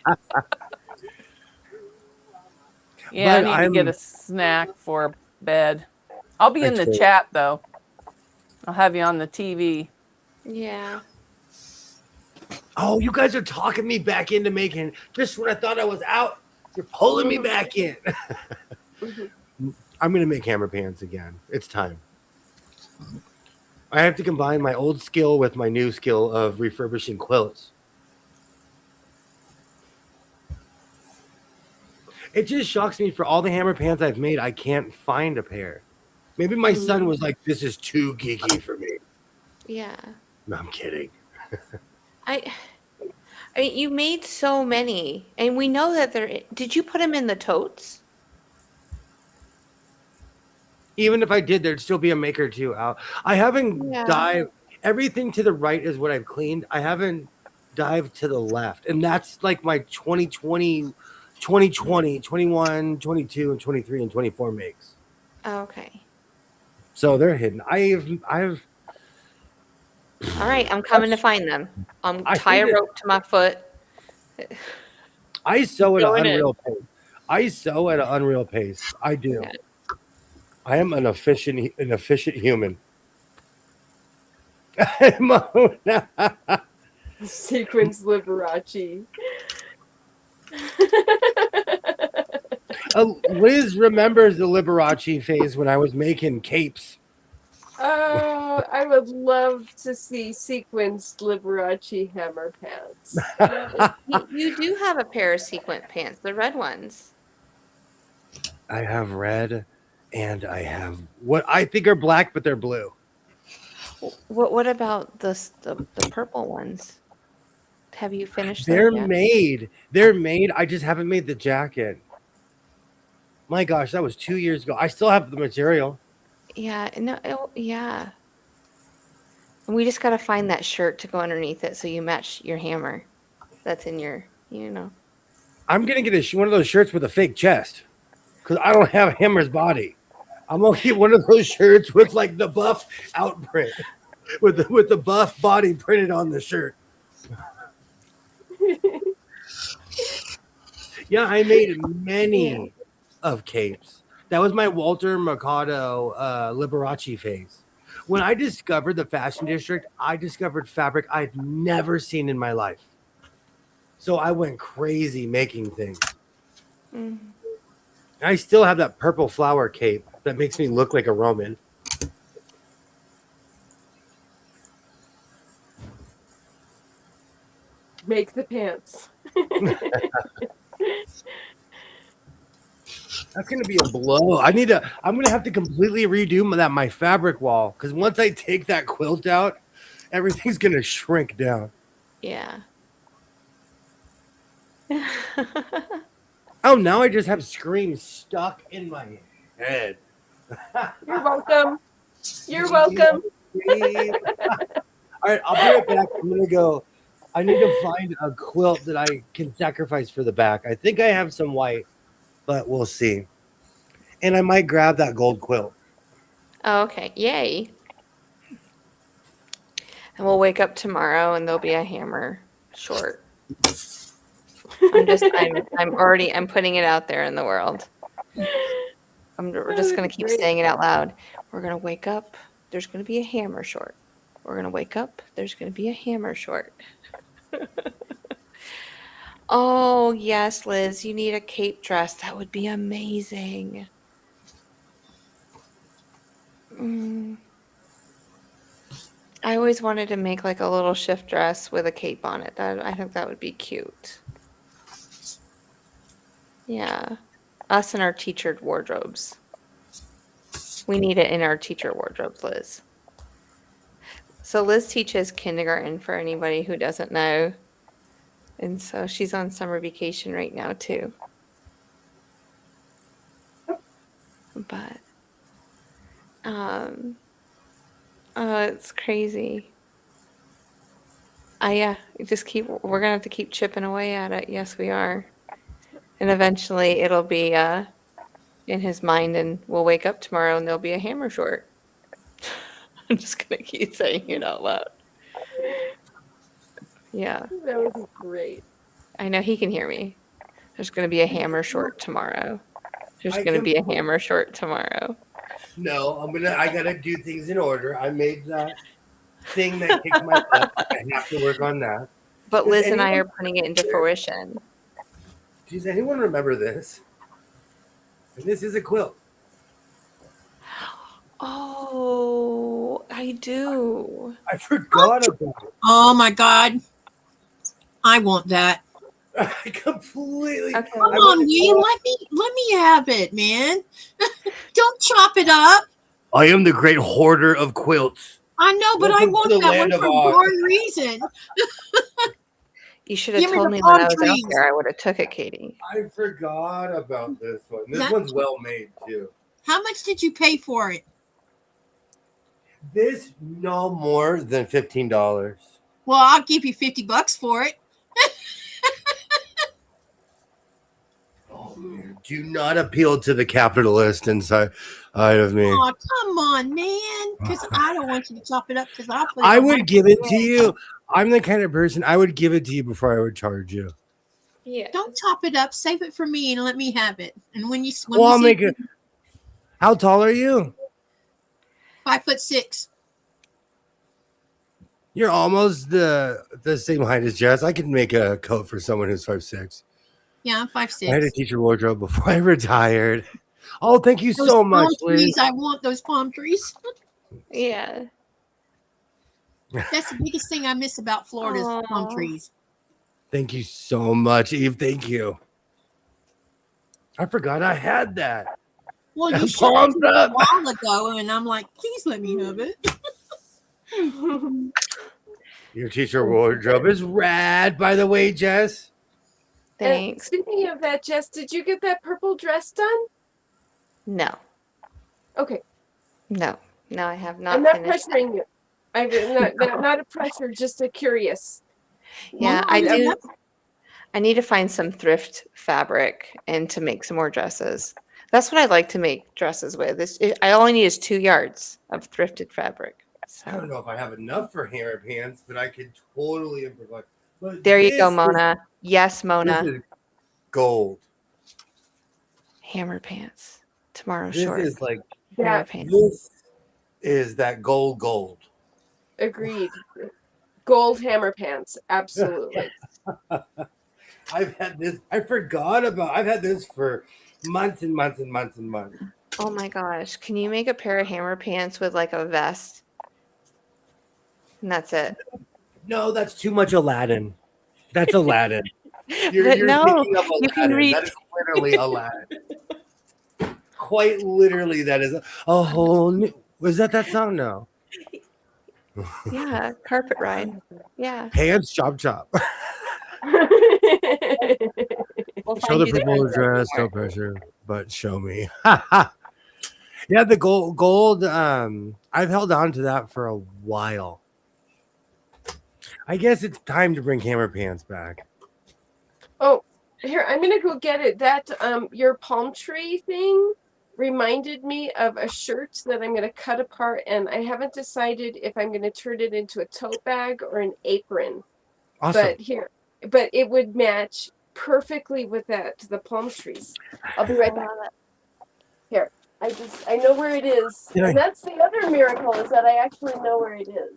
Speaker 3: Yeah,
Speaker 2: But
Speaker 3: I need to get a snack for bed. I'll be in the chat, though. I'll have you on the TV.
Speaker 1: Yeah.
Speaker 2: Oh, you guys are talking me back into making. Just when I thought I was out, you're pulling me back in. I'm going to make hammer pants again. It's time. I have to combine my old skill with my new skill of refurbishing quilts. It just shocks me for all the hammer pants I've made, I can't find a pair. Maybe my son was like, this is too geeky for me.
Speaker 1: Yeah.
Speaker 2: No, I'm kidding.
Speaker 1: I mean, you made so many, and we know that they're. Did you put them in the totes?
Speaker 2: Even if I did, there'd still be a make or two out. I haven't dived. Everything to the right is what I've cleaned. I haven't dived to the left. And that's like my 2020, 21, 22, and 23, and 24 makes.
Speaker 1: Okay.
Speaker 2: So they're hidden. I've
Speaker 1: All right, I'm coming to find them.
Speaker 2: I
Speaker 1: Tie a
Speaker 2: think
Speaker 1: rope to my foot.
Speaker 2: I sew at an
Speaker 1: Going in.
Speaker 2: unreal pace. I sew at an unreal pace. I do.
Speaker 1: Yeah.
Speaker 2: I am an efficient human. Mona.
Speaker 8: Sequence Liberace.
Speaker 2: Liz remembers the Liberace phase when I was making capes.
Speaker 8: Oh, I would love to see sequenced Liberace hammer pants.
Speaker 1: You do have a pair of sequin pants, the red ones.
Speaker 2: I have red, and I have what I think are black, but they're blue.
Speaker 1: What about the purple ones? Have you finished them
Speaker 2: They're
Speaker 1: yet?
Speaker 2: made. They're made. I just haven't made the jacket. My gosh, that was 2 years ago. I still have the material.
Speaker 1: Yeah, yeah. And we just got to find that shirt to go underneath it so you match your hammer that's in your,
Speaker 2: I'm gonna get one of those shirts with a fake chest because I don't have Hammer's body. I'm gonna get one of those shirts with like the buff outprint, with the buff body printed on the shirt. Yeah, I made many of capes. That was my Walter Mercado Liberace phase. When I discovered the fashion district, I discovered fabric I'd never seen in my life. So I went crazy making things. I still have that purple flower cape that makes me look like a Roman.
Speaker 8: Make the pants.
Speaker 2: That's gonna be a blow. I'm gonna have to completely redo my fabric wall because once I take that quilt out, everything's gonna shrink down.
Speaker 1: Yeah.
Speaker 2: Oh, now I just have screams stuck in my head.
Speaker 8: You're welcome. You're welcome.
Speaker 2: All right, I'll be right back. I'm gonna go. I need to find a quilt that I can sacrifice for the back. I think I have some white, but we'll see. And I might grab that gold quilt.
Speaker 1: Oh, okay. Yay. And we'll wake up tomorrow and there'll be a hammer short. I'm putting it out there in the world. We're just going to keep saying it out loud. We're going to wake up. There's going to be a hammer short. We're going to wake up. There's going to be a hammer short. Oh, yes, Liz. You need a cape dress. That would be amazing. I always wanted to make like a little shift dress with a cape on it. I think that would be cute. Yeah. Us and our teacher wardrobes. We need it in our teacher wardrobes, Liz. So Liz teaches kindergarten for anybody who doesn't know. And so she's on summer vacation right now too. but oh, it's crazy. Yeah, we're gonna have to keep chipping away at it. Yes, we are. And eventually it'll be in his mind and we'll wake up tomorrow and there'll be a hammer short. I'm just gonna keep saying it out loud. Yeah.
Speaker 8: That would be great.
Speaker 1: I know he can hear me. There's gonna be a hammer short tomorrow. There's
Speaker 2: I
Speaker 1: gonna
Speaker 2: can-
Speaker 1: be a hammer short tomorrow.
Speaker 2: No, I gotta do things in order. I made that thing that kicked my butt. I have to work on that.
Speaker 1: But
Speaker 2: Does
Speaker 1: Liz and I
Speaker 2: anyone
Speaker 1: are putting it into fruition.
Speaker 2: Does anyone remember this? And this is a quilt.
Speaker 1: Oh, I do.
Speaker 2: I forgot about it.
Speaker 10: Oh my God. I want that.
Speaker 2: I completely.
Speaker 1: Okay.
Speaker 10: Come on, Wee. Let me have it, man. Don't chop it up.
Speaker 2: I am the great hoarder of quilts.
Speaker 10: I know, but I
Speaker 2: Welcome to
Speaker 10: want
Speaker 2: the
Speaker 10: that one
Speaker 2: land of
Speaker 10: for
Speaker 2: Oz.
Speaker 10: one reason.
Speaker 1: You should have
Speaker 10: Give me
Speaker 1: told
Speaker 10: the
Speaker 1: me when I
Speaker 10: palm
Speaker 1: was out
Speaker 10: trees.
Speaker 1: there. I would have took it, Katie.
Speaker 2: I forgot about this one. This
Speaker 10: That-
Speaker 2: one's well made too.
Speaker 10: How much did you pay for it?
Speaker 2: This no more than $15.
Speaker 10: Well, I'll give you $50 for it.
Speaker 2: Oh, man. Do not appeal to the capitalist inside of me.
Speaker 10: Oh, come on, man. Because I don't want you to chop it up because I'll put it
Speaker 2: I
Speaker 10: on my
Speaker 2: would give it to
Speaker 10: grill.
Speaker 2: you. I'm the kind of person I would give it to you before I would charge you.
Speaker 1: Yeah.
Speaker 10: Don't chop it up. Save it for me and let me have it. And when we
Speaker 2: I'll
Speaker 10: see
Speaker 2: make it. How tall are you?
Speaker 10: 5'6".
Speaker 2: You're almost the same height as Jess. I can make a coat for someone who's 5'6".
Speaker 10: Yeah, I'm
Speaker 2: I had to
Speaker 10: 5'6".
Speaker 2: teach your wardrobe before I retired. Oh, thank you
Speaker 10: Those
Speaker 2: so
Speaker 10: palm
Speaker 2: much,
Speaker 10: trees,
Speaker 2: Liz.
Speaker 10: I want those palm trees.
Speaker 1: Yeah.
Speaker 10: That's the biggest thing I miss about Florida's
Speaker 1: Aw.
Speaker 10: palm trees.
Speaker 2: Thank you so much, Eve. Thank you. I forgot I had that.
Speaker 10: Well, you
Speaker 2: I'm
Speaker 10: showed it to
Speaker 2: pumped
Speaker 10: me a
Speaker 2: up.
Speaker 10: while ago, and I'm like, please let me have it.
Speaker 2: Your teacher wardrobe is rad, by the way, Jess.
Speaker 8: And
Speaker 1: Thanks.
Speaker 8: speaking of that, Jess, did you get that purple dress done?
Speaker 1: No.
Speaker 8: Okay.
Speaker 1: No. No, I have not
Speaker 8: I'm not
Speaker 1: finished.
Speaker 8: pressuring you. Not a pressure, just a curious.
Speaker 1: Yeah,
Speaker 10: Well,
Speaker 1: I
Speaker 10: mean,
Speaker 1: do.
Speaker 10: that's-
Speaker 1: I need to find some thrift fabric and to make some more dresses. That's what I like to make dresses with. I only need is 2 yards of thrifted fabric.
Speaker 2: I don't
Speaker 1: So
Speaker 2: know if I have enough for hammer pants, but I could totally improvise. But
Speaker 1: there you go,
Speaker 2: this
Speaker 1: Mona. Yes,
Speaker 2: This
Speaker 1: Mona.
Speaker 2: is gold.
Speaker 1: Hammer pants. Tomorrow
Speaker 2: This
Speaker 1: short.
Speaker 2: is like
Speaker 1: Hammer
Speaker 8: Yeah,
Speaker 1: pants.
Speaker 2: this is that gold.
Speaker 8: agreed. Gold hammer pants, absolutely.
Speaker 2: I've had this. I forgot about. I've had this for months and months and months and months.
Speaker 1: Oh my gosh. Can you make a pair of hammer pants with like a vest? And that's it.
Speaker 2: No, that's too much Aladdin. That's Aladdin.
Speaker 1: But
Speaker 2: You're
Speaker 1: no,
Speaker 2: thinking of
Speaker 1: you can
Speaker 2: Aladdin.
Speaker 1: read.
Speaker 2: That is literally Aladdin. Quite literally, that is a whole new. Was that song? No.
Speaker 1: Yeah, carpet ride. Yeah.
Speaker 2: Pants, chop.
Speaker 1: We'll
Speaker 2: Show
Speaker 1: find
Speaker 2: the
Speaker 1: you the
Speaker 2: purple
Speaker 1: dress
Speaker 2: dress, no
Speaker 1: somewhere.
Speaker 2: pressure, but show me. Yeah, the gold. I've held on to that for a while. I guess it's time to bring hammer pants back.
Speaker 8: Oh, here, I'm gonna go get it. That your palm tree thing reminded me of a shirt that I'm gonna cut apart, and I haven't decided if I'm gonna turn it into a tote bag or an apron.
Speaker 2: Awesome.
Speaker 8: But it would match perfectly with the palm trees. I'll be right back. Here, I know where it is,
Speaker 2: Yeah.
Speaker 8: and that's the other miracle is that I actually know where it is.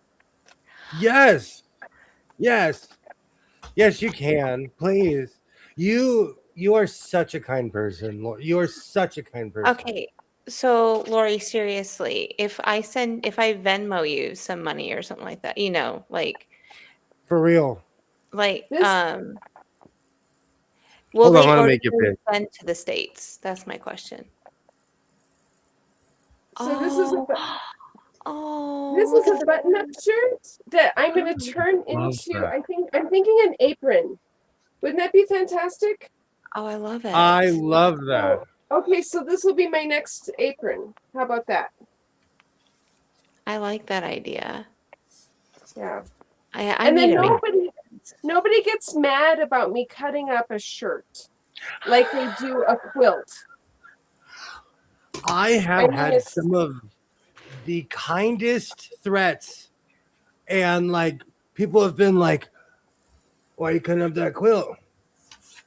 Speaker 2: Yes, you can. Please, you are such a kind person. You are such a kind person.
Speaker 1: Okay. So, Lori, seriously, if I Venmo you some money or something like that, like
Speaker 2: For real.
Speaker 1: Like,
Speaker 8: This-
Speaker 1: will
Speaker 2: Hold on,
Speaker 1: they
Speaker 2: I wanna
Speaker 1: order
Speaker 2: make it big.
Speaker 1: send to the States? That's my question.
Speaker 8: So this is a
Speaker 1: Oh,
Speaker 8: This is a button-up shirt that I'm going to turn
Speaker 2: Love
Speaker 8: into.
Speaker 2: that.
Speaker 8: I'm thinking an apron. Wouldn't that be fantastic?
Speaker 1: oh, I love it.
Speaker 2: I love that.
Speaker 8: Okay, so this will be my next apron. How about that?
Speaker 1: I like that idea.
Speaker 8: Yeah.
Speaker 1: I
Speaker 8: And
Speaker 1: need
Speaker 8: then
Speaker 1: to make
Speaker 8: nobody gets mad about me cutting up a shirt like they do a quilt.
Speaker 2: I have
Speaker 8: I mean,
Speaker 2: had
Speaker 8: it's
Speaker 2: some of the kindest threats, and like people have been like, "Why are you cutting up that quilt?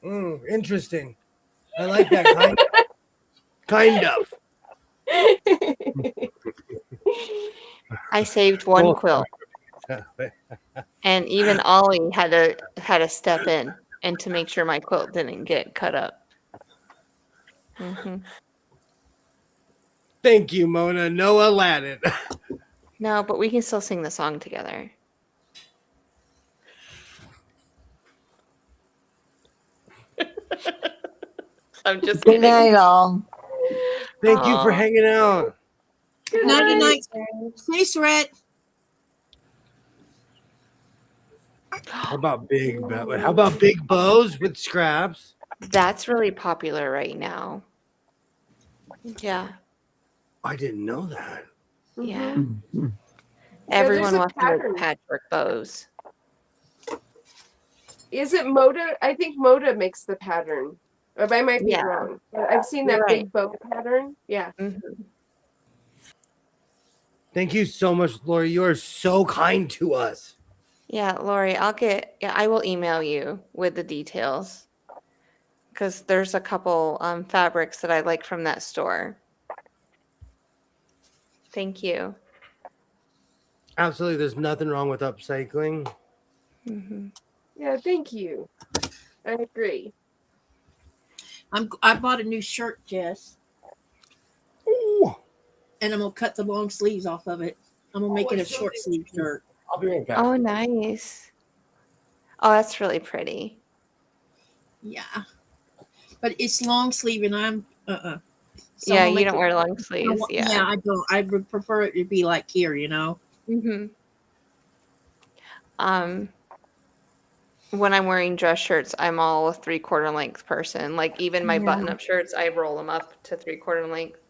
Speaker 2: Interesting. I like that kind of."
Speaker 1: I saved one
Speaker 2: Well,
Speaker 1: quilt, and even Ollie had to step in and to make sure my quilt didn't get cut up.
Speaker 2: thank you, Mona. No Aladdin.
Speaker 1: No, but we can still sing the song together. I'm just
Speaker 9: Good
Speaker 1: kidding.
Speaker 9: night, all.
Speaker 2: Thank you for
Speaker 1: Aw.
Speaker 2: hanging out.
Speaker 10: Nighty night. Stay Red.
Speaker 2: How about big bows with scraps?
Speaker 1: That's really popular right now. Yeah,
Speaker 2: I didn't know that.
Speaker 1: yeah.
Speaker 8: Mhm.
Speaker 1: Everyone
Speaker 8: a
Speaker 1: wants to make
Speaker 8: pattern.
Speaker 1: patchwork bows.
Speaker 8: Is it Moda? I think Moda makes the pattern. Or I might be
Speaker 1: Yeah.
Speaker 8: wrong. But I've seen
Speaker 1: You're
Speaker 8: that
Speaker 1: right.
Speaker 8: big bow pattern. Yeah.
Speaker 2: Thank you so much, Lori. You are so kind to us.
Speaker 1: Yeah, Lori, I will email you with the details because there's a couple fabrics that I like from that store. Thank you.
Speaker 2: Absolutely, there's nothing wrong with upcycling.
Speaker 8: Yeah, thank you. I agree.
Speaker 10: I bought a new shirt, Jess,
Speaker 2: Ooh.
Speaker 10: and I'm gonna cut the long sleeves off of it. I'm gonna make it a short sleeve shirt.
Speaker 2: I'll be right back.
Speaker 1: Oh, nice. Oh, that's really pretty.
Speaker 10: Yeah, but it's long sleeve, and I'm So
Speaker 1: Yeah,
Speaker 10: I'm gonna
Speaker 1: you
Speaker 10: make
Speaker 1: don't
Speaker 10: it-
Speaker 1: wear long sleeves.
Speaker 10: Yeah,
Speaker 1: Yeah.
Speaker 10: I don't. I would prefer it to be like here, you know.
Speaker 1: When I'm wearing dress shirts, I'm all a 3/4 length person. Like even my
Speaker 10: Yeah.
Speaker 1: button-up shirts, I roll them up to 3/4 length.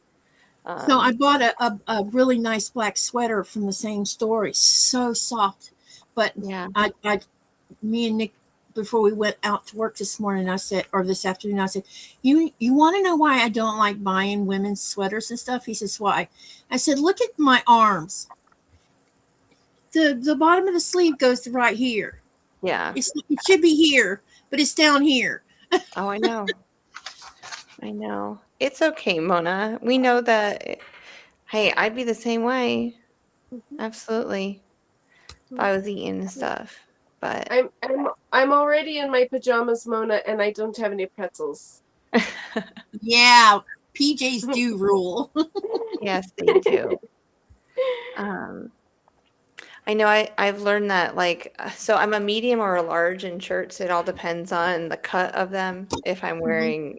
Speaker 10: So I bought a really nice black sweater from the same store. It's so soft, but
Speaker 1: Yeah.
Speaker 10: me and Nick, before we went out to work this morning, I said, or this afternoon, I said, you want to know why I don't like buying women's sweaters and stuff? He says, why? I said, look at my arms. The bottom of the sleeve goes to right here.
Speaker 1: Yeah.
Speaker 10: It should be here, but it's down here.
Speaker 1: Oh, I know. I know. It's okay, Mona. We know that. Hey, I'd be the same way. Absolutely. If I was eating and stuff. But
Speaker 8: I'm already in my pajamas, Mona, and I don't have any pretzels.
Speaker 10: Yeah, PJs do rule.
Speaker 1: yes, they do. I know I've learned that so I'm a medium or a large in shirts. It all depends on the cut of them. If I'm wearing,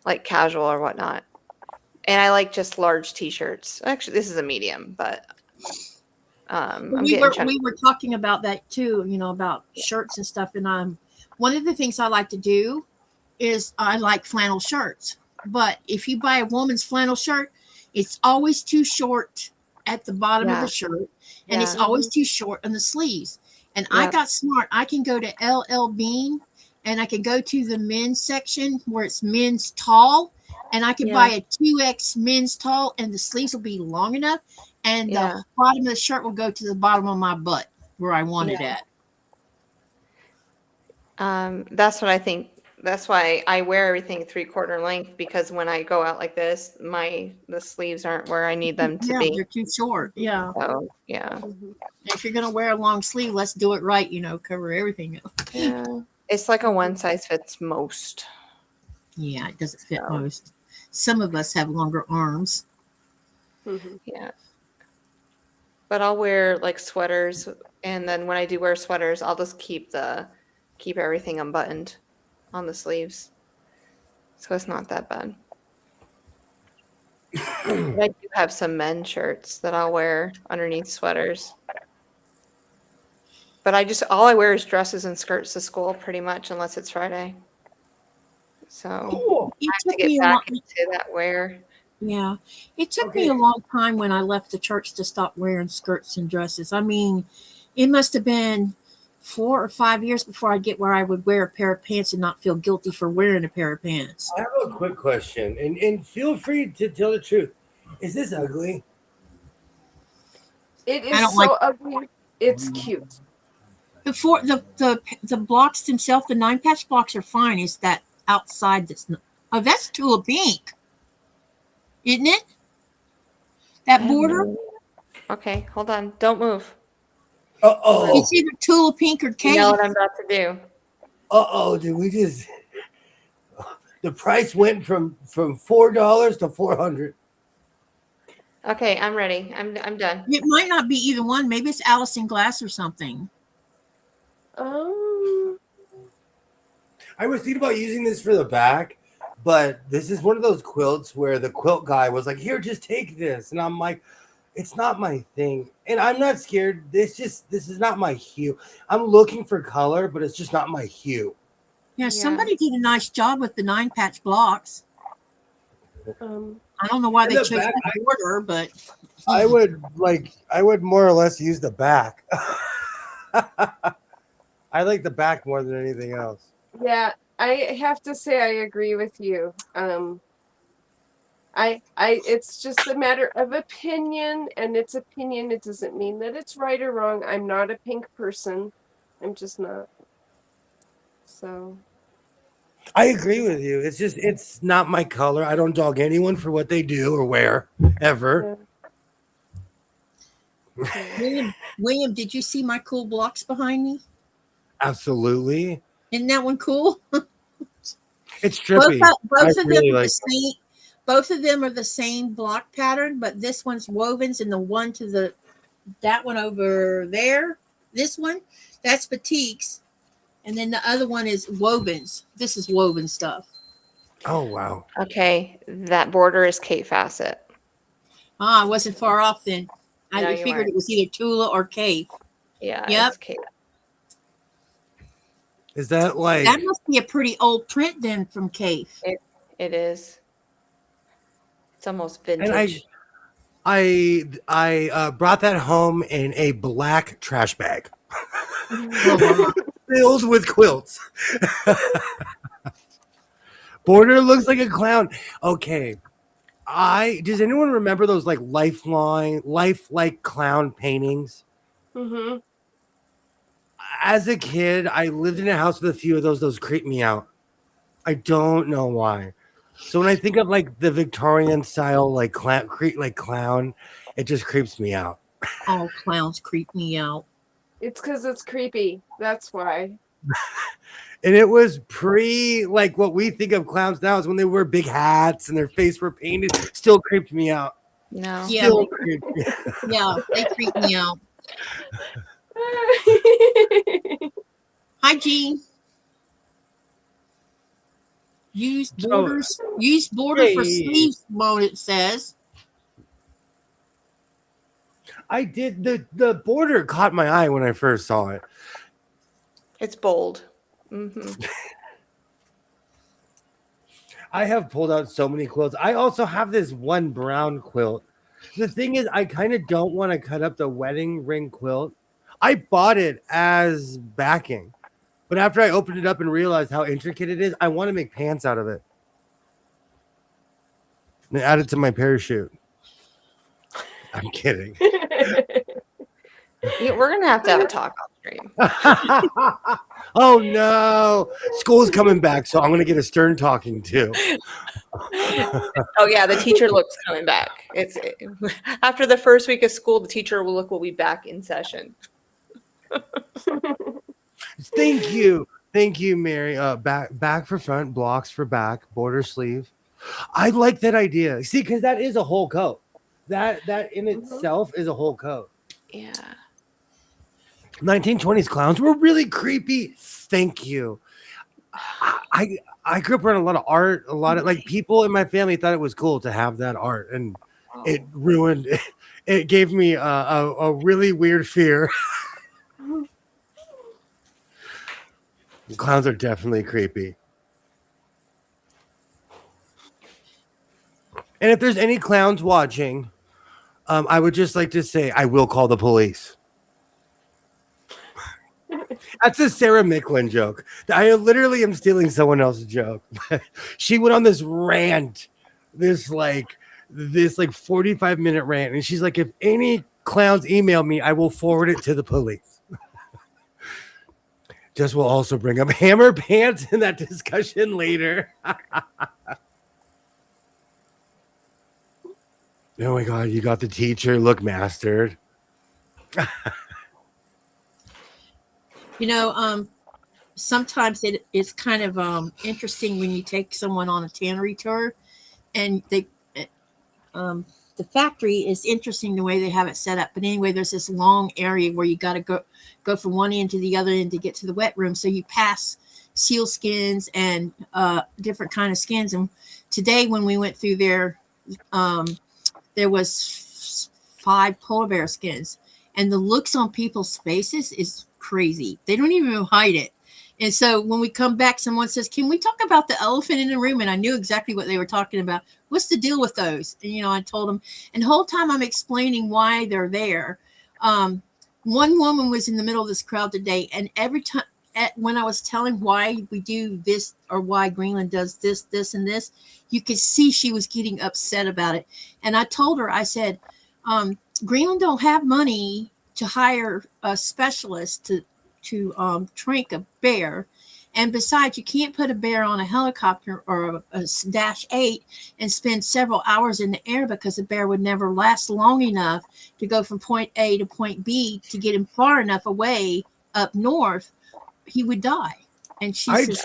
Speaker 1: like casual or whatnot. And I like just large t-shirts. Actually, this is a medium, but
Speaker 10: we were talking about that too, about shirts and stuff. And one of the things I like to do is I like flannel shirts. But if you buy a woman's flannel shirt, it's always too short at the bottom of the shirt, and it's always too short on the sleeves. And I got smart. I can go to LL Bean, and I can go to the men's section where it's men's tall, and I can buy a 2X men's tall, and the sleeves will be long enough, and the bottom of the shirt will go to the bottom of my butt where I want it at.
Speaker 1: That's what I think. That's why I wear everything 3/4 length, because when I go out like this, the sleeves aren't where I need them to be.
Speaker 10: They're too short. Yeah.
Speaker 1: So yeah.
Speaker 10: If you're gonna wear a long sleeve, let's do it right. Cover everything up.
Speaker 1: Yeah. It's like a one size fits most.
Speaker 10: Yeah, it doesn't fit most. Some of us have longer arms.
Speaker 1: Yeah. But I'll wear like sweaters, and then when I do wear sweaters, I'll just keep everything unbuttoned on the sleeves. So it's not that bad. I do have some men's shirts that I'll wear underneath sweaters. But all I wear is dresses and skirts to school pretty much, unless it's Friday. So
Speaker 10: it
Speaker 1: to
Speaker 10: took
Speaker 1: get
Speaker 10: me a
Speaker 1: back
Speaker 10: long.
Speaker 1: into that wear.
Speaker 10: Yeah, it took me a long time when I left the church to stop wearing skirts and dresses. I mean, it must have been 4 or 5 years before I get where I would wear a pair of pants and not feel guilty for wearing a pair of pants.
Speaker 2: I have a quick question, and feel free to tell the truth. Is this ugly?
Speaker 8: It
Speaker 10: I
Speaker 8: is
Speaker 10: don't like
Speaker 8: so ugly. It's cute.
Speaker 10: the blocks themselves. The 9 patch blocks are fine. It's that outside oh, that's tulip pink, isn't it?
Speaker 1: I
Speaker 10: That
Speaker 1: have
Speaker 10: border.
Speaker 1: no- Okay, hold on. Don't move.
Speaker 2: Uh-oh.
Speaker 10: It's either tulip pink or
Speaker 1: You
Speaker 10: cave.
Speaker 1: know what I'm about to do.
Speaker 2: Uh-oh, did we just the price went from $4 to $400.
Speaker 1: Okay, I'm ready. I'm done.
Speaker 10: It might not be either one. Maybe it's Allison Glass or something.
Speaker 2: I was thinking about using this for the back, but this is one of those quilts where the quilt guy was like, "Here, just take this," and I'm like, "It's not my thing," and I'm not scared. This is not my hue. I'm looking for color, but it's just not my hue.
Speaker 10: Yeah, somebody did a nice job with the 9 patch blocks. I don't know why
Speaker 2: And
Speaker 10: they
Speaker 2: the
Speaker 10: chose
Speaker 2: back,
Speaker 10: that border, but
Speaker 2: I would more or less use the back. I like the back more than anything else.
Speaker 8: Yeah, I have to say I agree with you. It's just a matter of opinion, and it's opinion. It doesn't mean that it's right or wrong. I'm not a pink person. I'm just not. So
Speaker 2: I agree with you. It's not my color. I don't dog anyone for what they do or wear ever.
Speaker 10: William, did you see my cool blocks behind me?
Speaker 2: Absolutely.
Speaker 10: Isn't that one cool?
Speaker 2: It's trippy.
Speaker 10: Both of them are the same. Both of them are the same block pattern, but this one's wovens, and the one to that one over there, this one, that's batiks, and then the other one is wovens. This is woven stuff.
Speaker 2: Oh wow.
Speaker 1: Okay, that border is Kate Fassett.
Speaker 10: I wasn't far off then.
Speaker 1: No,
Speaker 10: I
Speaker 1: you
Speaker 10: figured
Speaker 1: weren't.
Speaker 10: it was either Tula or Cave.
Speaker 1: Yeah,
Speaker 10: Yep.
Speaker 1: it's Kate.
Speaker 2: Is that like
Speaker 10: That must be a pretty old print then from Cave.
Speaker 1: It is. It's almost
Speaker 2: and
Speaker 1: vintage.
Speaker 2: I brought that home in a black trash bag filled with quilts. Border looks like a clown. Okay. Does anyone remember those like lifelike clown paintings?
Speaker 8: Mm-hmm.
Speaker 2: As a kid, I lived in a house with a few of those. Those creep me out. I don't know why. So when I think of like the Victorian style, like clown, it just creeps me out.
Speaker 10: All clowns creep me out.
Speaker 8: It's because it's creepy. That's why.
Speaker 2: And it was like what we think of clowns now is when they wear big hats and their face were painted. Still creeped me out.
Speaker 1: No.
Speaker 10: Yeah,
Speaker 2: Still creeped me.
Speaker 10: yeah, they creep me out. Hi, Jean. Use border for sleeves mode, it says.
Speaker 2: I did the border caught my eye when I first saw it.
Speaker 1: It's bold. Mm-hmm.
Speaker 2: I have pulled out so many quilts. I also have this one brown quilt. The thing is, I kind of don't want to cut up the wedding ring quilt. I bought it as backing, but after I opened it up and realized how intricate it is, I want to make pants out of it and add it to my parachute. I'm kidding.
Speaker 1: Yeah, we're gonna have to have a talk off stream.
Speaker 2: Oh no, school's coming back, so I'm gonna get a stern talking too.
Speaker 1: Oh yeah, the teacher look's coming back. After the first week of school, the teacher will be back in session.
Speaker 2: Thank you, Mary. Back for front, blocks for back, border sleeve. I like that idea. See, because that is a whole coat. That in itself is a whole coat.
Speaker 1: Yeah.
Speaker 2: 1920s clowns were really creepy. Thank you. I grew up around a lot of art, a lot of like people in my family thought it was cool to have that art, and it ruined. It gave me a really weird fear. Clowns are definitely creepy. And if there's any clowns watching, I would just like to say I will call the police. That's a Sarah Micklin joke. I literally am stealing someone else's joke. She went on this rant, this 45-minute rant, and she's like, if any clowns email me, I will forward it to the police. Just will also bring up hammer pants in that discussion later. Oh my God, you got the teacher look mastered.
Speaker 10: You know, sometimes it's kind of interesting when you take someone on a tannery tour, and the factory is interesting the way they have it set up. But anyway, there's this long area where you got to go from one end to the other end to get to the wet room. So you pass seal skins and different kind of skins. And today when we went through there was 5 polar bear skins, and the looks on people's faces is crazy. They don't even hide it. And so when we come back, someone says, can we talk about the elephant in the room? And I knew exactly what they were talking about. What's the deal with those? And, I told them, and the whole time I'm explaining why they're there. One woman was in the middle of this crowd today, and every time when I was telling why we do this or why Greenland does this, this, and this, you could see she was getting upset about it. And I told her, I said, Greenland don't have money to hire a specialist to trank a bear. And besides, you can't put a bear on a helicopter or a Dash 8 and spend several hours in the air, because the bear would never last long enough to go from point A to point B to get him far enough away up north. He would die. And she says,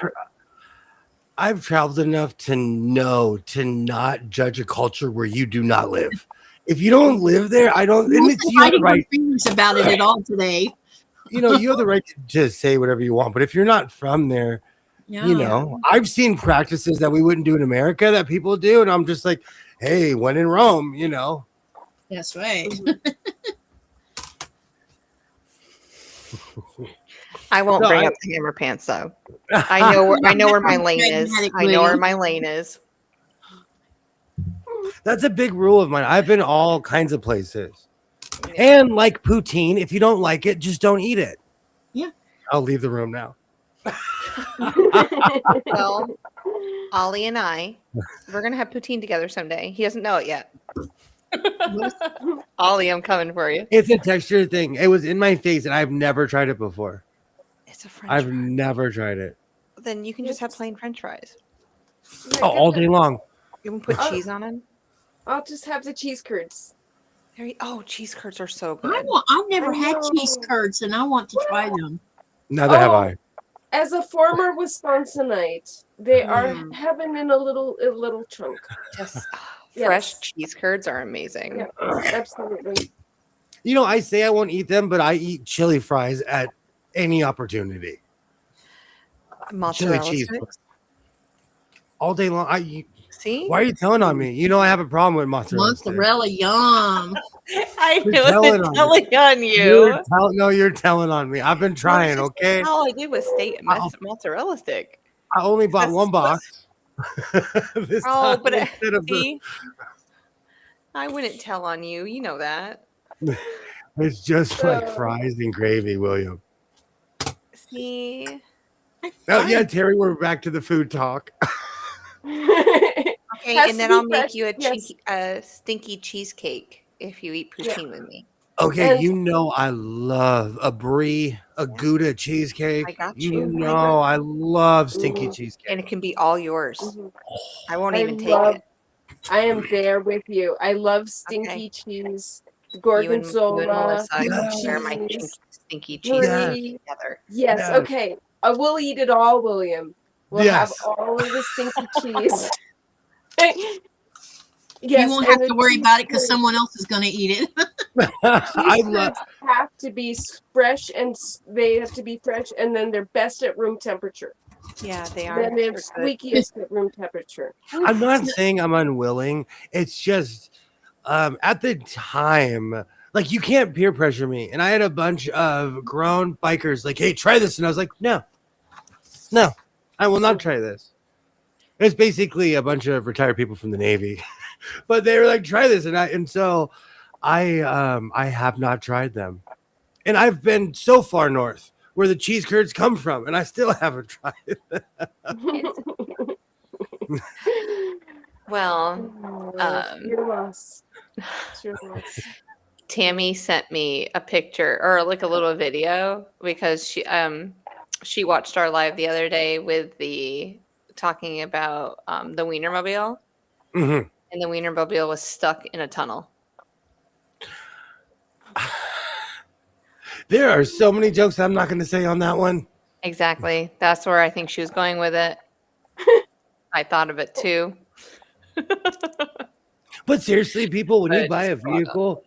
Speaker 2: I've traveled enough to know to not judge a culture where you do not live. If you don't live there, I don't. And it's you have the right
Speaker 10: feelings about it at all today.
Speaker 2: You have the right to just say whatever you want. But if you're not from there, I've seen practices that we wouldn't do in America that people do, and I'm just like, hey, when in Rome,
Speaker 10: That's right.
Speaker 1: I won't bring up the hammer pants though. I know where my lane is. I know where my lane is.
Speaker 2: That's a big rule of mine. I've been all kinds of places. And like poutine, if you don't like it, just don't eat it.
Speaker 10: Yeah.
Speaker 2: I'll leave the room now.
Speaker 1: Well, Ollie and we're going to have poutine together someday. He doesn't know it yet. Ollie, I'm coming for you.
Speaker 2: It's a texture thing. It was in my face, and I've never tried it before.
Speaker 1: It's a French
Speaker 2: I've
Speaker 1: fry.
Speaker 2: never tried it.
Speaker 1: Then you can just have plain French fries.
Speaker 2: All day long.
Speaker 1: You can put cheese on it.
Speaker 8: I'll just have the cheese curds.
Speaker 1: Cheese curds are so good.
Speaker 10: I've never had cheese curds, and I want to try them.
Speaker 2: Neither have I.
Speaker 8: As a former Wisconsinite, they are heaven in a little chunk.
Speaker 1: Just fresh cheese curds are amazing.
Speaker 8: Yeah, absolutely.
Speaker 2: I say I won't eat them, but I eat chili fries at any opportunity.
Speaker 1: Mozzarella
Speaker 2: Chili cheese
Speaker 1: sticks.
Speaker 2: all day long.
Speaker 1: See?
Speaker 2: Why are you telling on me? I have a problem with mozzarella.
Speaker 10: Mozzarella, yum.
Speaker 1: I
Speaker 2: You're
Speaker 1: knew
Speaker 2: telling
Speaker 1: it.
Speaker 2: on
Speaker 1: Telling on you.
Speaker 2: You're telling on me. I've been trying, okay?
Speaker 1: All I did was mozzarella stick.
Speaker 2: I only bought one box.
Speaker 1: But see, I wouldn't tell on you. You know that.
Speaker 2: It's just like fries and gravy, William.
Speaker 1: See?
Speaker 2: Oh, yeah, Terry, we're back to the food talk.
Speaker 1: Okay, and then I'll make you a stinky cheesecake if you eat poutine with me.
Speaker 2: Okay, I love a brie, a Gouda cheesecake.
Speaker 1: I got you.
Speaker 2: I love stinky cheesecake.
Speaker 1: And it can be all yours. I won't even take it.
Speaker 8: I am there with you. I love stinky cheese, gorgonzola.
Speaker 1: You and Melissa share my stinky cheese together.
Speaker 8: Yes, okay. I will eat it all, William. We'll have all of the stinky cheese.
Speaker 10: You won't have to worry about it because someone else is going to eat it.
Speaker 8: Have to be fresh, and they have to be fresh, and then they're best at room temperature.
Speaker 1: Yeah, they are.
Speaker 8: Then they're squeakiest at room temperature.
Speaker 2: I'm not saying I'm unwilling. It's just at the time, like, you can't peer pressure me. And I had a bunch of grown bikers like, hey, try this. And I was like, no, I will not try this. It's basically a bunch of retired people from the Navy. but they were like, try this, and so I have not tried them, and I've been so far north where the cheese curds come from, and I still haven't tried it.
Speaker 1: Well,
Speaker 8: Your loss. It's your loss.
Speaker 1: Tammy sent me a picture or like a little video because she watched our live the other day with the talking about the Wienermobile,
Speaker 2: Mhm.
Speaker 1: and the Wienermobile was stuck in a tunnel.
Speaker 2: There are so many jokes I'm not going to say on that one.
Speaker 1: Exactly. That's where I think she was going with it. I thought of it too.
Speaker 2: But seriously, people, when
Speaker 1: But
Speaker 2: you
Speaker 1: it
Speaker 2: buy
Speaker 1: just
Speaker 2: a
Speaker 1: brought up.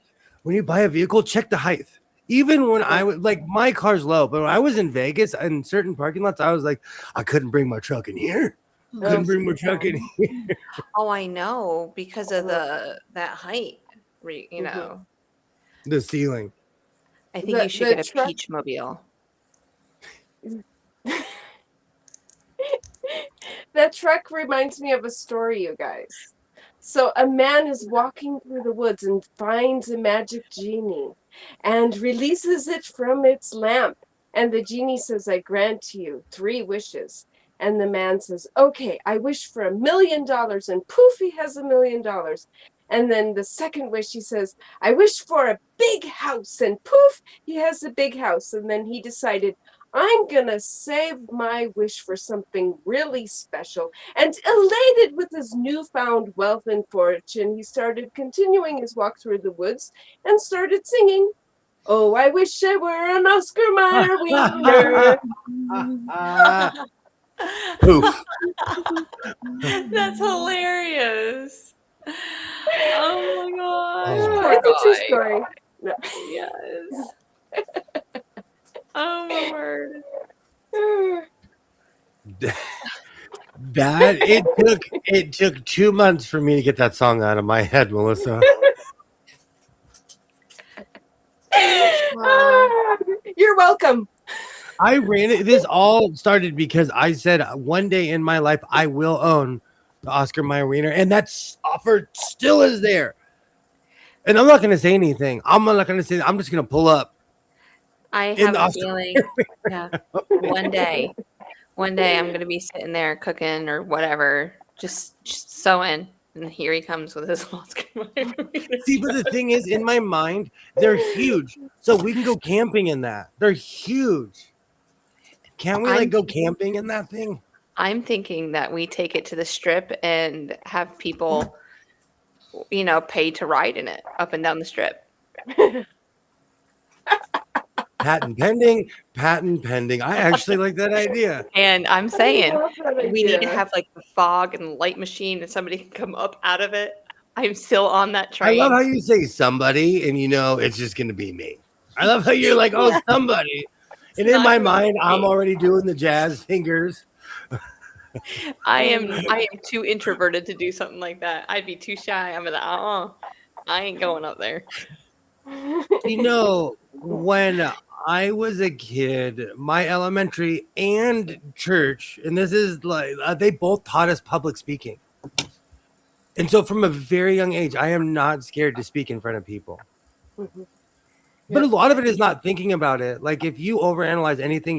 Speaker 2: vehicle, check the height. Even when I was like, my car's low, but when I was in Vegas in certain parking lots, I was like, I couldn't bring my truck in here. Couldn't bring my truck in here.
Speaker 1: Oh, I know, because of that height. You know,
Speaker 2: The ceiling.
Speaker 1: I think you should
Speaker 8: the
Speaker 1: get a
Speaker 8: truck-
Speaker 1: peach mobile.
Speaker 8: That truck reminds me of a story, you guys. So a man is walking through the woods and finds a magic genie and releases it from its lamp. And the genie says, I grant you 3 wishes. And the man says, okay, I wish for $1 million. And poof, he has $1 million. And then the second wish, he says, I wish for a big house. And poof, he has a big house. And then he decided, I'm gonna save my wish for something really special. And elated with his newfound wealth and fortune, he started continuing his walk through the woods and started singing, oh, I wish I were an Oscar Mayer wiener.
Speaker 2: Poof.
Speaker 1: That's hilarious. Oh my gosh.
Speaker 2: Oh.
Speaker 1: Poor
Speaker 8: It's a true
Speaker 1: guy.
Speaker 8: story. No.
Speaker 1: Yes. Oh my word.
Speaker 2: That it took 2 months for me to get that song out of my head, Melissa.
Speaker 8: You're welcome.
Speaker 2: I ran it. This all started because I said one day in my life I will own the Oscar Mayer wiener, and that offer still is there. And I'm not going to say anything. I'm not going to say. I'm just going to pull up.
Speaker 1: I
Speaker 2: In
Speaker 1: have
Speaker 2: the
Speaker 1: a
Speaker 2: Oscar
Speaker 1: feeling, yeah, one day I'm going to be sitting there cooking or whatever, just sewing, and here he comes with his Oscar Mayer.
Speaker 2: See, but the thing is, in my mind, they're huge, so we can go camping in that. They're huge. Can't we like go camping in that thing?
Speaker 1: I'm thinking that we take it to the strip and have people, you know, pay to ride in it up and down the strip.
Speaker 2: Patent pending. Patent pending. I actually like that idea.
Speaker 1: And I'm saying
Speaker 8: love that
Speaker 1: we need to
Speaker 8: idea.
Speaker 1: have like the fog and the light machine, and somebody can come up out of it. I'm still on that
Speaker 2: I
Speaker 1: train.
Speaker 2: love how you say somebody, and you know it's just going to be me. I love how you're like, oh, somebody. And in
Speaker 1: not
Speaker 2: my
Speaker 1: gonna
Speaker 2: mind,
Speaker 1: be
Speaker 2: I'm
Speaker 1: me.
Speaker 2: already doing the jazz fingers.
Speaker 1: I am too introverted to do something like that. I'd be too shy. I'm like, I ain't going up there.
Speaker 2: You know, when I was a kid, my elementary and church, and this is like, they both taught us public speaking. And so from a very young age, I am not scared to speak in front of people. But a lot of it is not thinking about it. Like if you overanalyze anything,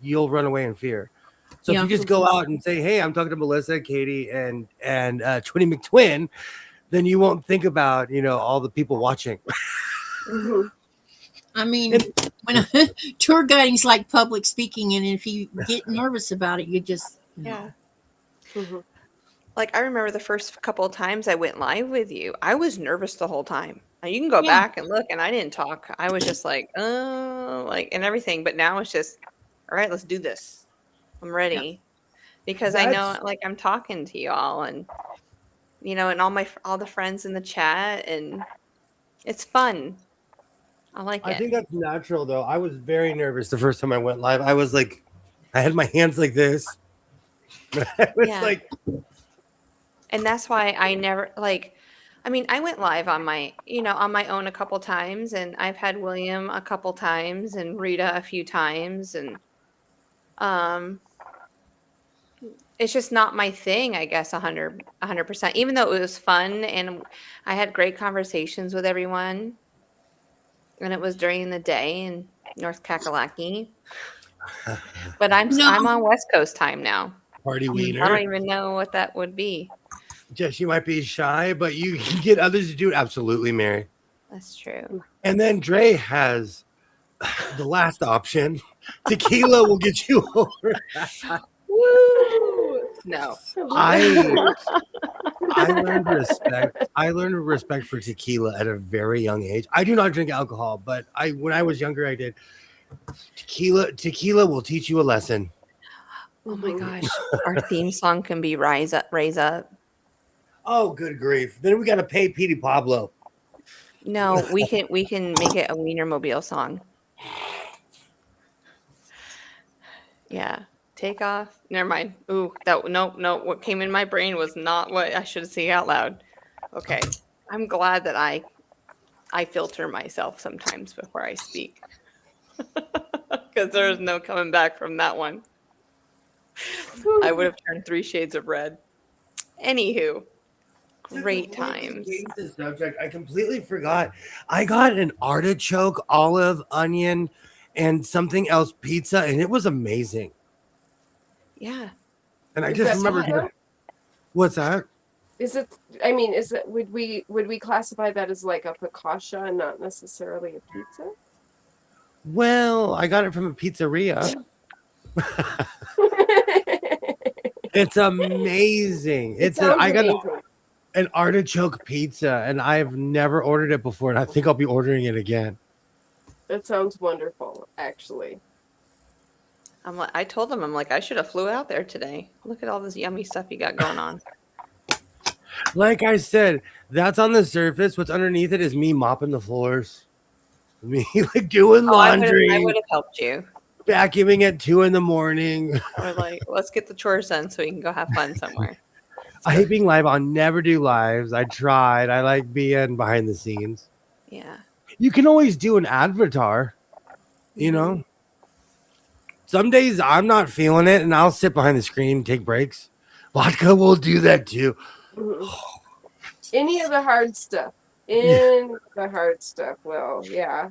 Speaker 2: you'll run away in fear. So if
Speaker 10: Yeah.
Speaker 2: you just go out and say, "Hey, I'm talking to Melissa, Katie, and Twinny McTwin," then you won't think about all the people watching.
Speaker 10: I mean, when tour guiding's like public speaking, and if you get nervous about it, you just
Speaker 1: Yeah. Like I remember the first couple of times I went live with you, I was nervous the whole time. Now, you can go
Speaker 10: Yeah.
Speaker 1: back and look, and I didn't talk. I was just like, and everything. But now it's just, all right, let's do this. I'm ready because I know,
Speaker 2: That's-
Speaker 1: like, I'm talking to y'all, and and all the friends in the chat, and it's fun. I like
Speaker 2: I
Speaker 1: it.
Speaker 2: think that's natural, though. I was very nervous the first time I went live. I was like, I had my hands like this. I was
Speaker 1: Yeah.
Speaker 2: like,
Speaker 1: And that's why I never I went live on my own a couple times, and I've had William a couple times and Rita a few times, and It's just not my thing, I guess, 100%. Even though it was fun and I had great conversations with everyone, and it was during the day in North Kakalaki. But
Speaker 10: No.
Speaker 1: I'm on West Coast time now.
Speaker 2: Party
Speaker 1: I
Speaker 2: wiener.
Speaker 1: don't even know what that would be.
Speaker 2: Jess, you might be shy, but you can get others to do it. Absolutely, Mary.
Speaker 1: That's true.
Speaker 2: And then Dre has the last option. Tequila will get you over.
Speaker 1: Woo! No.
Speaker 2: I learned respect for tequila at a very young age. I do not drink alcohol, but when I was younger I did. Tequila will teach you a lesson.
Speaker 1: Oh my gosh. Our theme song can be Rise Up, Raise Up.
Speaker 2: Oh, good grief. Then we got to pay Petey Pablo.
Speaker 1: No, we can make it a Wienermobile song. Yeah. Take off. Never mind. Ooh, no. What came in my brain was not what I should say out loud. Okay. I'm glad that I filter myself sometimes before I speak. Because there's no coming back from that one. I would have turned 3 shades of red. Anywho, great times.
Speaker 2: Change the subject. I completely forgot. I got an artichoke, olive, onion, and something else pizza, and it was amazing.
Speaker 1: Yeah.
Speaker 2: And I
Speaker 8: Is
Speaker 2: just
Speaker 8: that
Speaker 2: remembered.
Speaker 8: pizza?
Speaker 2: What's that?
Speaker 8: Is it? I mean, is it? Would we classify that as like a focaccia and not necessarily a pizza?
Speaker 2: Well, I got it from a pizzeria. It's amazing. I got
Speaker 8: amazing.
Speaker 2: an artichoke pizza, and I've never ordered it before, and I think I'll be ordering it again.
Speaker 8: That sounds wonderful, actually.
Speaker 1: I told them, I'm like, I should have flew out there today. Look at all this yummy stuff you got going on.
Speaker 2: Like I said, that's on the surface. What's underneath it is me mopping the floors. Me like doing laundry.
Speaker 1: I would have helped you.
Speaker 2: Vacuuming at 2 a.m.
Speaker 1: Or like, let's get the chores done so we can go have fun somewhere.
Speaker 2: I hate being live. I'll never do lives. I tried. I like being behind the scenes.
Speaker 1: Yeah.
Speaker 2: You can always do an avatar, you know. Some days I'm not feeling it, and I'll sit behind the screen and take breaks. Vodka will do that too.
Speaker 8: Any of the hard stuff. The hard stuff. Well, yeah.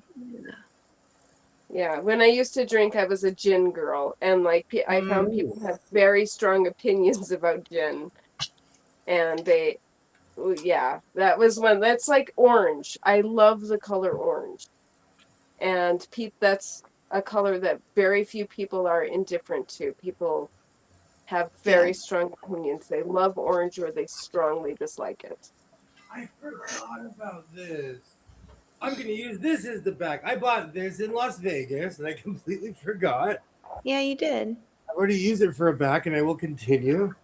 Speaker 8: Yeah. When I used to drink, I was a gin girl, and like I found people have very strong opinions about gin, and that was one. That's like orange. I love the color orange, and that's a color that very few people are indifferent to. People have very strong opinions. They love orange or they strongly dislike it.
Speaker 2: I forgot about this. I'm going to use this as the back. I bought this in Las Vegas, and I completely forgot.
Speaker 1: Yeah, you did.
Speaker 2: I've already used it for a back, and I will continue.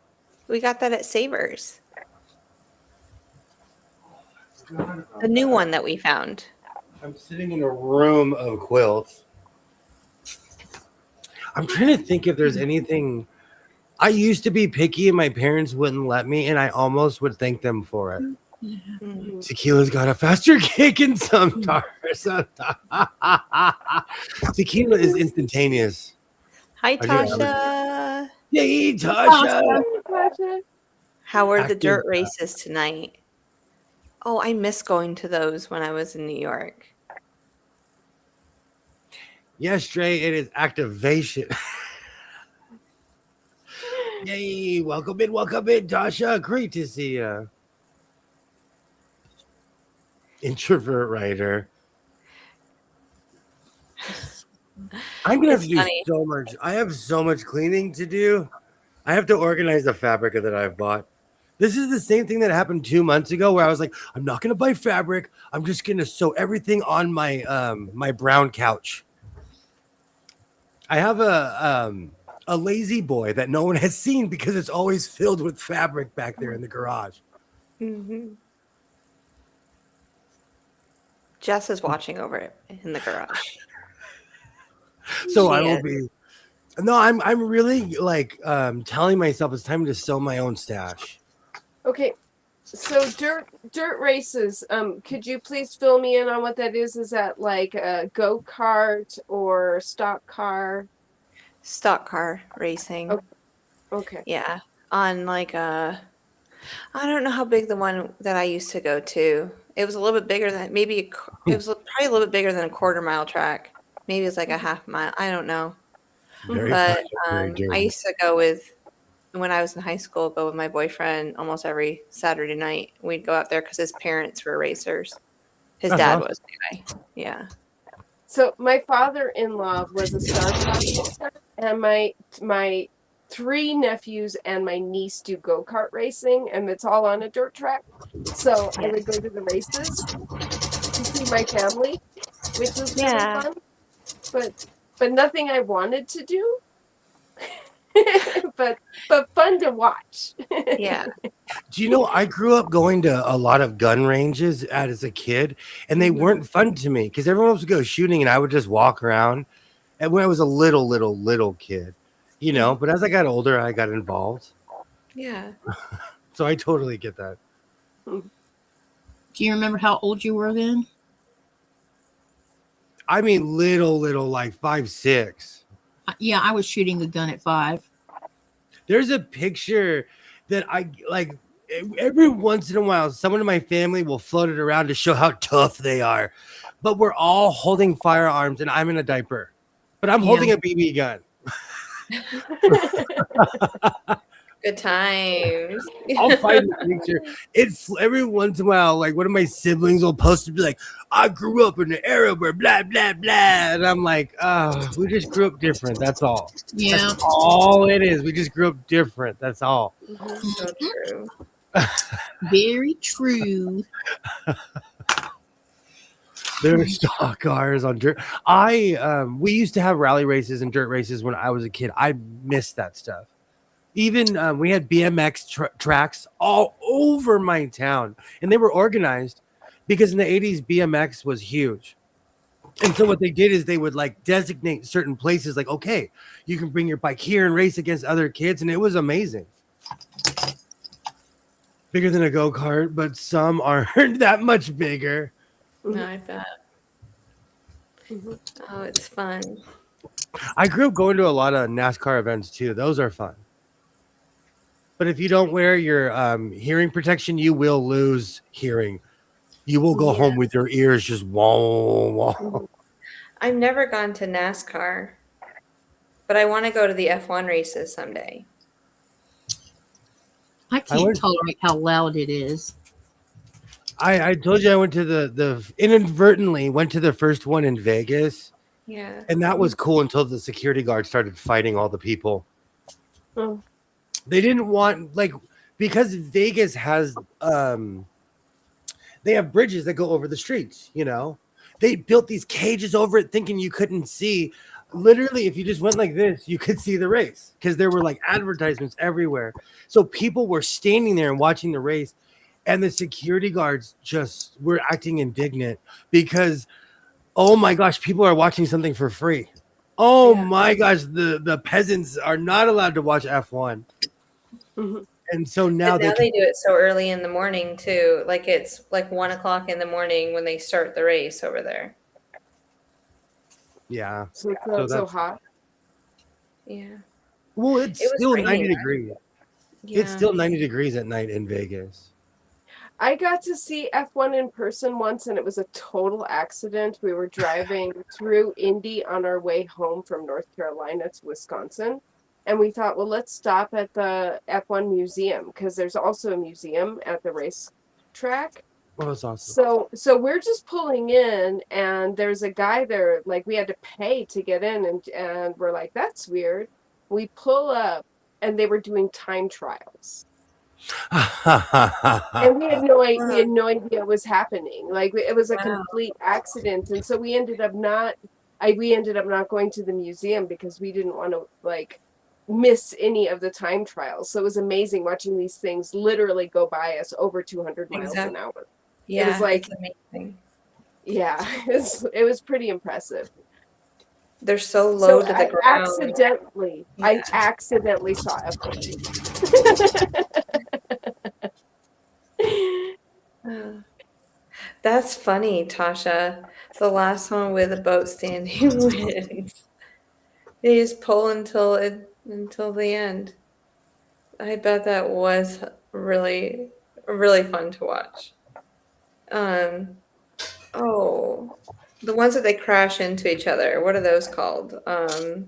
Speaker 1: We got that at Savers. The new one that we found.
Speaker 2: I'm sitting in a room of quilts. I'm trying to think if there's anything. I used to be picky and my parents wouldn't let me, and I almost would thank them for it.
Speaker 1: Mm-hmm.
Speaker 2: Tequila's got a faster kick in some tars. Tequila is instantaneous.
Speaker 1: Hi, Tasha.
Speaker 2: Yay, Tasha.
Speaker 1: How were the
Speaker 2: Active
Speaker 1: dirt races tonight? Oh, I miss going to those when I was in New York.
Speaker 2: Yes, Dre, it is activation. Yay, welcome in, Tasha. Great to see you. Introvert writer. I'm gonna have to do so much. I have so much cleaning to do. I have to organize the fabric that I've bought. This is the same thing that happened 2 months ago, where I was like, I'm not gonna buy fabric. I'm just gonna sew everything on my my brown couch. I have a lazy boy that no one has seen because it's always filled with fabric back there in the garage.
Speaker 1: Mm-hmm. Jess is watching over it in the garage.
Speaker 2: So I will be. No, I'm really like telling myself it's time to sew my own stash.
Speaker 8: Okay, so dirt races. Could you please fill me in on what that is? Is that like a go-kart or stock car?
Speaker 1: Stock car racing.
Speaker 8: Okay.
Speaker 1: Yeah. on like I don't know how big the one that I used to go to. It was a little bit bigger than it was probably a little bit bigger than a quarter-mile track. Maybe it's like a half mile. I don't know.
Speaker 2: Very
Speaker 1: But
Speaker 2: fast, very
Speaker 1: I
Speaker 2: durable.
Speaker 1: used to go with when I was in high school, go with my boyfriend almost every Saturday night. We'd go out there because his parents were racers. His
Speaker 2: That's
Speaker 1: dad
Speaker 2: awesome.
Speaker 1: was anyway. Yeah.
Speaker 8: So my father-in-law was a star racer, and my three nephews and my niece do go-kart racing, and it's all on a dirt track. So I would go to the races to see my family, which was really
Speaker 1: Yeah.
Speaker 8: fun. But nothing I wanted to do. but fun to watch.
Speaker 1: Yeah.
Speaker 2: Do you know I grew up going to a lot of gun ranges as a kid, and they weren't fun to me because everyone else would go shooting, and I would just walk around. And when I was a little kid, you know, but as I got older, I got involved.
Speaker 1: Yeah.
Speaker 2: So I totally get that.
Speaker 10: Do you remember how old you were then?
Speaker 2: I mean, little, like 5, 6.
Speaker 10: Yeah, I was shooting a gun at 5.
Speaker 2: There's a picture that I like every once in a while, someone in my family will float it around to show how tough they are. But we're all holding firearms and I'm in a diaper. But I'm holding a BB gun.
Speaker 1: Good times.
Speaker 2: I'll find the picture. It's every once in a while, like one of my siblings will post to be like, I grew up in the era where blah, blah, blah. And I'm like, we just grew up different. That's all.
Speaker 10: Yeah.
Speaker 2: That's all it is. We just grew up different. That's all.
Speaker 1: So true.
Speaker 10: Very true.
Speaker 2: There were stock cars on dirt. We used to have rally races and dirt races when I was a kid. I missed that stuff. Even we had BMX tracks all over my town, and they were organized because in the 80s BMX was huge. And so what they did is they would like designate certain places, like, okay, you can bring your bike here and race against other kids, and it was amazing. Bigger than a go-kart, but some aren't that much bigger.
Speaker 1: No, I bet. Oh, it's fun.
Speaker 2: I grew up going to a lot of NASCAR events too. Those are fun. But if you don't wear your hearing protection, you will lose hearing. You will go home with your ears just wah, wah.
Speaker 1: I've never gone to NASCAR, but I want to go to the F1 races someday.
Speaker 10: I can't tolerate how loud it is.
Speaker 2: I told you I went to the inadvertently went to the first one in Vegas.
Speaker 1: Yeah.
Speaker 2: And that was cool until the security guard started fighting all the people.
Speaker 8: Oh.
Speaker 2: They didn't want, like, because Vegas has they have bridges that go over the streets, you know. They built these cages over it thinking you couldn't see. Literally, if you just went like this, you could see the race because there were like advertisements everywhere. So people were standing there and watching the race, and the security guards just were acting indignant because, oh my gosh, people are watching something for free. Oh my gosh, the peasants are not allowed to watch F1. And so now,
Speaker 1: they do it so early in the morning too. Like it's like 1 o'clock in the morning when they start the race over there.
Speaker 2: Yeah.
Speaker 8: So it's not so hot.
Speaker 1: Yeah.
Speaker 2: Well, it's still 90 degrees.
Speaker 1: Yeah.
Speaker 2: It's still 90 degrees at night in Vegas.
Speaker 8: I got to see F1 in person once, and it was a total accident. We were driving through Indy on our way home from North Carolina to Wisconsin. And we thought, well, let's stop at the F1 museum because there's also a museum at the racetrack.
Speaker 2: Oh, that's awesome.
Speaker 8: So we're just pulling in, and there's a guy there. Like we had to pay to get in, and we're like, that's weird. We pull up, and they were doing time trials. And we had no idea what was happening. Like it was a complete accident, and so we ended up not going to the museum because we didn't want to like miss any of the time trials. So it was amazing watching these things literally go by us over 200 miles an hour.
Speaker 1: Yeah,
Speaker 8: it was like
Speaker 1: it's amazing.
Speaker 8: Yeah, it was pretty impressive.
Speaker 1: They're so low to the ground.
Speaker 8: I accidentally saw F1.
Speaker 1: That's funny, Tasha. The last one with a boat standing wins. They just pull until the end. I bet that was really, really fun to watch. Um, oh, the ones that they crash into each other. What are those called?
Speaker 8: Um,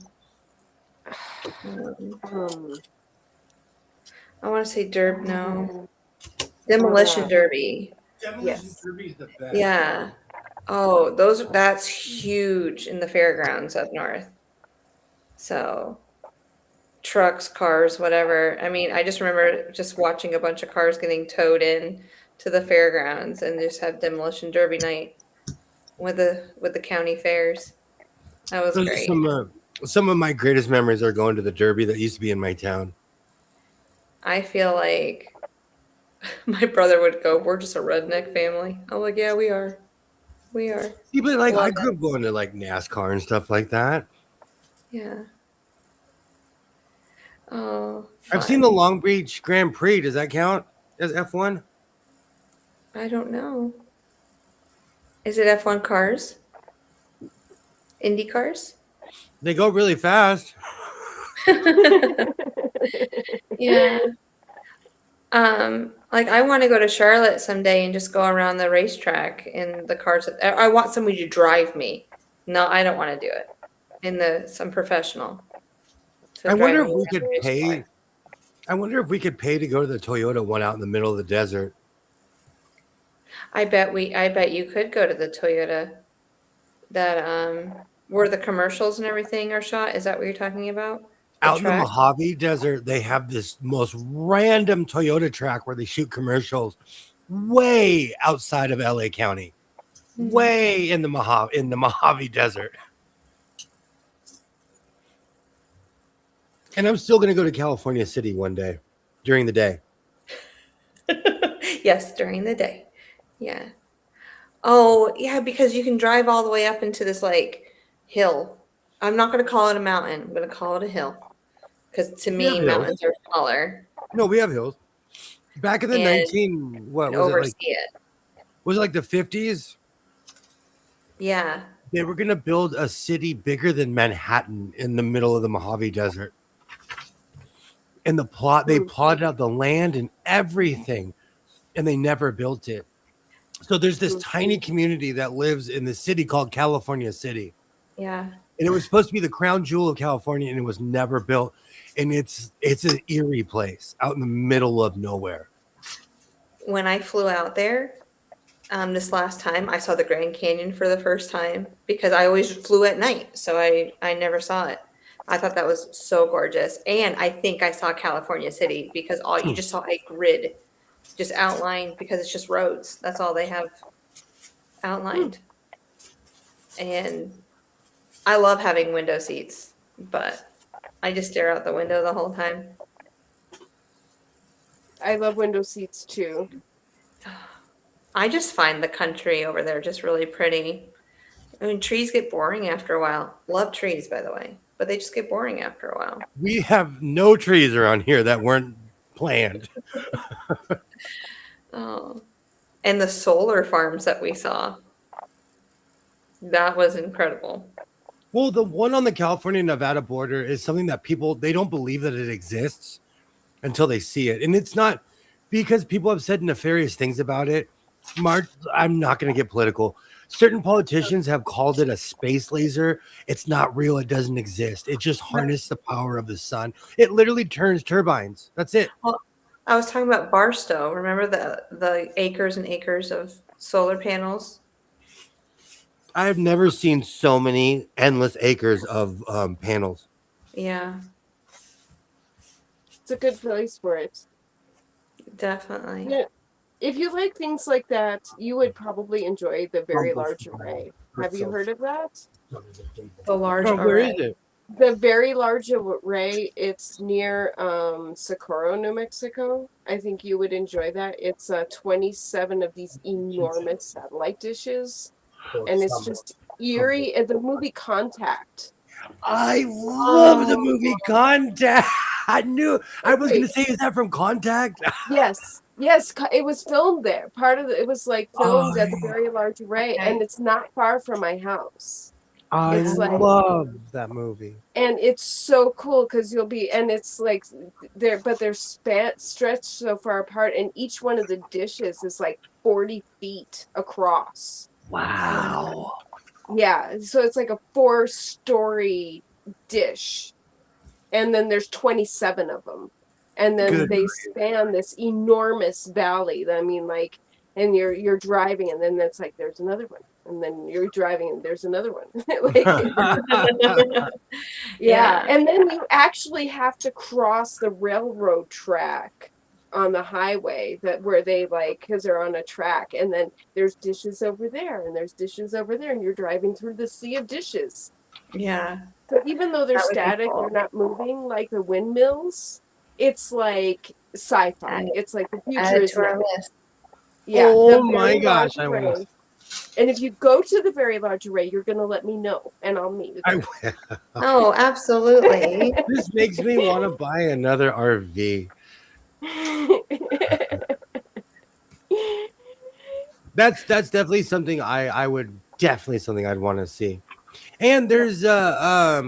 Speaker 1: I want to say Derb. No, Demolition Derby.
Speaker 2: Demolition
Speaker 8: Yes.
Speaker 2: Derby is the best.
Speaker 1: Yeah. Oh, that's huge in the fairgrounds up north. So trucks, cars, whatever. I mean, I just remember just watching a bunch of cars getting towed in to the fairgrounds and just have demolition derby night with the county fairs. That was
Speaker 2: Those are
Speaker 1: great.
Speaker 2: some of my greatest memories are going to the Derby that used to be in my town.
Speaker 1: I feel like my brother would go, "We're just a redneck family." I'm like, "Yeah, we are. We are."
Speaker 2: See, but like I
Speaker 1: Love
Speaker 2: grew
Speaker 1: it.
Speaker 2: up going to like NASCAR and stuff like that.
Speaker 1: Yeah. Oh,
Speaker 2: I've seen the
Speaker 1: fun.
Speaker 2: Long Beach Grand Prix. Does that count as F1?
Speaker 1: I don't know. Is it F1 cars? Indy cars?
Speaker 2: They go really fast.
Speaker 1: Yeah. Like I want to go to Charlotte someday and just go around the racetrack in the cars. I want somebody to drive me. No, I don't want to do it. Some professional. to
Speaker 2: I
Speaker 1: drive
Speaker 2: wonder
Speaker 1: me
Speaker 2: if we
Speaker 1: around
Speaker 2: could
Speaker 1: the racetrack.
Speaker 2: pay. I wonder if we could pay to go to the Toyota one out in the middle of the desert.
Speaker 1: I bet you could go to the Toyota that where the commercials and everything are shot. Is that what you're talking about? The
Speaker 2: Out in the
Speaker 1: track?
Speaker 2: Mojave Desert, they have this most random Toyota track where they shoot commercials way outside of LA County,
Speaker 1: Mhm.
Speaker 2: way in the Mojave Desert. And I'm still going to go to California City one day during the day.
Speaker 1: Yes, during the day. Yeah. Oh, yeah, because you can drive all the way up into this like hill. I'm not going to call it a mountain. I'm going to call it a hill. Because to
Speaker 2: We have
Speaker 1: me,
Speaker 2: hills.
Speaker 1: mountains are smaller
Speaker 2: No, we have hills. Back in the
Speaker 1: and
Speaker 2: what
Speaker 1: can
Speaker 2: was it like?
Speaker 1: oversee it.
Speaker 2: Was it like the 50s?
Speaker 1: Yeah.
Speaker 2: They were going to build a city bigger than Manhattan in the middle of the Mojave Desert. And they plotted out the land and everything, and they never built it. So there's this tiny community that lives in the city called California City.
Speaker 1: Yeah.
Speaker 2: And it was supposed to be the crown jewel of California, and it was never built. And it's an eerie place out in the middle of nowhere.
Speaker 1: When I flew out there, this last time, I saw the Grand Canyon for the first time because I always flew at night, so I never saw it. I thought that was so gorgeous, and I think I saw California City because you just saw a grid, just outlined because it's just roads. That's all they have outlined, and I love having window seats, but I just stare out the window the whole time.
Speaker 8: I love window seats too.
Speaker 1: I just find the country over there just really pretty. I mean, trees get boring after a while. Love trees, by the way, but they just get boring after a while.
Speaker 2: We have no trees around here that weren't planned.
Speaker 1: Oh, and the solar farms that we saw. That was incredible.
Speaker 2: Well, the one on the California-Nevada border is something that they don't believe that it exists until they see it. And it's not because people have said nefarious things about it. I'm not going to get political. Certain politicians have called it a space laser. It's not real. It doesn't exist. It just harnesses the power of the sun. It literally turns turbines. That's it.
Speaker 1: Well, I was talking about Barstow. Remember the acres and acres of solar panels?
Speaker 2: I have never seen so many endless acres of panels.
Speaker 1: Yeah,
Speaker 8: It's a good place for it.
Speaker 1: definitely.
Speaker 8: Yeah. If you like things like that, you would probably enjoy the Very Large Array. Have you heard of that?
Speaker 1: The large
Speaker 2: Oh, where
Speaker 1: array.
Speaker 2: is it?
Speaker 8: The Very Large Array, it's near Socorro, New Mexico. I think you would enjoy that. It's 27 of these enormous satellite dishes, and it's just eerie. And the movie Contact.
Speaker 2: I love the movie Contact. I knew I was going to say, is that from Contact?
Speaker 8: Yes, it was filmed there. Part of it was like filmed at the Very Large Array,
Speaker 1: Okay.
Speaker 8: and it's not far from my house.
Speaker 2: I
Speaker 8: It's like,
Speaker 2: love that movie.
Speaker 8: and it's so cool because you'll be, and it's like they're stretched so far apart, and each one of the dishes is like 40 feet across.
Speaker 2: Wow.
Speaker 8: Yeah, so it's like a 4-story dish, and then there's 27 of them, and then
Speaker 2: Good.
Speaker 8: they span this enormous valley. I mean, like, and you're driving, and then it's like there's another one, and then you're driving, and there's another one. Yeah, and then you actually have to cross the railroad track on the highway that where they like because they're on a track, and then there's dishes over there, and there's dishes over there, and you're driving through the sea of dishes.
Speaker 1: Yeah.
Speaker 8: So even though they're
Speaker 1: That would be
Speaker 8: static,
Speaker 1: cool.
Speaker 8: they're not moving like the windmills. It's like sci-fi.
Speaker 1: Add-
Speaker 8: It's like the
Speaker 1: Add
Speaker 8: future
Speaker 1: it
Speaker 8: is
Speaker 1: to our
Speaker 8: now.
Speaker 1: list.
Speaker 8: Yeah.
Speaker 2: Oh
Speaker 8: the
Speaker 2: my
Speaker 8: Very
Speaker 2: gosh,
Speaker 8: Large
Speaker 2: I want
Speaker 8: Array. And if you go to the Very Large Array, you're gonna let me know, and I'll meet with
Speaker 2: I
Speaker 8: you.
Speaker 2: will.
Speaker 1: Oh, absolutely.
Speaker 2: This makes me want to buy another RV. That's definitely something I would definitely something I'd want to see. And there's I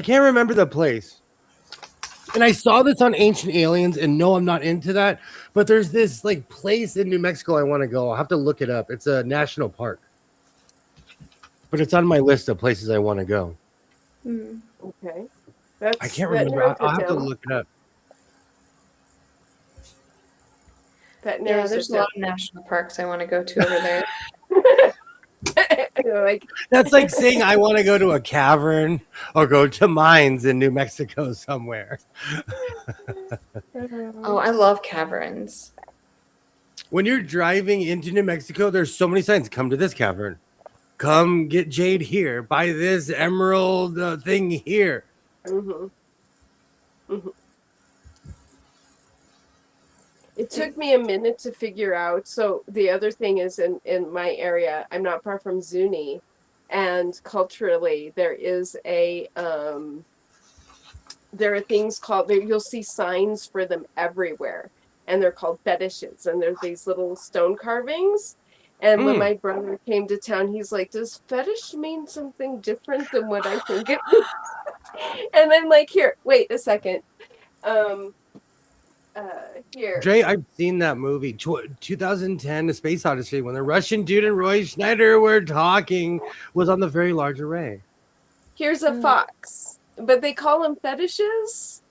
Speaker 2: can't remember the place. And I saw this on Ancient Aliens, and no, I'm not into that. But there's this like place in New Mexico I want to go. I'll have to look it up. It's a national park. But it's on my list of places I want to go.
Speaker 1: Hmm.
Speaker 8: Okay.
Speaker 2: I can't
Speaker 8: that
Speaker 2: remember.
Speaker 8: narrows
Speaker 2: I'll
Speaker 8: it
Speaker 2: have to
Speaker 8: down.
Speaker 2: look it up.
Speaker 8: That
Speaker 1: Yeah,
Speaker 8: narrows
Speaker 1: there's
Speaker 8: it
Speaker 1: a lot of national parks I want to go to over there.
Speaker 8: down. Like,
Speaker 2: That's like saying I want to go to a cavern or go to mines in New Mexico somewhere.
Speaker 1: Oh, I love caverns.
Speaker 2: When you're driving into New Mexico, there's so many signs. Come to this cavern. Come get jade here. Buy this emerald thing here.
Speaker 8: mhm. Mhm. It took me a minute to figure out. So the other thing is in my area, I'm not far from Zuni, and culturally there is there are things called there. You'll see signs for them everywhere, and they're called fetishes, and there's these little stone carvings. And when
Speaker 2: Mm.
Speaker 8: my brother came to town, he's like, "Does fetish mean something different than what I think it means?" And I'm like, "Here, wait a second. Um, here."
Speaker 2: Dre, I've seen that movie, 2010, The Space Odyssey, when the Russian dude and Roy Schneider were talking, was on the Very Large Array.
Speaker 8: Here's a fox, but they call them fetishes.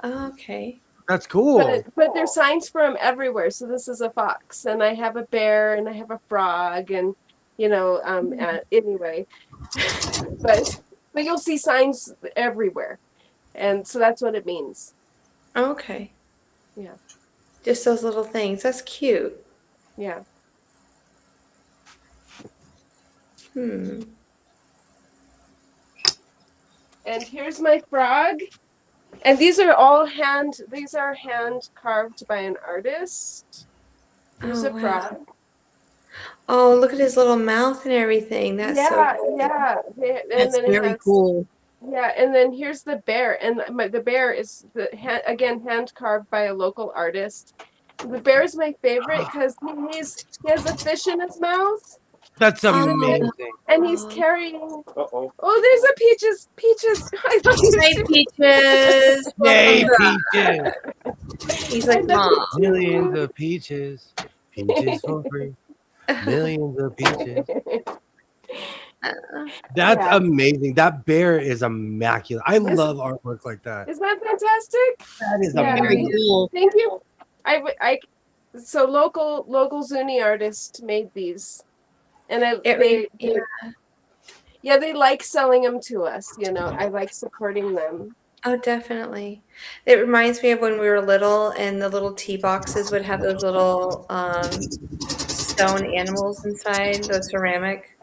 Speaker 1: Okay.
Speaker 2: That's cool.
Speaker 8: But there's signs for them everywhere. So this is a fox, and I have a bear, and I have a frog, and anyway, but you'll see signs everywhere, and so that's what it means.
Speaker 1: Okay.
Speaker 8: Yeah,
Speaker 1: Just those little things. That's cute.
Speaker 8: yeah.
Speaker 1: Hmm.
Speaker 8: And here's my frog, and these are hand carved by an artist. Here's
Speaker 1: Oh,
Speaker 8: a
Speaker 1: wow.
Speaker 8: frog.
Speaker 1: Oh, look at his little mouth and everything. That's so cool.
Speaker 8: Yeah. And
Speaker 10: That's
Speaker 8: then it
Speaker 10: very
Speaker 8: has,
Speaker 10: cool.
Speaker 8: yeah, and then here's the bear, and the bear is again hand carved by a local artist. The bear is my favorite because he has a fish in his mouth,
Speaker 2: That's
Speaker 1: Oh.
Speaker 2: amazing.
Speaker 8: and he's
Speaker 1: Oh.
Speaker 8: carrying. Oh, there's a peaches. I love you
Speaker 1: Hi,
Speaker 8: too.
Speaker 1: Peaches.
Speaker 2: Yay,
Speaker 1: Welcome
Speaker 2: peaches.
Speaker 1: back. He's like, Mom.
Speaker 2: Millions of peaches. Peaches for free. Millions of peaches. That's
Speaker 8: Yeah.
Speaker 2: amazing. That bear is immaculate. I love artwork like that.
Speaker 8: Isn't that fantastic?
Speaker 2: That is
Speaker 8: Yeah.
Speaker 10: Very
Speaker 2: amazing.
Speaker 10: cool.
Speaker 8: Thank you. So local Zuni artist made these, and they like selling them to us. I like supporting them.
Speaker 1: Oh, definitely. It reminds me of when we were little and the little tea boxes would have those little stone animals inside, those ceramic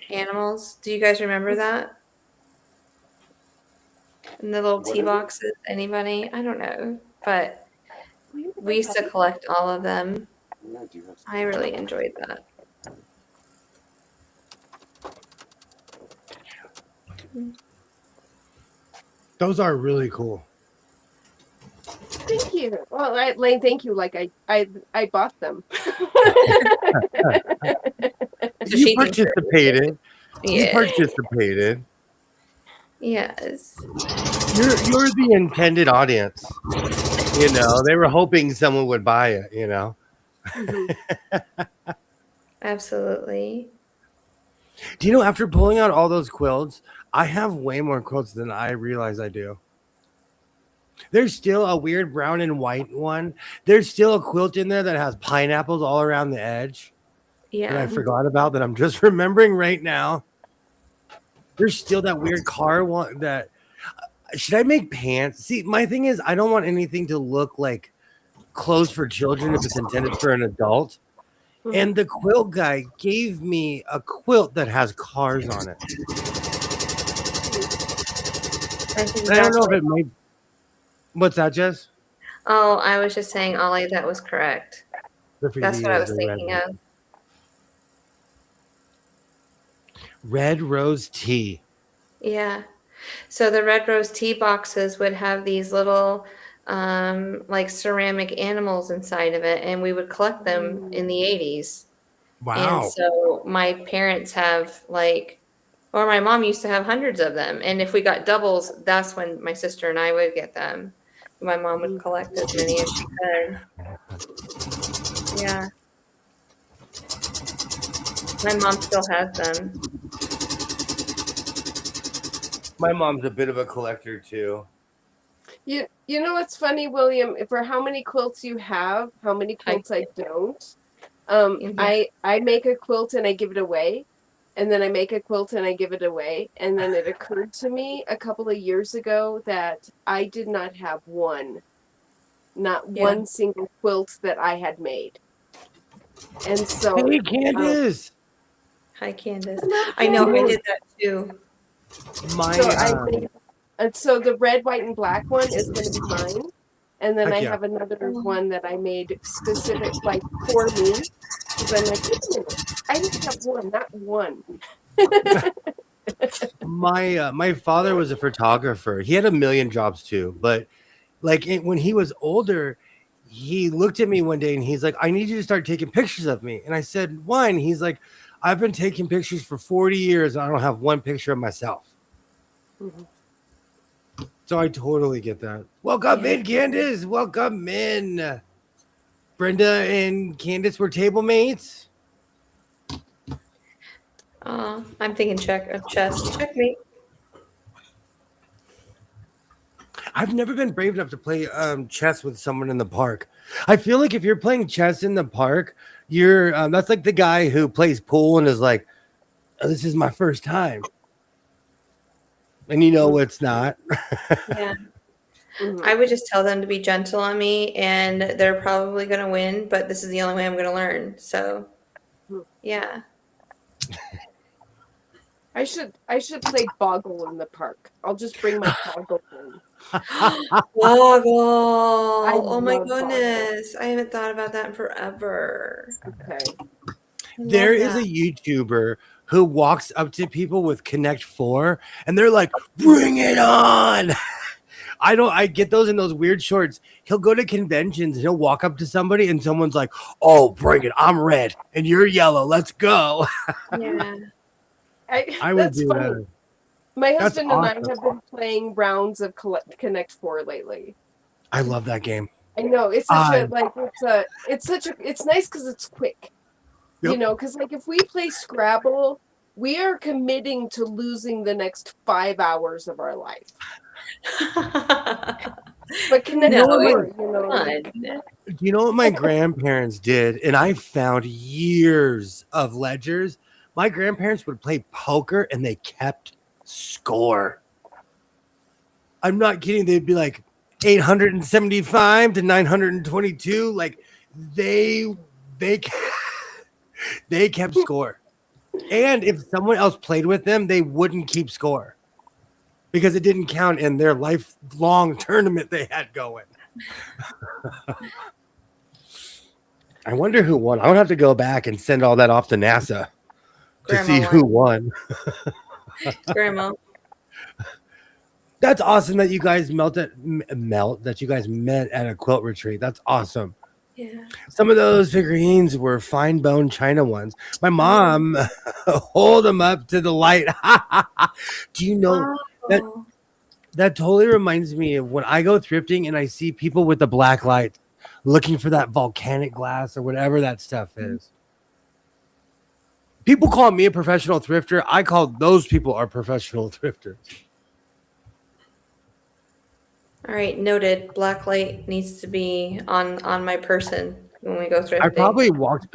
Speaker 1: animals. Do you guys remember that? And the little tea boxes, anybody? I don't know. But we used to collect all of them. I really enjoyed that.
Speaker 2: Those are really cool.
Speaker 8: Thank you. Well, Lane, thank you. Like I bought them.
Speaker 1: That's what
Speaker 2: You
Speaker 1: she thinks.
Speaker 2: participated. You
Speaker 1: Yeah.
Speaker 2: participated.
Speaker 1: Yes.
Speaker 2: You're the intended audience. You know, they were hoping someone would buy it, you know.
Speaker 1: Absolutely.
Speaker 2: Do you know, after pulling out all those quilts, I have way more quilts than I realize I do. There's still a weird brown and white one. There's still a quilt in there that has pineapples all around the edge that I
Speaker 1: Yeah.
Speaker 2: forgot about that I'm just remembering right now. There's still that weird car one that should I make pants? See, my thing is I don't want anything to look like clothes for children if it's intended for an adult. And the quilt guy gave me a quilt that has cars on it.
Speaker 1: That's
Speaker 2: I don't know if
Speaker 1: exactly.
Speaker 2: it might. What's that, Jess?
Speaker 1: Oh, I was just saying, Ollie, that was correct.
Speaker 2: The 3D
Speaker 1: That's what I
Speaker 2: is
Speaker 1: was
Speaker 2: the
Speaker 1: thinking
Speaker 2: red,
Speaker 1: of.
Speaker 2: red rose tea.
Speaker 1: Yeah. So the red rose tea boxes would have these little like ceramic animals inside of it, and we would collect them in the 80s. And
Speaker 2: Wow.
Speaker 1: so my parents have like, or my mom used to have hundreds of them. And if we got doubles, that's when my sister and I would get them. My mom would collect as many as she could. Yeah. My mom still has them.
Speaker 2: My mom's a bit of a collector too.
Speaker 8: You know what's funny, William? For how many quilts you have, how many quilts I don't. I make a quilt and I give it away, and then I make a quilt and I give it away, and then it occurred to me a couple of years ago that I did not have not one single quilt that I had made. And so
Speaker 2: Hey, Candace.
Speaker 1: Hi, Candace. I know I did that too.
Speaker 8: So the red, white, and black one is going to be mine. And then
Speaker 2: Heck
Speaker 8: I
Speaker 2: yeah.
Speaker 8: have another one that I made specific, like, for me. Because I'm like, wait a minute, I just have one, not one.
Speaker 2: My father was a photographer. He had a million jobs too, but like when he was older, he looked at me one day and he's like, "I need you to start taking pictures of me." And I said, "Why?" And he's like, "I've been taking pictures for 40 years and I don't have one picture of myself." So I totally get that. Welcome in, Candace. Welcome in. Brenda and Candace were table mates.
Speaker 1: I'm thinking chess. Checkmate.
Speaker 2: I've never been brave enough to play chess with someone in the park. I feel like if you're playing chess in the park, you're that's like the guy who plays pool and is like, "Oh, this is my first time," and you know it's not.
Speaker 1: Yeah. I would just tell them to be gentle on me, and they're probably going to win, but this is the only way I'm going to learn. So, yeah.
Speaker 8: I should play Boggle in the park. I'll just bring my Boggle in.
Speaker 1: Boggle. Oh my
Speaker 8: love
Speaker 1: goodness. I haven't thought about that in forever.
Speaker 8: Okay.
Speaker 2: There is a YouTuber who walks up to people with Connect 4 and they're like, "Bring it on." I get those in those weird shorts. He'll go to conventions and he'll walk up to somebody and someone's like, "Oh, bring it. I'm red and you're yellow. Let's go."
Speaker 1: Yeah.
Speaker 2: I would
Speaker 8: That's
Speaker 2: do
Speaker 8: funny.
Speaker 2: that.
Speaker 8: My
Speaker 2: That's
Speaker 8: husband and I
Speaker 2: awesome.
Speaker 8: have been playing rounds of Connect 4 lately.
Speaker 2: I love that game.
Speaker 8: I know it's such it's nice because it's quick.
Speaker 2: Yep.
Speaker 8: You know, because like if we play Scrabble, we are committing to losing the next 5 hours of our life. But Connect
Speaker 2: No,
Speaker 8: 4,
Speaker 2: Do you know what my grandparents did? And I found years of ledgers. My grandparents would play poker and they kept score. I'm not kidding. They'd be like 875 to 922. Like they kept score. And if someone else played with them, they wouldn't keep score because it didn't count in their lifelong tournament they had going. I wonder who won. I would have to go back and send all that off to NASA to see who won.
Speaker 1: Grandma.
Speaker 2: That's awesome that you guys met at a quilt retreat. That's awesome.
Speaker 1: Yeah.
Speaker 2: Some of those figurines were fine bone china ones. My mom hold them up to the light. Do you know that
Speaker 1: Wow.
Speaker 2: that totally reminds me of when I go thrifting and I see people with the black light looking for that volcanic glass or whatever that stuff is. People call me a professional thrifter. I call those people our professional thrifters.
Speaker 1: All right, noted. Black light needs to be on my person when we go thrifting.
Speaker 2: I probably walked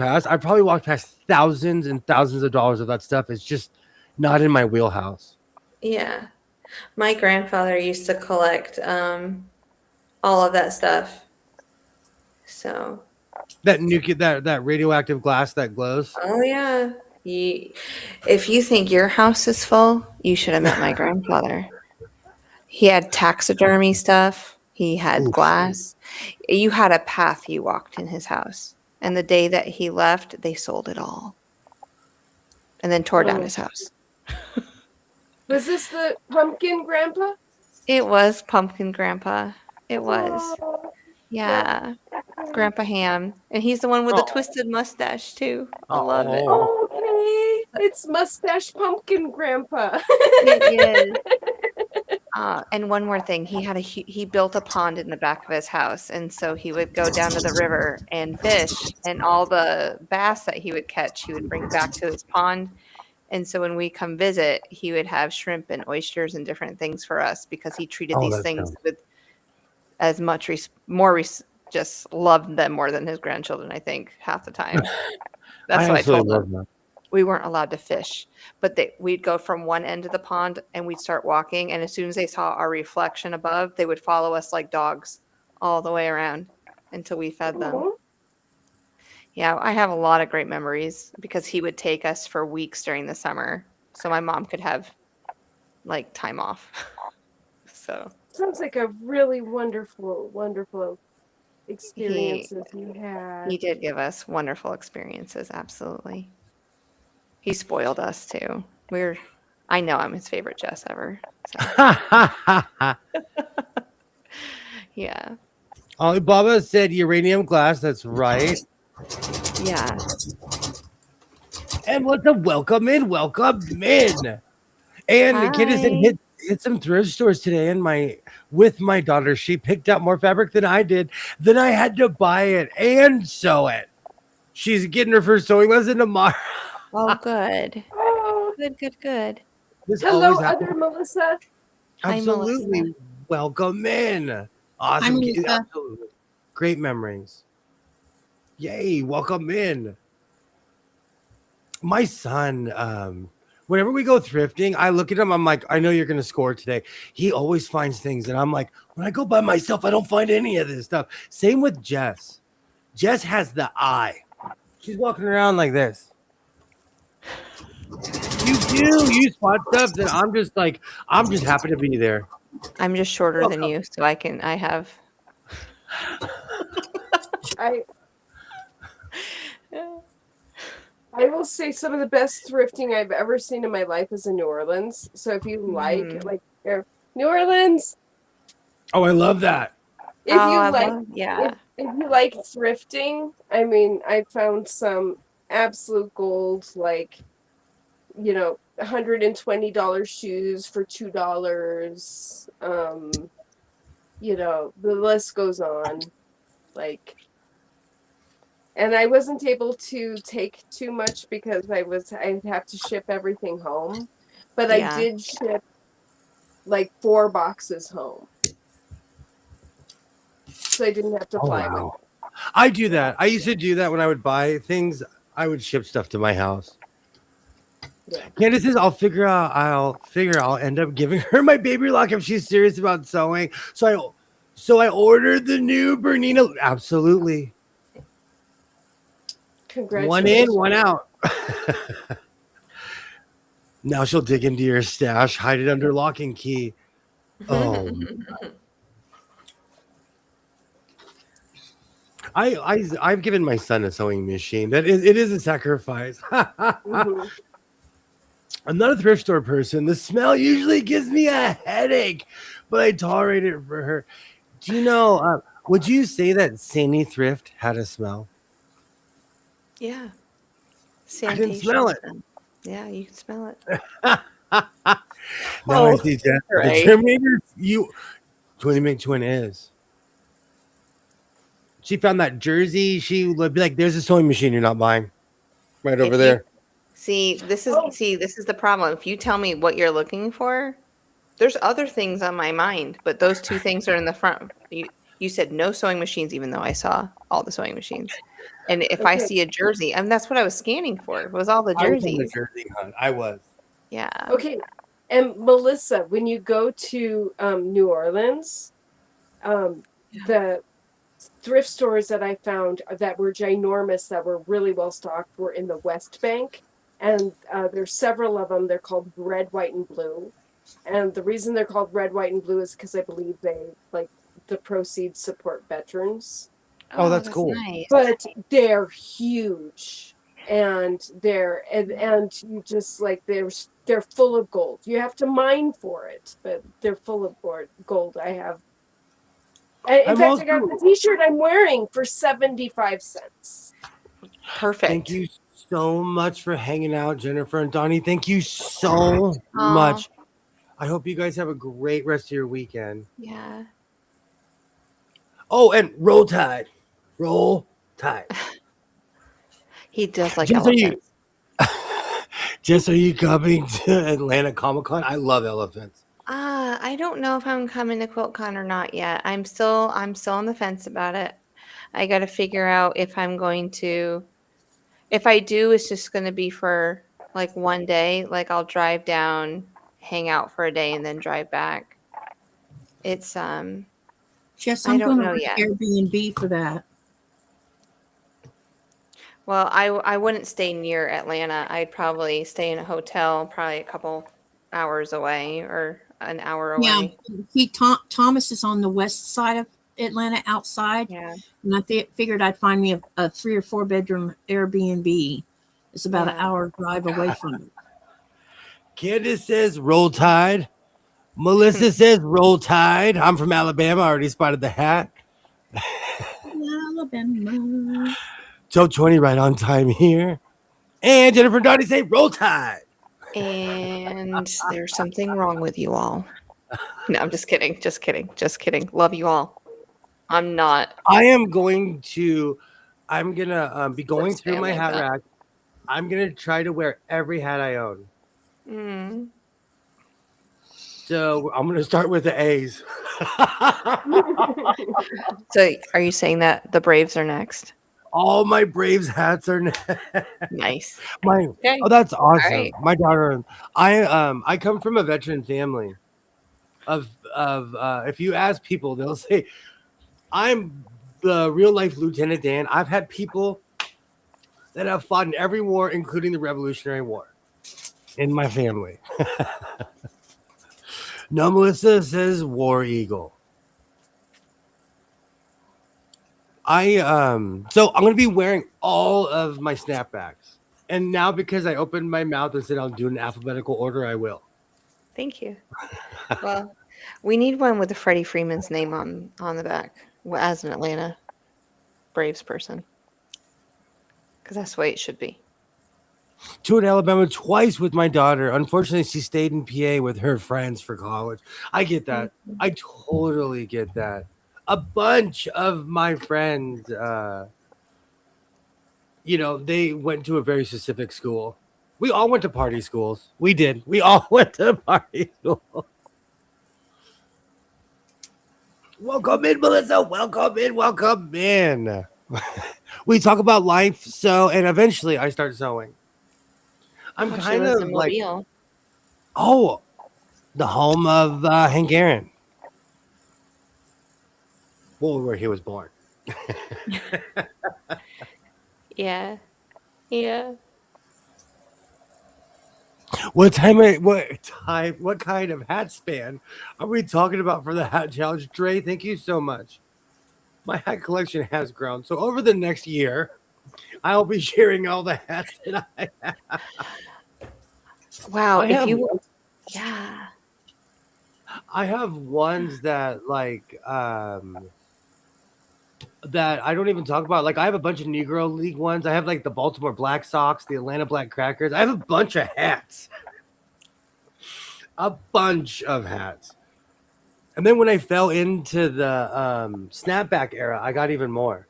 Speaker 2: past thousands and thousands of dollars of that stuff. It's just not in my wheelhouse.
Speaker 1: Yeah. My grandfather used to collect all of that stuff. So,
Speaker 2: That that radioactive glass that glows.
Speaker 1: oh yeah. If you think your house is full, you should have met my grandfather. He had taxidermy stuff. He had
Speaker 2: Oof.
Speaker 1: glass. You had a path you walked in his house. And the day that he left, they sold it all. And then tore down
Speaker 8: Oh.
Speaker 1: his house.
Speaker 8: Was this the pumpkin grandpa?
Speaker 1: It was Pumpkin Grandpa. It was.
Speaker 8: Oh,
Speaker 1: Yeah. Grandpa Ham. And he's the one with the
Speaker 2: Oh.
Speaker 1: twisted mustache, too. I love it.
Speaker 2: Oh.
Speaker 8: okay. It's mustache pumpkin grandpa.
Speaker 1: It is. And one more thing, he built a pond in the back of his house, and so he would go down to the river and fish, and all the bass that he would catch, he would bring back to his pond. And so when we come visit, he would have shrimp and oysters and different things for us because he treated
Speaker 2: Oh,
Speaker 1: these
Speaker 2: that
Speaker 1: things
Speaker 2: sounds-
Speaker 1: with as much just loved them more than his grandchildren, I think, half the time. That's what I
Speaker 2: absolutely
Speaker 1: told him.
Speaker 2: love that.
Speaker 1: We weren't allowed to fish, but we'd go from one end of the pond and we'd start walking. And as soon as they saw our reflection above, they would follow us like dogs all the way around until we fed them.
Speaker 8: Oh,
Speaker 1: Yeah, I have a lot of great memories because he would take us for weeks during the summer so my mom could have like time off. So
Speaker 8: sounds like a really wonderful experiences you had.
Speaker 1: he did give us wonderful experiences. Absolutely. He spoiled us too. I know I'm his favorite Jess ever. So. Yeah.
Speaker 2: Alibaba said uranium glass. That's right.
Speaker 1: Yeah.
Speaker 2: And what's a welcome in? And Candace said
Speaker 1: Hi.
Speaker 2: hit some thrift stores today with my daughter. She picked up more fabric than I did. Then I had to buy it and sew it. She's getting her first sewing lesson tomorrow.
Speaker 1: Oh, good.
Speaker 8: Oh,
Speaker 1: Good.
Speaker 2: This
Speaker 8: hello,
Speaker 2: always happens.
Speaker 8: other Melissa.
Speaker 1: Hi,
Speaker 2: Absolutely.
Speaker 1: Melissa.
Speaker 2: Welcome in. Awesome.
Speaker 10: Melissa.
Speaker 2: Absolutely. Great memories. Yay. Welcome in. My son, whenever we go thrifting, I look at him. I'm like, I know you're going to score today. He always finds things. And I'm like, when I go by myself, I don't find any of this stuff. Same with Jess. Jess has the eye. She's walking around like this. You spot stuff that I'm just happy to be there.
Speaker 1: I'm just shorter than you, so I have.
Speaker 8: I will say some of the best thrifting I've ever seen in my life is in New Orleans. So if you like New Orleans,
Speaker 2: Oh, I love that.
Speaker 8: if you like
Speaker 1: yeah.
Speaker 8: if you like thrifting, I mean, I found some absolute gold, like, $120 shoes for $2. The list goes on. Like, and I wasn't able to take too much because I'd have to ship everything home. But
Speaker 1: Yeah.
Speaker 8: I did ship like 4 boxes home. So I didn't have to fly with
Speaker 2: wow. I do that. I used to do that when I would buy things. I would ship stuff to my house.
Speaker 8: Yeah.
Speaker 2: Candace says, I'll end up giving her my baby lock if she's serious about sewing. So I ordered the new Bernina. Absolutely.
Speaker 8: Congratulations.
Speaker 2: One in, one out. Now she'll dig into your stash, hide it under lock and key. Oh. I've given my son a sewing machine. It is a sacrifice.
Speaker 8: Mhm.
Speaker 2: I'm not a thrift store person. The smell usually gives me a headache, but I tolerate it for her. Do you know Would you say that Sandy Thrift had a smell?
Speaker 1: Yeah.
Speaker 2: I didn't smell
Speaker 1: Sanitation
Speaker 2: it.
Speaker 1: smell. Yeah, you can smell it.
Speaker 2: Now I
Speaker 3: Oh,
Speaker 2: see Jess. The
Speaker 3: right.
Speaker 2: Terminator, you Twinny McTwin is. She found that jersey. She would be like, "There's a sewing machine you're not buying, right over
Speaker 1: If you
Speaker 2: there."
Speaker 1: this is the problem. If you tell me what you're looking for, there's other things on my mind, but those two things are in the front. You said no sewing machines, even though I saw all the sewing machines. And if I
Speaker 8: Okay.
Speaker 1: see a jersey, and that's what I was scanning for, was all the
Speaker 2: I was on the
Speaker 1: jerseys.
Speaker 2: jersey hunt. I was.
Speaker 1: Yeah.
Speaker 8: Okay. And Melissa, when you go to New Orleans, the thrift stores that I found that were ginormous, that were really well stocked, were in the West Bank. And there's several of them. They're called Red, White, and Blue. And the reason they're called Red, White, and Blue is because I believe they, like, the proceeds support veterans.
Speaker 2: Oh, that's
Speaker 1: that's
Speaker 2: cool.
Speaker 1: nice.
Speaker 8: But they're huge. And and you just like they're full of gold. You have to mine for it, but they're full of gold. I have in
Speaker 2: I'm
Speaker 8: fact, I got
Speaker 2: also.
Speaker 8: the t-shirt I'm wearing for 75 cents.
Speaker 1: Perfect.
Speaker 2: Thank you so much for hanging out, Jennifer and Donnie. Thank you so
Speaker 1: Aw.
Speaker 2: much. I hope you guys have a great rest of your weekend.
Speaker 1: Yeah.
Speaker 2: Oh, and roll tide. Roll tide.
Speaker 1: He does like
Speaker 2: Just so you
Speaker 1: elephants.
Speaker 2: just are you coming to Atlanta Comic Con? I love elephants.
Speaker 1: I don't know if I'm coming to QuiltCon or not yet. I'm still on the fence about it. I got to figure out if I'm going to. If I do, it's just going to be for like one day. Like I'll drive down, hang out for a day, and then drive back. It's
Speaker 10: Jess,
Speaker 1: I
Speaker 10: I'm
Speaker 1: don't
Speaker 10: going to
Speaker 1: know
Speaker 10: rent
Speaker 1: yet.
Speaker 10: Airbnb for that.
Speaker 1: Well, I wouldn't stay near Atlanta. I'd probably stay in a hotel, probably a couple hours away or an hour
Speaker 10: Yeah,
Speaker 1: away.
Speaker 10: Thomas is on the west side of Atlanta, outside,
Speaker 1: Yeah.
Speaker 10: and I figured I'd find me a 3 or 4 bedroom Airbnb. It's about an
Speaker 1: Yeah.
Speaker 10: hour drive away from it.
Speaker 2: Candace says roll tide. Melissa says roll tide. I'm from Alabama. I already spotted the hat.
Speaker 10: Alabama.
Speaker 2: Joe 20 right on time here. And Jennifer and Donnie say roll tide.
Speaker 1: And there's something wrong with you all. No, I'm just kidding. Just kidding. Just kidding. Love you all. I'm not.
Speaker 2: I'm going to be going through
Speaker 1: stand
Speaker 2: my
Speaker 1: like
Speaker 2: hat
Speaker 1: that.
Speaker 2: rack. I'm going to try to wear every hat I own.
Speaker 1: Mm.
Speaker 2: So I'm going to start with the A's.
Speaker 1: So, are you saying that the Braves are next?
Speaker 2: All my Braves hats are
Speaker 1: Nice.
Speaker 2: my.
Speaker 1: Okay.
Speaker 2: Oh, that's awesome.
Speaker 1: right.
Speaker 2: My daughter. I come from a veteran family. Of if you ask people, they'll say I'm the real life Lieutenant Dan. I've had people that have fought in every war, including the Revolutionary War, in my family. No, Melissa says War Eagle. So I'm gonna be wearing all of my snapbacks, and now because I opened my mouth and said I'll do an alphabetical order, I will.
Speaker 1: Thank you. Well, we need one with Freddie Freeman's name on the back as an Atlanta Braves person, because that's the way it should be.
Speaker 2: Toured Alabama twice with my daughter. Unfortunately, she stayed in PA with her friends for college. I get that. I totally get that. A bunch of my friends, they went to a very specific school. We all went to party schools. We did. We all went to party school. Welcome in, Melissa. Welcome in. Welcome in. We talk about life, and eventually I start sewing. I'm
Speaker 1: She
Speaker 2: kind
Speaker 1: lives
Speaker 2: of
Speaker 1: in
Speaker 2: like,
Speaker 1: Mobile.
Speaker 2: the home of Hank Aaron. Well, where he was born.
Speaker 1: Yeah. Yeah.
Speaker 2: What kind of hat span are we talking about for the hat challenge? Dre, thank you so much. My hat collection has grown. So over the next year, I'll be sharing all the hats that I have.
Speaker 1: Wow.
Speaker 2: I have ones that that I don't even talk about. Like I have a bunch of Negro League ones. I have like the Baltimore Black Sox, the Atlanta Black Crackers. I have a bunch of hats. A bunch of hats. And then when I fell into the snapback era, I got even more.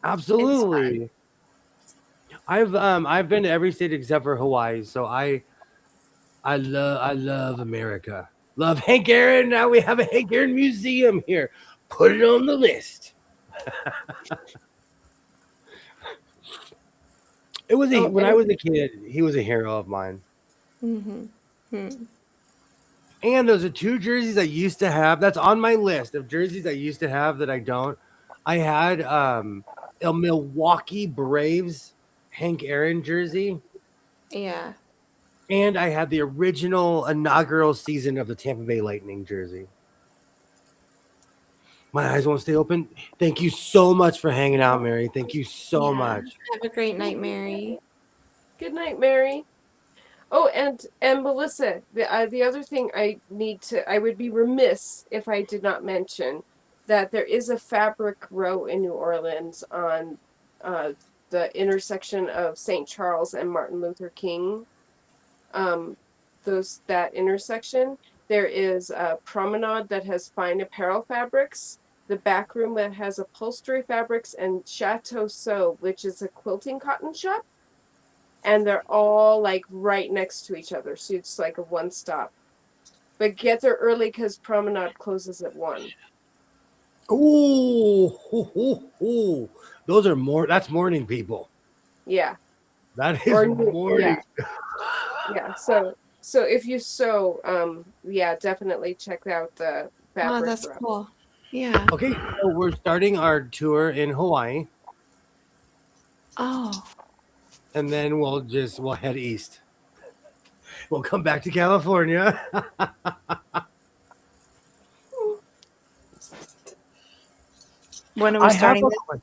Speaker 2: Absolutely. I've been to every state except for Hawaii, so I love America. Love Hank Aaron. Now we have a Hank Aaron museum here. Put it on the list. It was when I was a kid, he was a hero of mine.
Speaker 1: Mm-hmm.
Speaker 2: And those are two jerseys I used to have. That's on my list of jerseys I used to have that I don't. I had a Milwaukee Braves Hank Aaron jersey.
Speaker 1: Yeah.
Speaker 2: And I had the original inaugural season of the Tampa Bay Lightning jersey. My eyes won't stay open. Thank you so much for hanging out, Mary. Thank you so much.
Speaker 1: Have a great night, Mary.
Speaker 8: Good night, Mary. Oh, and Melissa, the other thing I would be remiss if I did not mention that there is a fabric row in New Orleans on the intersection of St. Charles and Martin Luther King. That intersection. There is a promenade that has fine apparel fabrics, the back room that has upholstery fabrics, and Chateau Sew, which is a quilting cotton shop. And they're all like right next to each other, so it's like a one stop. But get there early because promenade closes at 1.
Speaker 2: Ooh. Those are that's morning people.
Speaker 8: Yeah.
Speaker 2: That is morning.
Speaker 8: Yeah. So if you sew, definitely check out the fabric.
Speaker 1: Oh, that's
Speaker 8: row.
Speaker 1: cool. Yeah.
Speaker 2: Okay, so we're starting our tour in Hawaii.
Speaker 1: Oh.
Speaker 2: And then we'll head east. We'll come back to California.
Speaker 1: When are we starting this?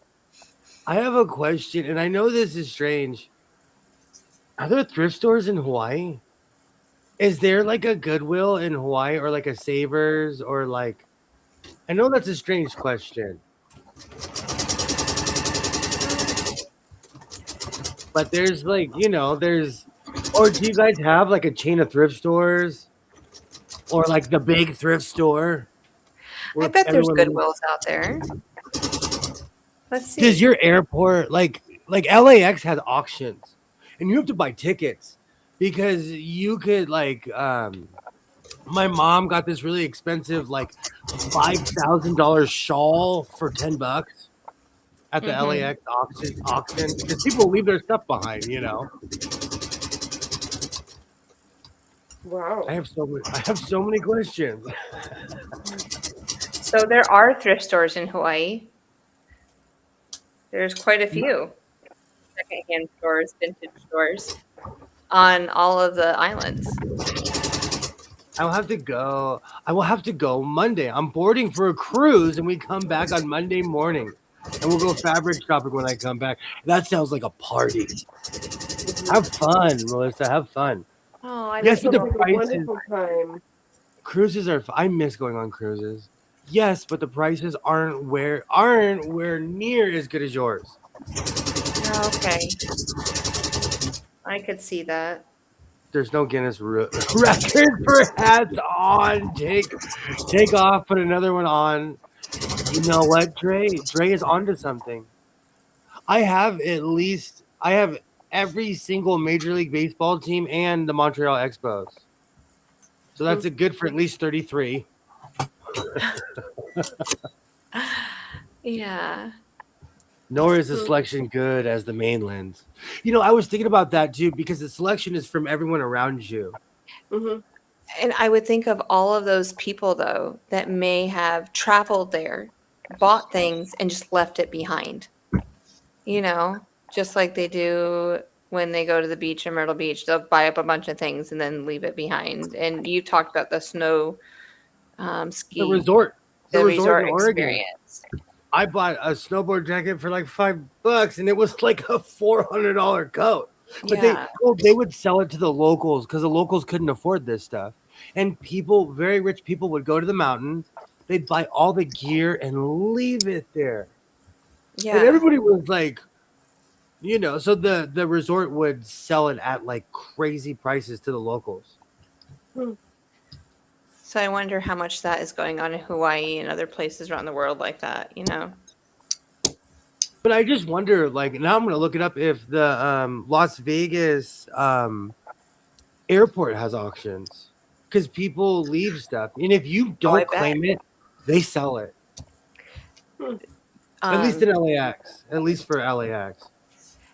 Speaker 2: I have a question, and I know this is strange. Are there thrift stores in Hawaii? Is there like a Goodwill in Hawaii or like a Savers or like... I know that's a strange question. But there's like, or do you guys have like a chain of thrift stores? Or like the big thrift store?
Speaker 1: I bet there's Goodwills out there. Let's see.
Speaker 2: Does your airport, like LAX has auctions and you have to buy tickets because you could my mom got this really expensive like $5,000 shawl for $10 at the LAX auction because people leave their stuff behind,
Speaker 8: Wow.
Speaker 2: I have so many questions.
Speaker 1: So there are thrift stores in Hawaii. There's quite a few secondhand stores, vintage stores on all of the islands.
Speaker 2: I will have to go Monday. I'm boarding for a cruise and we come back on Monday morning. And we'll go fabric shopping when I come back. That sounds like a party. Have fun, Melissa. Have fun.
Speaker 1: Oh, I
Speaker 2: yes, but the
Speaker 8: a
Speaker 2: prices.
Speaker 8: wonderful time.
Speaker 2: Cruises are. I miss going on cruises. Yes, but the prices aren't where near as good as yours.
Speaker 1: Okay. I could see that.
Speaker 2: There's no Guinness record for hats on. Take off. Put another one on. You know what, Dre? Dre is onto something. I have every single Major League Baseball team and the Montreal Expos. So that's a good for at least 33.
Speaker 1: Yeah.
Speaker 2: Nor is the selection good as the mainlands. I was thinking about that too because the selection is from everyone around you.
Speaker 8: Mm-hmm.
Speaker 1: And I would think of all of those people, though, that may have traveled there, bought things, and just left it behind. Just like they do when they go to the beach in Myrtle Beach. They'll buy up a bunch of things and then leave it behind. And you talked about the snow ski.
Speaker 2: The resort in Oregon.
Speaker 1: Experience.
Speaker 2: I bought a snowboard jacket for like $5 and it was like a $400 coat. But they would sell it to the locals because the locals couldn't afford this stuff. And people, very rich people, would go to the mountains. They'd buy all the gear and leave it there.
Speaker 1: Yeah.
Speaker 2: And everybody was like, so the resort would sell it at like crazy prices to the locals.
Speaker 1: So I wonder how much that is going on in Hawaii and other places around the world like that,
Speaker 2: But I just wonder, like, now I'm going to look it up if the Las Vegas airport has auctions, because people leave stuff. And if you
Speaker 1: I
Speaker 2: don't
Speaker 1: bet.
Speaker 2: claim it, they sell it. At least
Speaker 1: Um,
Speaker 2: in LAX. At least for LAX.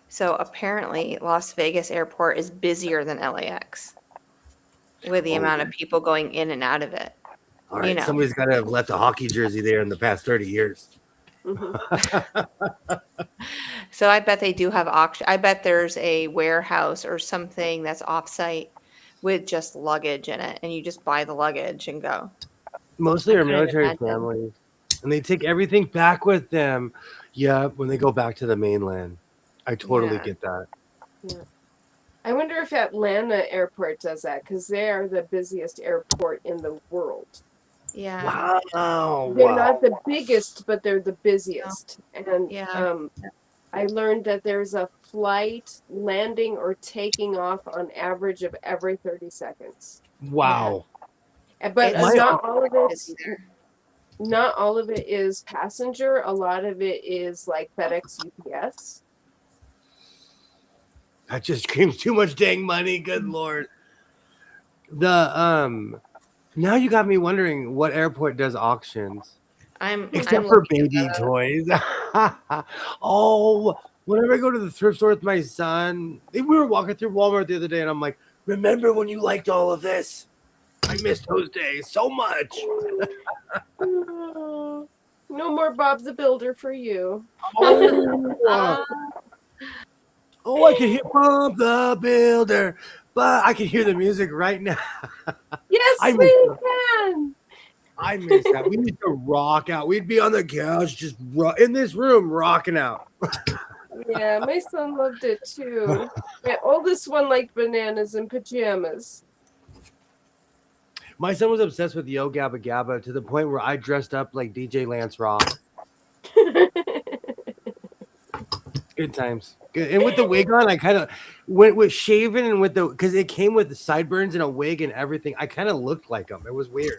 Speaker 1: So apparently Las Vegas airport is busier than LAX with the amount of people going in and out of it.
Speaker 2: All right, somebody's got to have left a hockey jersey there in the past 30 years.
Speaker 1: So I bet they do have auction. I bet there's a warehouse or something that's offsite with just luggage in it, and you just buy the luggage and go.
Speaker 2: Mostly
Speaker 1: I
Speaker 2: our
Speaker 1: couldn't
Speaker 2: military
Speaker 1: imagine.
Speaker 2: families. And they take everything back with them. Yeah, when they go back to the mainland. I totally
Speaker 1: Yeah.
Speaker 2: get that.
Speaker 8: I wonder if Atlanta airport does that, because they are the busiest airport in the world.
Speaker 1: Yeah.
Speaker 2: Wow.
Speaker 8: They're not the biggest, but they're the busiest. And
Speaker 1: Yeah.
Speaker 8: I learned that there's a flight landing or taking off on average of every 30 seconds.
Speaker 2: Wow.
Speaker 8: But
Speaker 1: It's
Speaker 8: not all of it.
Speaker 1: busy there.
Speaker 8: Not all of it is passenger. A lot of it is like FedEx, UPS.
Speaker 2: That just screams too much dang money. Good Lord. Now you got me wondering what airport does auctions. Except
Speaker 1: I'm
Speaker 2: for
Speaker 1: looking
Speaker 2: baby
Speaker 1: at that.
Speaker 2: toys. Oh, whenever I go to the thrift store with my son, we were walking through Walmart the other day, and I'm like, remember when you liked all of this? I miss those days so much.
Speaker 8: No more Bob the Builder for you.
Speaker 2: Oh, I can hear Bob the Builder, but I can hear the music right now.
Speaker 8: Yes,
Speaker 2: I miss
Speaker 8: we
Speaker 2: that.
Speaker 8: can.
Speaker 2: I miss that. We used to rock out. We'd be on the couch, just in this room, rocking out.
Speaker 8: Yeah, my son loved it too. My oldest one liked bananas and pajamas.
Speaker 2: My son was obsessed with Yo Gabba Gabba to the point where I dressed up like DJ Lance Rock. Good times. Good. And with the wig on, I kind of went with shaven and with because it came with the sideburns and a wig and everything. I kind of looked like him. It was weird.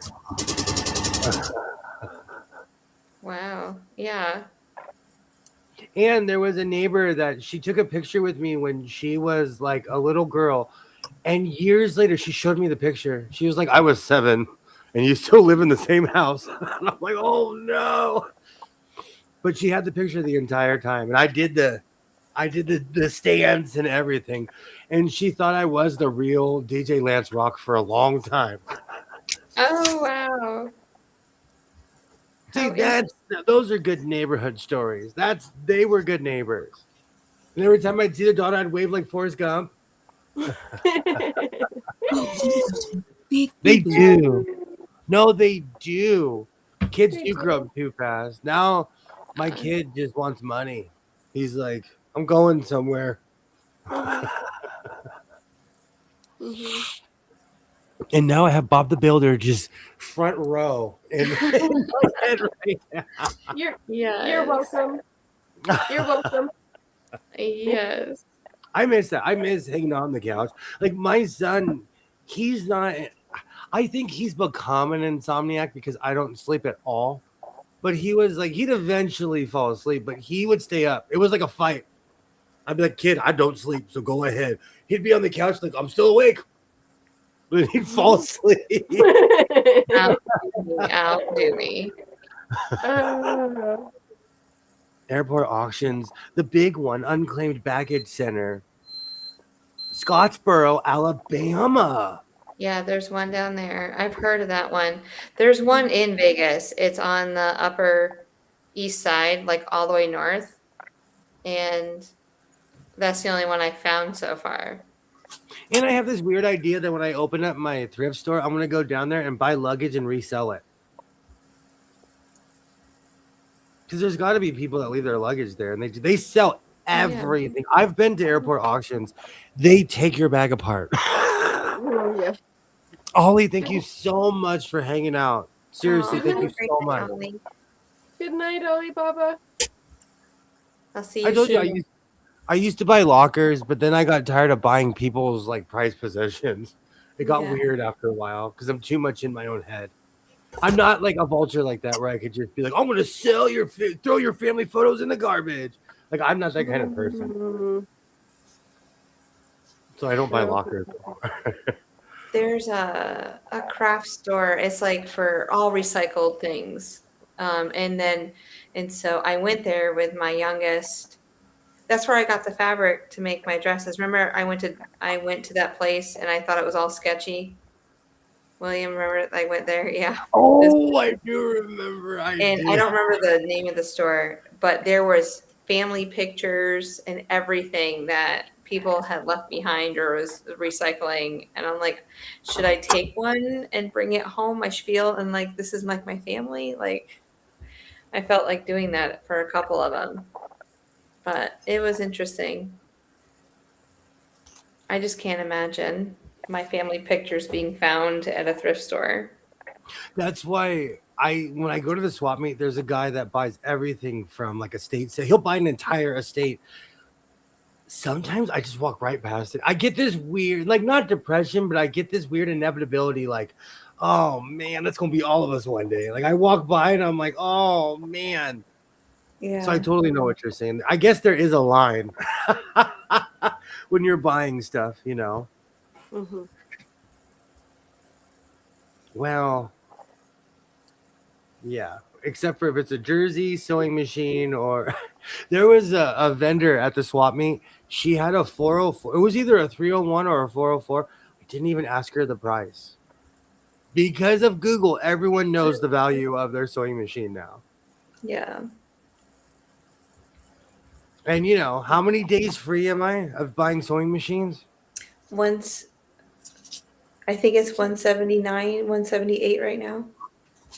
Speaker 1: Wow. Yeah.
Speaker 2: And there was a neighbor that she took a picture with me when she was like a little girl. And years later, she showed me the picture. She was like, I was 7 and you still live in the same house. And I'm like, oh no. But she had the picture the entire time. And I did the stands and everything. And she thought I was the real DJ Lance Rock for a long time.
Speaker 1: Oh, wow.
Speaker 2: See, those are good neighborhood stories. They were good neighbors. And every time I'd see their daughter, I'd wave like Forrest Gump. They do. No, they do. Kids do grow up too fast. Now my kid just wants money. He's like, I'm going somewhere. And now I have Bob the Builder just front row in my head right now.
Speaker 8: You're welcome. You're welcome.
Speaker 1: Yes.
Speaker 2: I miss that. I miss hanging on the couch. Like my son, he's not. I think he's become an insomniac because I don't sleep at all. But he was like, he'd eventually fall asleep, but he would stay up. It was like a fight. I'd be like, kid, I don't sleep, so go ahead. He'd be on the couch like, I'm still awake. But he'd fall asleep.
Speaker 1: Outdo me.
Speaker 2: Airport auctions, the big one, Unclaimed Baggage Center, Scottsboro, Alabama.
Speaker 1: Yeah, there's one down there. I've heard of that one. There's one in Vegas. It's on the upper east side, like all the way north. And that's the only one I found so far.
Speaker 2: And I have this weird idea that when I open up my thrift store, I'm going to go down there and buy luggage and resell it. Because there's got to be people that leave their luggage there, and they sell everything. Yeah. I've been to airport auctions. They take your bag apart.
Speaker 8: Oh, yeah.
Speaker 2: Ollie, thank you so much for hanging out. Seriously,
Speaker 1: Oh,
Speaker 2: thank
Speaker 1: have
Speaker 2: you
Speaker 1: a great
Speaker 2: so
Speaker 1: night,
Speaker 2: much.
Speaker 1: Ollie.
Speaker 8: Good night, Alibaba.
Speaker 1: I'll see
Speaker 2: I
Speaker 1: you
Speaker 2: told you
Speaker 1: soon.
Speaker 2: I used to buy lockers, but then I got tired of buying people's like prized possessions. It got
Speaker 1: Yeah.
Speaker 2: weird after a while because I'm too much in my own head. I'm not like a vulture like that where I could just be like, I'm gonna sell throw your family photos in the garbage. Like I'm not that kind of person,
Speaker 8: Mm,
Speaker 2: so I don't buy
Speaker 8: no.
Speaker 2: lockers.
Speaker 1: There's a craft store. It's like for all recycled things. And so I went there with my youngest. That's where I got the fabric to make my dresses. Remember, I went to that place and I thought it was all sketchy. William, remember I went there? Yeah.
Speaker 2: Oh, I do remember. I
Speaker 1: And I
Speaker 2: did.
Speaker 1: don't remember the name of the store, but there was family pictures and everything that people had left behind or was recycling. And I'm like, should I take one and bring it home? I feel and like this is like my family. Like I felt like doing that for a couple of them, but it was interesting. I just can't imagine my family pictures being found at a thrift store.
Speaker 2: That's why when I go to the swap meet, there's a guy that buys everything from like estate sale. He'll buy an entire estate. Sometimes I just walk right past it. I get this weird, like not depression, but I get this weird inevitability, like, oh man, that's gonna be all of us one day. Like I walk by and I'm like, oh man.
Speaker 1: Yeah.
Speaker 2: So I totally know what you're saying. I guess there is a line when you're buying stuff, you know.
Speaker 8: Mhm.
Speaker 2: Well, yeah, except for if it's a jersey sewing machine or there was a vendor at the swap meet. She had a 404. It was either a 301 or a 404. I didn't even ask her the price. Because of Google, everyone knows the value of their sewing machine now.
Speaker 1: Yeah.
Speaker 2: And you know, how many days free am I of buying sewing machines?
Speaker 1: Once I think it's 179, 178 right now.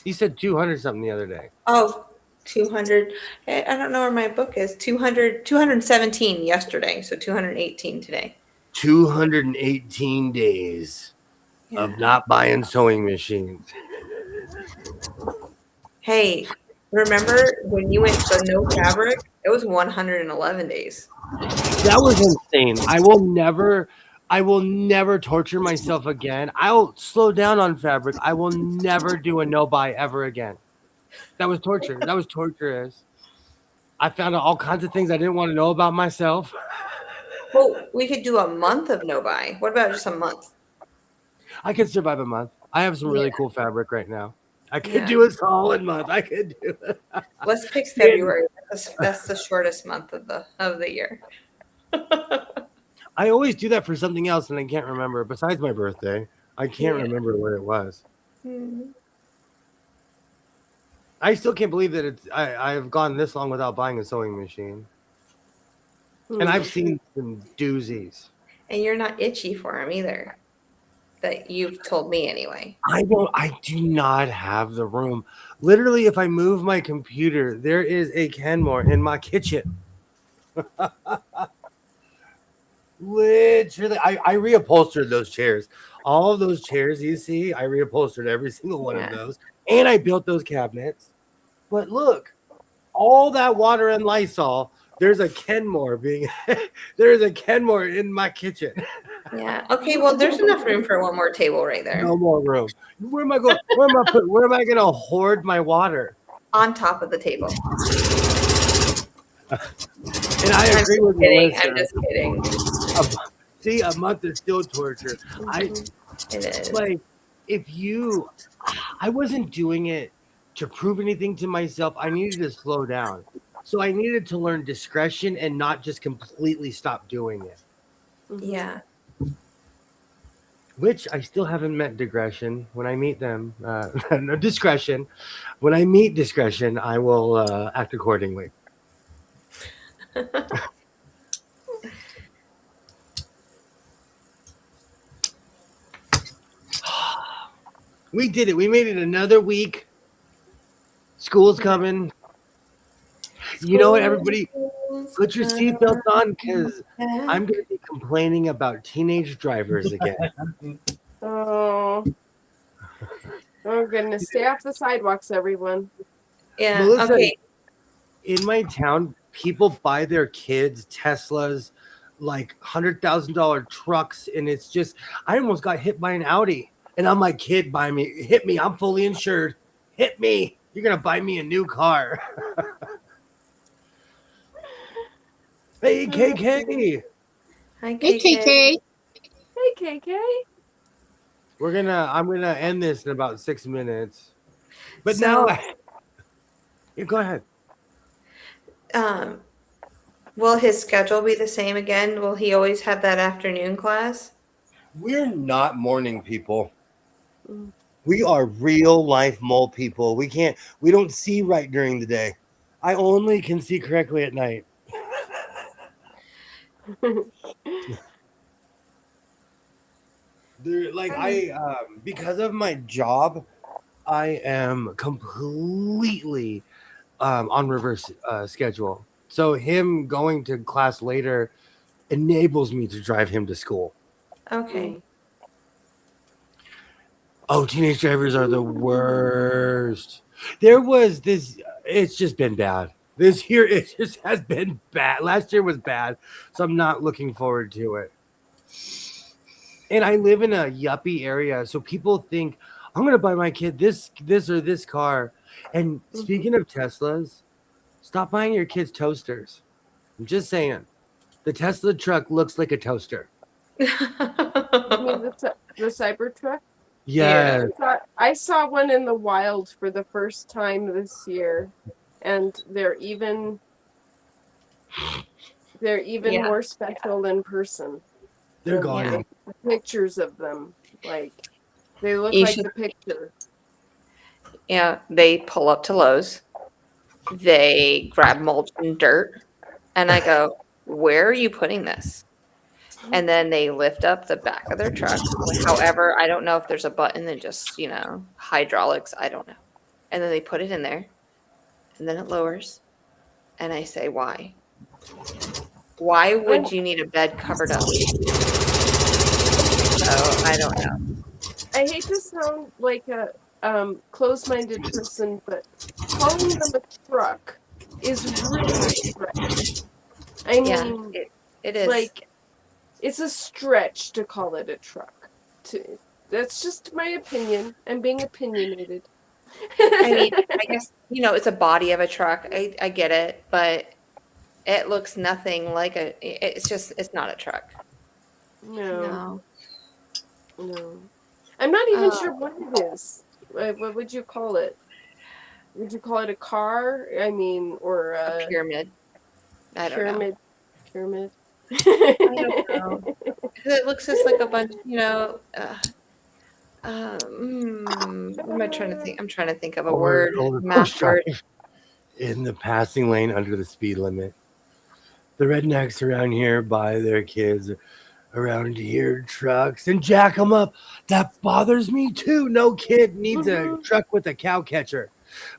Speaker 2: You said 200 something the other day.
Speaker 1: Oh, 200. I don't know where my book is. 200, 217 yesterday, so 218 today.
Speaker 2: 218 days
Speaker 1: Yeah.
Speaker 2: of not buying sewing machines.
Speaker 1: Hey, remember when you went to no fabric? It was 111 days.
Speaker 2: That was insane. I will never torture myself again. I'll slow down on fabric. I will never do a no buy ever again. That was torture. That was torturous. I found out all kinds of things I didn't want to know about myself.
Speaker 1: Well, we could do a month of no buy. What about just a month?
Speaker 2: I could survive a month. I have some really
Speaker 1: Yeah.
Speaker 2: cool fabric right now. I could
Speaker 1: Yeah.
Speaker 2: do a solid month. I could do it.
Speaker 1: Let's pick February. That's the shortest month of the year.
Speaker 2: I always do that for something else and I can't remember. Besides my birthday, I can't
Speaker 1: Yeah.
Speaker 2: remember what it was.
Speaker 1: Hmm.
Speaker 2: I still can't believe that I've gone this long without buying a sewing machine. And I've seen some doozies.
Speaker 1: And you're not itchy for them either. That you've told me anyway.
Speaker 2: I do not have the room. Literally, if I move my computer, there is a Kenmore in my kitchen. Literally, I reupholstered those chairs. All of those chairs you see, I reupholstered every single one of
Speaker 1: Yeah.
Speaker 2: those. And I built those cabinets. But look, all that water and Lysol, there's a Kenmore there's a Kenmore in my kitchen.
Speaker 1: Yeah. Okay. Well, there's enough room for one more table right there.
Speaker 2: No more room. Where am I going? Where am I going to hoard my water?
Speaker 1: On top of the table.
Speaker 2: And I
Speaker 1: I'm
Speaker 2: agree
Speaker 1: just
Speaker 2: with
Speaker 1: kidding.
Speaker 2: Melissa.
Speaker 1: I'm just kidding.
Speaker 2: See, a month is still torture.
Speaker 1: It is.
Speaker 2: Like, I wasn't doing it to prove anything to myself. I needed to slow down. So I needed to learn discretion and not just completely stop doing it.
Speaker 1: Yeah.
Speaker 2: Which I still haven't met digression. When I meet them, no, discretion. When I meet discretion, I will act accordingly. We did it. We made it another week. School's coming. You know what, everybody? Put your seatbelts on because I'm going to be complaining about teenage drivers again.
Speaker 8: Oh, Oh goodness, stay off the sidewalks, everyone.
Speaker 1: Yeah.
Speaker 2: Melissa,
Speaker 1: Okay.
Speaker 2: in my town, people buy their kids Teslas, like $100,000 trucks, and it's just I almost got hit by an Audi, and I'm like, kid, buy me, hit me, I'm fully insured, hit me, you're gonna buy me a new car. Hey, KK,
Speaker 1: Hi,
Speaker 10: Hey,
Speaker 1: KK.
Speaker 10: KK.
Speaker 8: Hey, KK.
Speaker 2: I'm gonna end this in about 6 minutes, but
Speaker 1: So,
Speaker 2: now, yeah, go ahead.
Speaker 1: will his schedule be the same again? Will he always have that afternoon class?
Speaker 2: We're not morning people.
Speaker 8: Mm.
Speaker 2: We are real life mole people. We don't see right during the day. I only can see correctly at night. Because of my job, I am completely on reverse schedule. So him going to class later enables me to drive him to school.
Speaker 1: Okay.
Speaker 2: Oh, teenage drivers are the worst. There was this, it's just been bad. This year, it just has been bad. Last year was bad, so I'm not looking forward to it. And I live in a yuppie area, so people think I'm going to buy my kid this or this car. And speaking of Teslas, stop buying your kids toasters. I'm just saying, the Tesla truck looks like a toaster.
Speaker 8: You mean the Cybertruck?
Speaker 2: Yeah.
Speaker 8: I saw one in the wild for the first time this year, and they're even
Speaker 1: Yeah.
Speaker 8: more special in person.
Speaker 2: They're
Speaker 8: than
Speaker 2: gone.
Speaker 8: the pictures of them, like they look
Speaker 1: You
Speaker 8: like
Speaker 1: should-
Speaker 8: the picture.
Speaker 1: Yeah, they pull up to Lowe's. They grab mulch and dirt, and I go, "Where are you putting this?" And then they lift up the back of their truck. However, I don't know if there's a button that just, hydraulics. I don't know. And then they put it in there, and then it lowers. And I say, "Why? Why would you need a bed covered up?" So I don't know.
Speaker 8: I hate to sound like a close-minded person, but calling them a truck is really a stretch. I
Speaker 1: Yeah,
Speaker 8: mean,
Speaker 1: it is.
Speaker 8: like it's a stretch to call it a truck. That's just my opinion. I'm being opinionated.
Speaker 1: I mean, I guess, it's a body of a truck. I get it, but it looks nothing like it's not a truck.
Speaker 8: No. I'm not even sure what it is. What would you call it? Would you call it a car? I mean, or
Speaker 1: A pyramid. I don't know.
Speaker 8: Pyramid.
Speaker 1: I don't know. 'Cause it looks just like a bunch, what am I trying to think? I'm trying to think of a word, math word.
Speaker 2: In the passing lane under the speed limit. The rednecks around here buy their kids around here trucks and jack them up. That bothers me too. No kid needs a truck with a cow catcher.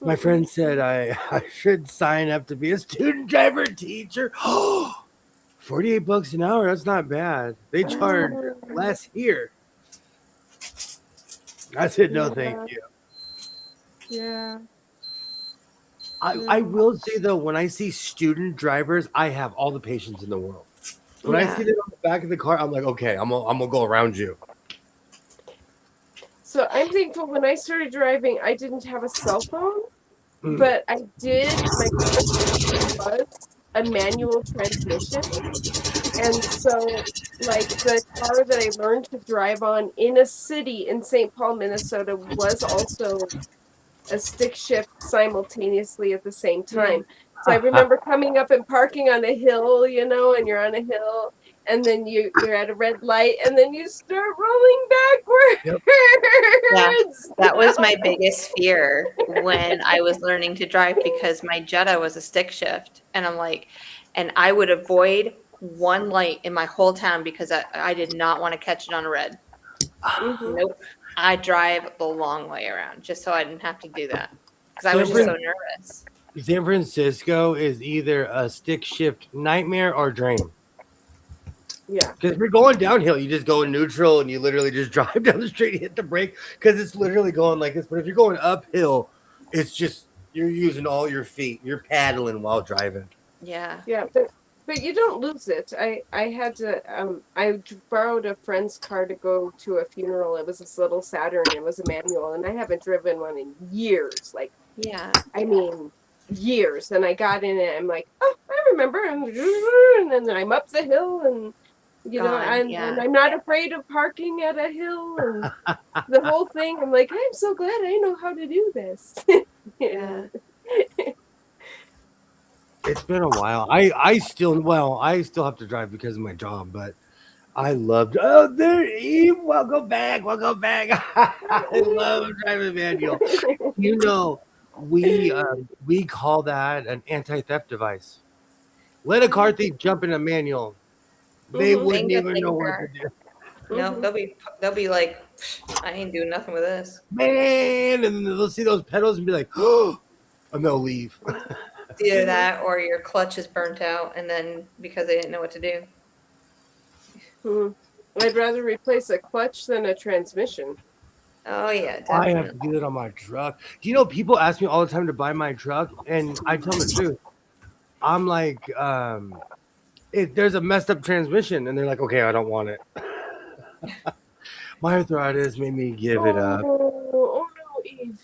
Speaker 2: My friend said I should sign up to be a student driver teacher. $48 an hour. That's not bad. They charge less here. I said no, thank you.
Speaker 8: Yeah.
Speaker 2: I will say though, when I see student drivers, I have all the patience in the world. When I see them on the back of the car, I'm like, okay, I'm gonna go around you.
Speaker 8: So I'm thankful when I started driving, I didn't have a cell phone, but I did. My first was a manual transmission, and so like the car that I learned to drive on in a city in St. Paul, Minnesota, was also a stick shift simultaneously at the same time. So I remember coming up and parking on a hill, and you're on a hill, and then you're at a red light, and then you start rolling backwards.
Speaker 1: Yeah, that was my biggest fear when I was learning to drive, because my Jetta was a stick shift, and I'm like, and I would avoid one light in my whole town because I did not want to catch it on a red. Nope. I drive the long way around just so I didn't have to do that, because I was just so nervous.
Speaker 2: San Francisco is either a stick shift nightmare or dream.
Speaker 8: Yeah.
Speaker 2: Because if you're going downhill, you just go in neutral and you literally just drive down the street and hit the brake because it's literally going like this. But if you're going uphill, it's just you're using all your feet. You're paddling while driving.
Speaker 1: Yeah.
Speaker 8: Yeah, but you don't lose it. I had to borrowed a friend's car to go to a funeral. It was this little Saturn. It was a manual, and I haven't driven one in years. Like,
Speaker 1: Yeah.
Speaker 8: I mean, years. And I got in it. I'm like, oh, I remember. And then I'm up the hill, and and I'm not afraid of parking at a hill, and the whole thing. I'm like, I'm so glad I know how to do this.
Speaker 1: Yeah.
Speaker 2: It's been a while. I still have to drive because of my job, but I loved. Oh, there, Eve. Welcome back. Welcome back. I love driving manual. You know, we call that an anti-theft device. Let a car thief jump in a manual. They wouldn't even know what to do.
Speaker 1: No, they'll be like, I ain't doing nothing with this.
Speaker 2: Man, and then they'll see those pedals and be like, oh, and they'll leave.
Speaker 1: Either that or your clutch is burnt out, and then because they didn't know what to do.
Speaker 8: I'd rather replace a clutch than a transmission.
Speaker 1: Oh yeah, definitely.
Speaker 2: I have to do that on my truck. Do you know people ask me all the time to buy my truck, and I tell them the truth. I'm like, there's a messed up transmission, and they're like, okay, I don't want it. My arthritis made me give it up.
Speaker 8: Oh no, Eve.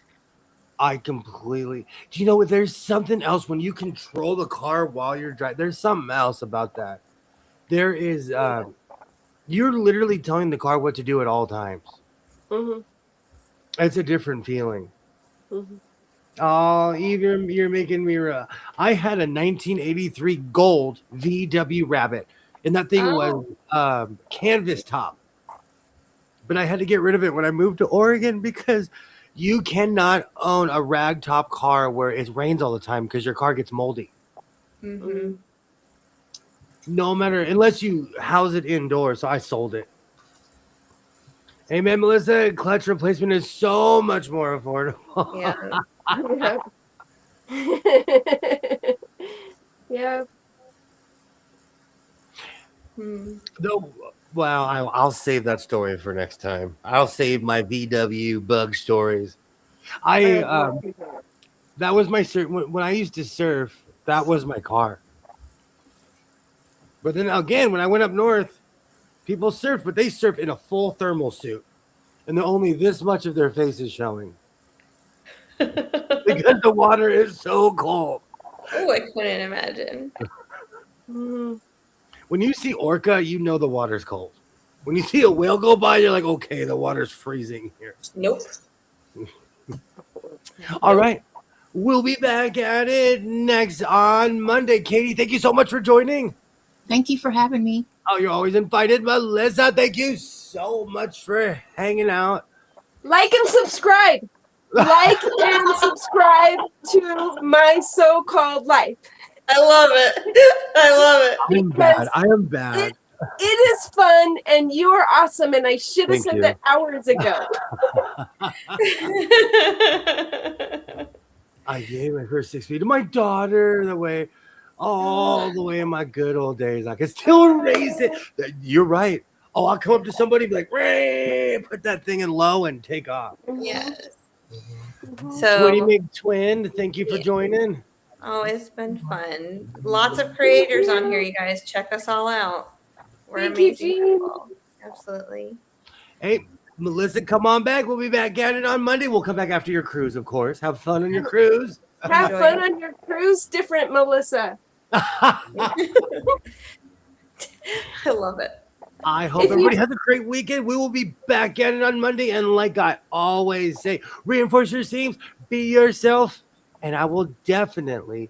Speaker 2: I completely. Do you know what? There's something else when you control the car while you're driving. There's something else about that. There is. You're literally telling the car what to do at all times. It's a different feeling. Oh, Eve, you're making me. I had a 1983 gold VW Rabbit, and that thing was canvas top. But I had to get rid of it when I moved to Oregon because you cannot own a rag top car where it rains all the time because your car gets moldy. No matter, unless you house it indoors. So I sold it. Hey, man, Melissa, clutch replacement is so much more affordable.
Speaker 8: Yeah.
Speaker 2: No, well, I'll save that story for next time. I'll save my VW bug stories. That was my when I used to surf. That was my car. But then again, when I went up north, people surf, but they surf in a full thermal suit, and they're only this much of their face is showing because the water is so cold.
Speaker 1: Oh, I couldn't imagine.
Speaker 2: When you see orca, you know the water's cold. When you see a whale go by, you're like, okay, the water's freezing here.
Speaker 1: Nope.
Speaker 2: All right. We'll be back at it next on Monday. Katie, thank you so much for joining.
Speaker 10: Thank you for having me.
Speaker 2: Oh, you're always invited. Melissa, thank you so much for hanging out.
Speaker 8: Like and subscribe. Like and subscribe to my so-called life.
Speaker 1: I love it. I love it.
Speaker 2: I am bad. I am bad.
Speaker 8: It is fun, and you are awesome, and I should have
Speaker 2: Thank
Speaker 8: said
Speaker 2: you.
Speaker 8: that hours ago.
Speaker 2: I gave my first 6 feet to my daughter all the way in my good old days. I can still raise it. You're right. Oh, I'll come up to somebody and be like, Ray, put that thing in low and take off.
Speaker 1: Yes.
Speaker 2: So,
Speaker 1: So,
Speaker 2: Twin, thank you for joining.
Speaker 1: oh, it's been fun. Lots of creators on here, you guys. Check us all out. We're
Speaker 8: Thank you,
Speaker 1: amazing
Speaker 8: Jean.
Speaker 1: people. Absolutely.
Speaker 2: Hey, Melissa, come on back. We'll be back at it on Monday. We'll come back after your cruise, of course. Have fun on your cruise.
Speaker 8: Have
Speaker 1: Enjoy
Speaker 8: fun
Speaker 1: it.
Speaker 8: on your cruise, different Melissa.
Speaker 1: I love it.
Speaker 2: I hope everybody has a great weekend. We will be back at it on Monday. And like I always say, reinforce your seams, be yourself, and I will definitely